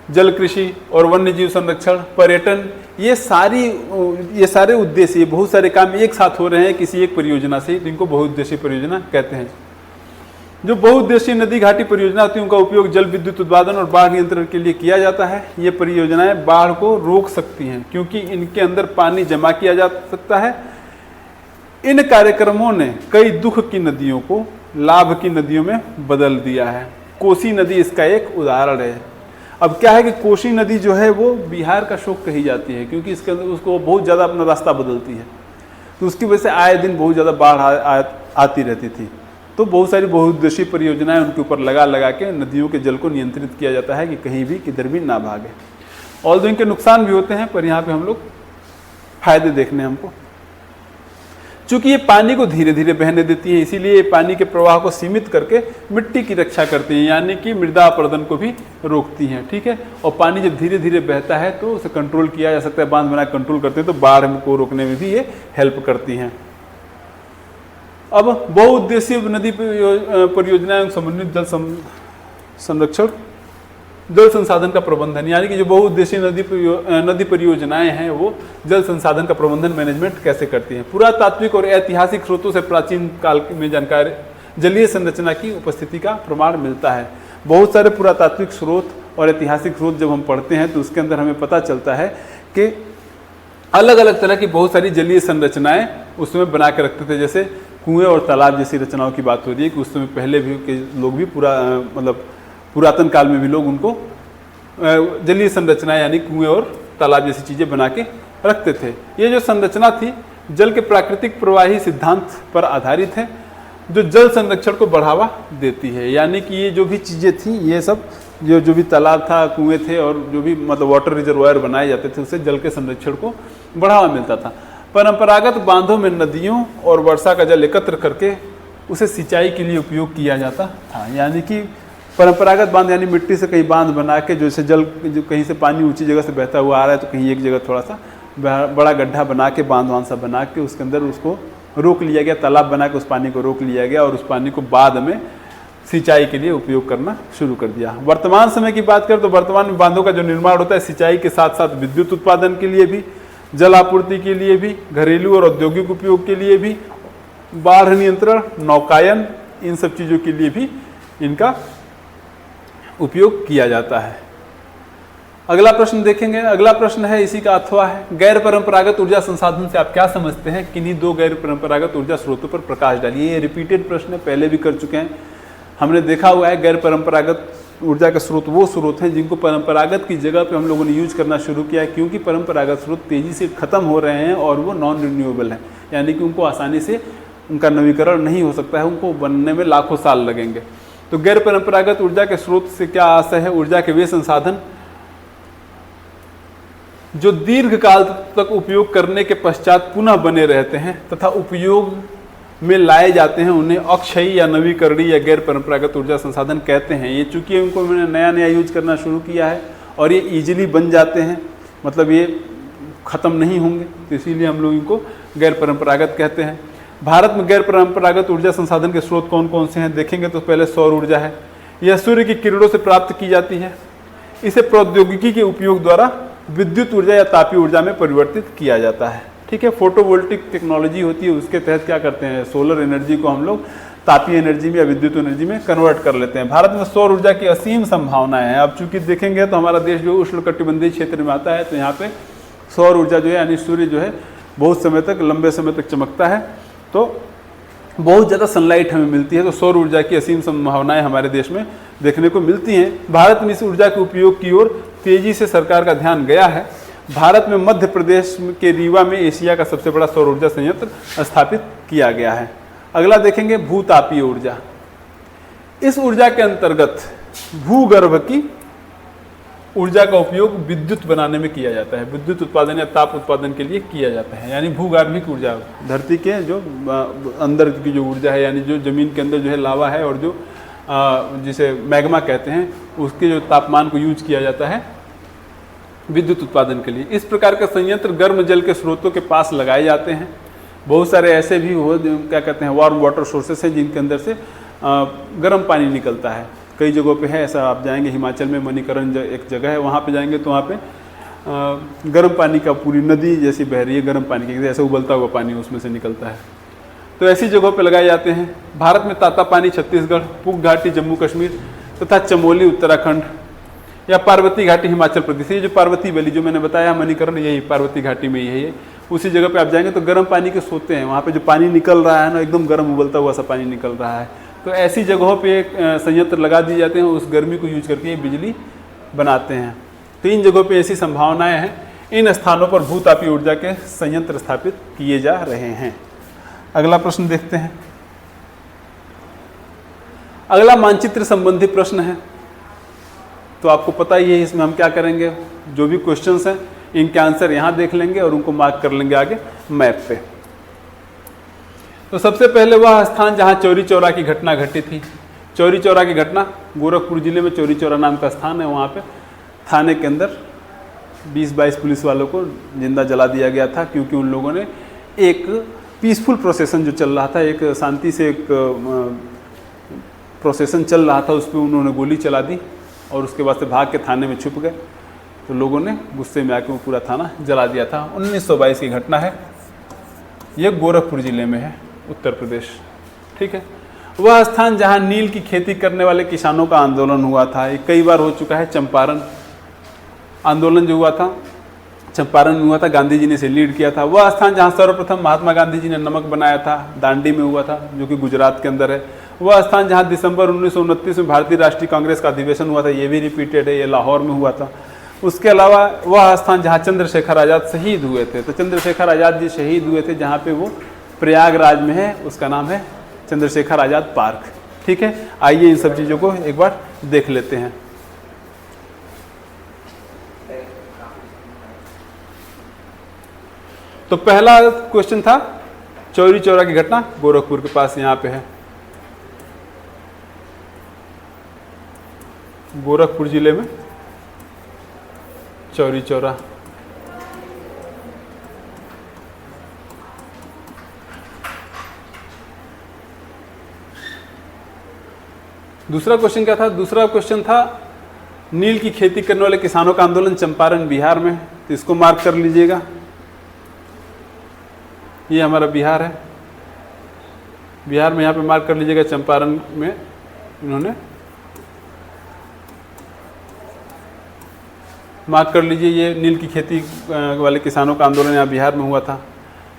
जल कृषि और वन्य जीव संरक्षण, पर्यटन, ये सारे उद्देश्य, ये बहुत सारे काम एक साथ हो रहे हैं किसी एक परियोजना से, जिनको बहुउद्देशीय परियोजना कहते हैं। जो बहुउद्देशीय नदी घाटी परियोजना होती है उनका उपयोग जल विद्युत उत्पादन और बाढ़ नियंत्रण के लिए किया जाता है। ये परियोजनाएं बाढ़ को रोक सकती हैं क्योंकि इनके अंदर पानी जमा किया जा सकता है। इन कार्यक्रमों ने कई दुख की नदियों को लाभ की नदियों में बदल दिया है। कोसी नदी इसका एक उदाहरण है। अब क्या है कि कोसी नदी जो है वो बिहार का शोक कही जाती है क्योंकि इसके अंदर उसको बहुत ज़्यादा अपना रास्ता बदलती है, तो उसकी वजह से आए दिन बहुत ज़्यादा बाढ़ आती रहती थी। तो बहुत सारी बहुउद्देशीय परियोजनाएं उनके ऊपर लगा के नदियों के जल को नियंत्रित किया जाता है कि कहीं भी किधर भी ना भागे। और तो इनके नुकसान भी होते हैं, पर यहाँ पे हम लोग फायदे देखने हमको। चूंकि ये पानी को धीरे धीरे बहने देती है, इसीलिए ये पानी के प्रवाह को सीमित करके मिट्टी की रक्षा करती है, यानी कि मृदा अपरदन को भी रोकती हैं। ठीक है, और पानी जब धीरे धीरे बहता है तो उसे कंट्रोल किया जा सकता है, बांध बना कंट्रोल करते हैं, तो बाढ़ को रोकने में भी ये हेल्प करती हैं। अब बहुउद्देशीय नदी परियोजनाएं समन्वित जल संरक्षण, जल संसाधन का प्रबंधन, यानी कि जो बहुउद्देशीय नदी परियोजनाएं हैं वो जल संसाधन का प्रबंधन मैनेजमेंट कैसे करती हैं। पुरातात्विक और ऐतिहासिक स्रोतों से प्राचीन काल में जानकारी जलीय संरचना की उपस्थिति का प्रमाण मिलता है। बहुत सारे पुरातात्विक स्रोत और ऐतिहासिक स्रोत जब हम पढ़ते हैं तो उसके अंदर हमें पता चलता है कि अलग अलग तरह की बहुत सारी जलीय संरचनाएं उस समय बना के रखते थे। जैसे कुएं और तालाब जैसी रचनाओं की बात हो रही है कि उस समय पहले भी के लोग भी पुरातन काल में भी लोग उनको जलीय संरचनाएं यानी कुएं और तालाब जैसी चीज़ें बना के रखते थे। ये जो संरचना थी जल के प्राकृतिक प्रवाही सिद्धांत पर आधारित है, जो जल संरक्षण को बढ़ावा देती है। यानी कि ये जो भी चीज़ें थी, ये सब जो भी तालाब था, कुएं थे और जो भी वाटर रिजर्वायर बनाए जाते थे, उससे जल के संरक्षण को बढ़ावा मिलता था। परंपरागत बांधों में नदियों और वर्षा का जल एकत्र करके उसे सिंचाई के लिए उपयोग किया जाता था। यानी कि परंपरागत बांध यानी मिट्टी से कहीं बांध बना के, जैसे जल जो कहीं से पानी ऊंची जगह से बहता हुआ आ रहा है तो कहीं एक जगह थोड़ा सा बड़ा गड्ढा बना के, बांध सा बना के उसके अंदर उसको रोक लिया गया, तालाब बना के उस पानी को रोक लिया गया और उस पानी को बाद में सिंचाई के लिए उपयोग करना शुरू कर दिया। वर्तमान समय की बात करें तो वर्तमान में बांधों का जो निर्माण होता है सिंचाई के साथ साथ विद्युत उत्पादन के लिए भी, जल आपूर्ति के लिए भी, घरेलू और औद्योगिक उपयोग के लिए भी, बाढ़ नियंत्रण, नौकायन, इन सब चीज़ों के लिए भी इनका उपयोग किया जाता है। अगला प्रश्न देखेंगे। अगला प्रश्न है इसी का अथवा है, गैर परंपरागत ऊर्जा संसाधन से आप क्या समझते हैं? किन्हीं दो गैर परंपरागत ऊर्जा स्रोतों पर प्रकाश डालिए। ये रिपीटेड प्रश्न है, पहले भी कर चुके हैं। हमने देखा हुआ है गैर परंपरागत ऊर्जा के स्रोत वो स्रोत हैं जिनको परंपरागत की जगह पे हम लोगों ने यूज करना शुरू किया है, क्योंकि परंपरागत स्रोत तेज़ी से खत्म हो रहे हैं और वो नॉन रिन्यूएबल हैं, यानी कि उनको आसानी से उनका नवीकरण नहीं हो सकता है, उनको बनने में लाखों साल लगेंगे। तो गैर परंपरागत ऊर्जा के स्रोत से क्या आशय है? ऊर्जा के वे संसाधन जो दीर्घ काल तक उपयोग करने के पश्चात पुनः बने रहते हैं तथा उपयोग में लाए जाते हैं, उन्हें अक्षयी या नवीकरणीय या गैर परंपरागत ऊर्जा संसाधन कहते हैं। ये चूंकि उनको मैंने नया यूज करना शुरू किया है और ये इजीली बन जाते हैं, मतलब ये ख़त्म नहीं होंगे, तो इसीलिए हम लोग इनको गैर परंपरागत कहते हैं। भारत में गैर परंपरागत ऊर्जा संसाधन के स्रोत कौन कौन से हैं देखेंगे तो पहले सौर ऊर्जा है। यह सूर्य की किरणों से प्राप्त की जाती है। इसे प्रौद्योगिकी के उपयोग द्वारा विद्युत ऊर्जा या तापीय ऊर्जा में परिवर्तित किया जाता है। ठीक है, फोटोवोल्टिक टेक्नोलॉजी होती है, उसके तहत क्या करते हैं, सोलर एनर्जी को हम लोग तापीय एनर्जी में या विद्युत एनर्जी में कन्वर्ट कर लेते हैं। भारत में सौर ऊर्जा की असीम संभावनाएं हैं। अब चूंकि देखेंगे तो हमारा देश जो उष्णकटिबंधीय क्षेत्र में आता है, तो यहाँ पे सौर ऊर्जा जो है यानी सूर्य जो है बहुत समय तक, लंबे समय तक चमकता है, तो बहुत ज़्यादा सनलाइट हमें मिलती है, तो सौर ऊर्जा की असीम संभावनाएं हमारे देश में देखने को मिलती हैं। भारत में इस ऊर्जा के उपयोग की ओर तेजी से सरकार का ध्यान गया है। भारत में मध्य प्रदेश के रीवा में एशिया का सबसे बड़ा सौर ऊर्जा संयंत्र स्थापित किया गया है। अगला देखेंगे भूतापीय ऊर्जा। इस ऊर्जा के अंतर्गत भूगर्भ की ऊर्जा का उपयोग विद्युत बनाने में किया जाता है, विद्युत उत्पादन या ताप उत्पादन के लिए किया जाता है। यानी भूगर्भिक ऊर्जा, धरती के जो अंदर की जो ऊर्जा है, यानी जो जमीन के अंदर जो है लावा है और जो जिसे मैग्मा कहते हैं, उसके जो तापमान को यूज किया जाता है विद्युत उत्पादन के लिए। इस प्रकार के संयंत्र गर्म जल के स्रोतों के पास लगाए जाते हैं। बहुत सारे ऐसे भी हो क्या कहते हैं वार्म वाटर सोर्सेस हैं जिनके अंदर से गर्म पानी निकलता है। कई जगहों पे है ऐसा, आप जाएंगे हिमाचल में मणिकरण एक जगह है, वहाँ पे जाएंगे तो वहाँ पे गर्म पानी का पूरी नदी जैसी बह रही है, गर्म पानी की ऐसे उबलता हुआ पानी उसमें से निकलता है। तो ऐसी जगहों पे लगाए जाते हैं। भारत में तातापानी छत्तीसगढ़, पुग घाटी जम्मू कश्मीर तथा चमोली उत्तराखंड या पार्वती घाटी हिमाचल प्रदेश, ये जो पार्वती वैली जो मैंने बताया मणिकरण, यही पार्वती घाटी में यही है। उसी जगह पे आप जाएंगे तो गर्म पानी के सोते हैं, वहाँ पे जो पानी निकल रहा है ना, एकदम गर्म उबलता हुआ सा पानी निकल रहा है। तो ऐसी जगहों पे संयंत्र लगा दिए जाते हैं, उस गर्मी को यूज करके बिजली बनाते हैं। तो इन जगहों पे ऐसी संभावनाएं हैं। इन स्थानों पर भूतापीय ऊर्जा के संयंत्र स्थापित किए जा रहे हैं। अगला प्रश्न देखते हैं। अगला मानचित्र संबंधी प्रश्न है। तो आपको पता ही है इसमें हम क्या करेंगे, जो भी क्वेश्चंस हैं इनके आंसर यहाँ देख लेंगे और उनको मार्क कर लेंगे आगे मैप पे। तो सबसे पहले वह स्थान जहाँ चौरी चौरा की घटना घटी थी। चौरी चौरा की घटना गोरखपुर जिले में चौरी चौरा नाम का स्थान है। वहाँ पे थाने के अंदर 20-22 पुलिस वालों को जिंदा जला दिया गया था, क्योंकि उन लोगों ने एक पीसफुल प्रोसेसन जो चल रहा था, एक शांति से एक प्रोसेसन चल रहा था, उस पर उन्होंने गोली चला दी और उसके बाद से भाग के थाने में छुप गए। तो लोगों ने गुस्से में आके वो पूरा थाना जला दिया था। 1922 की घटना है, ये गोरखपुर ज़िले में है, उत्तर प्रदेश। ठीक है। वह स्थान जहां नील की खेती करने वाले किसानों का आंदोलन हुआ था। ये कई बार हो चुका है। चंपारण आंदोलन जो हुआ था, चंपारण में हुआ था, गांधी जी ने इसे लीड किया था। वह स्थान जहां सर्वप्रथम महात्मा गांधी जी ने नमक बनाया था, दांडी में हुआ था, जो कि गुजरात के अंदर है। वह स्थान जहां दिसंबर 1929 में भारतीय राष्ट्रीय कांग्रेस का अधिवेशन हुआ था, ये भी रिपीटेड है, ये लाहौर में हुआ था। उसके अलावा वह स्थान जहां चंद्रशेखर आज़ाद शहीद हुए थे, तो चंद्रशेखर आज़ाद जी शहीद हुए थे जहां पे वो प्रयागराज में है, उसका नाम है चंद्रशेखर आज़ाद पार्क। ठीक है, आइए इन सब चीज़ों को एक बार देख लेते हैं। तो पहला क्वेश्चन था चौरी चौरा की घटना, गोरखपुर के पास यहाँ पे है, गोरखपुर जिले में चौरी चौरा। दूसरा क्वेश्चन क्या था? दूसरा क्वेश्चन था नील की खेती करने वाले किसानों का आंदोलन चंपारण बिहार में, तो इसको मार्क कर लीजिएगा। ये हमारा बिहार है, बिहार में यहाँ पे मार्क कर लीजिएगा। चंपारण में इन्होंने मार्क कर लीजिए, ये नील की खेती वाले किसानों का आंदोलन यहाँ बिहार में हुआ था।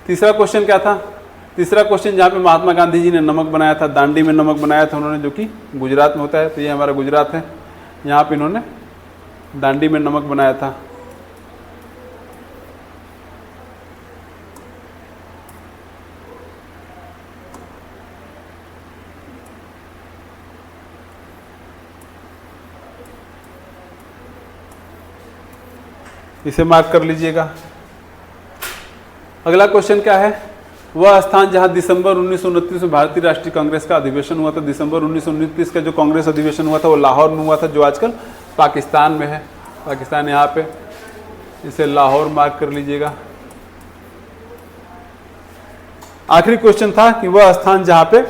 तीसरा क्वेश्चन क्या था? तीसरा क्वेश्चन जहाँ पे महात्मा गांधी जी ने नमक बनाया था, दांडी में नमक बनाया था उन्होंने, जो कि गुजरात में होता है। तो ये हमारा गुजरात है, यहाँ पे इन्होंने दांडी में नमक बनाया था। इसे मार्क कर लीजिएगा। अगला क्वेश्चन क्या है? वह स्थान जहां दिसंबर 1929 में भारतीय राष्ट्रीय कांग्रेस का अधिवेशन हुआ था। दिसंबर 1929 का जो कांग्रेस अधिवेशन हुआ था वो लाहौर में हुआ था, जो आजकल पाकिस्तान में है। पाकिस्तान यहाँ पे, इसे लाहौर मार्क कर लीजिएगा। आखिरी क्वेश्चन था कि वह स्थान जहां पे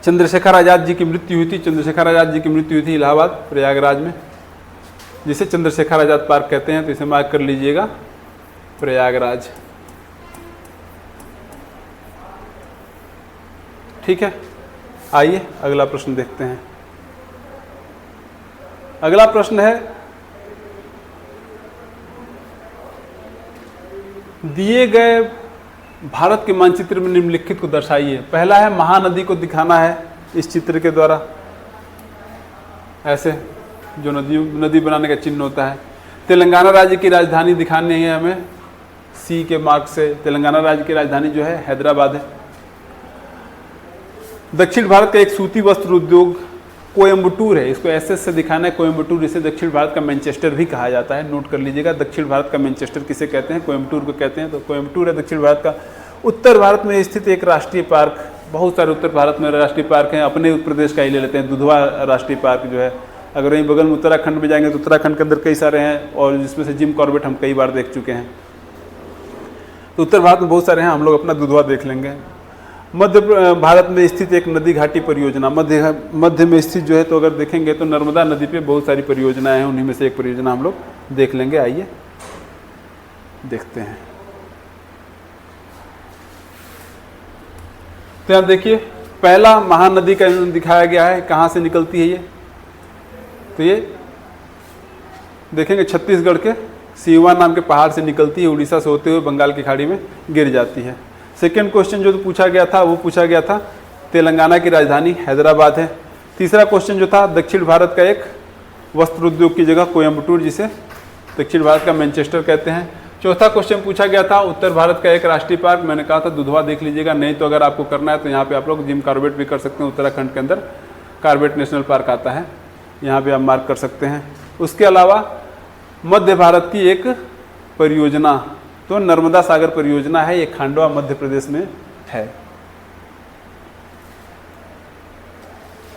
चंद्रशेखर आज़ाद जी की मृत्यु हुई थी। चंद्रशेखर आज़ाद जी की मृत्यु हुई थी इलाहाबाद प्रयागराज में, जिसे चंद्रशेखर आज़ाद पार्क कहते हैं। तो इसे मार्क कर लीजिएगा, प्रयागराज। ठीक है, आइए अगला प्रश्न देखते हैं। अगला प्रश्न है, दिए गए भारत के मानचित्र में निम्नलिखित को दर्शाइए। पहला है महानदी को दिखाना है इस चित्र के द्वारा, ऐसे जो नदी बनाने का चिन्ह होता है। तेलंगाना राज्य की राजधानी दिखानी है हमें, सी के मार्क से। तेलंगाना राज्य की राजधानी जो है हैदराबाद है। दक्षिण भारत का एक सूती वस्त्र उद्योग कोयम्बटूर है, इसको एसएस से दिखाना है। कोयम्बटूर, इसे दक्षिण भारत का मैनचेस्टर भी कहा जाता है, नोट कर लीजिएगा। दक्षिण भारत का मैनचेस्टर किसे कहते हैं? कोयम्बटूर को कहते हैं। तो कोयम्बटूर है दक्षिण भारत का। उत्तर भारत में स्थित एक राष्ट्रीय पार्क, बहुत सारे उत्तर भारत में राष्ट्रीय पार्क हैं। अपने उत्तर प्रदेश का ही ले लेते हैं, दुधवा राष्ट्रीय पार्क जो है। अगर वहीं बगल में उत्तराखंड में जाएंगे तो उत्तराखंड के अंदर कई सारे हैं, और जिसमें से जिम कॉर्बेट हम कई बार देख चुके हैं। तो उत्तर भारत में बहुत सारे हैं, हम लोग अपना दुधवा देख लेंगे। मध्य भारत में स्थित एक नदी घाटी परियोजना, मध्य में स्थित जो है, तो अगर देखेंगे तो नर्मदा नदी पे बहुत सारी परियोजनाएं हैं, उन्हीं में से एक परियोजना हम लोग देख लेंगे। आइए देखते हैं। तो यहाँ देखिए, पहला महानदी का दिखाया गया है, कहाँ से निकलती है ये। तो ये देखेंगे छत्तीसगढ़ के सीवा नाम के पहाड़ से निकलती है, उड़ीसा से होते हुए बंगाल की खाड़ी में गिर जाती है। सेकेंड क्वेश्चन जो पूछा गया था वो पूछा गया था तेलंगाना की राजधानी हैदराबाद है। तीसरा क्वेश्चन जो था दक्षिण भारत का एक वस्त्र उद्योग की जगह कोयम्बटूर, जिसे दक्षिण भारत का मैनचेस्टर कहते हैं। चौथा क्वेश्चन पूछा गया था उत्तर भारत का एक राष्ट्रीय पार्क, मैंने कहा था दुधवा देख लीजिएगा, नहीं तो अगर आपको करना है तो यहाँ पे आप लोग जिम कॉर्बेट भी कर सकते हैं। उत्तराखंड के अंदर कॉर्बेट नेशनल पार्क आता है, यहाँ पे आप मार्क कर सकते हैं। उसके अलावा मध्य भारत की एक परियोजना तो नर्मदा सागर परियोजना है, ये खांडवा मध्य प्रदेश में है।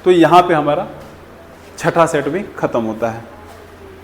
तो यहाँ पे हमारा छठा सेट भी खत्म होता है।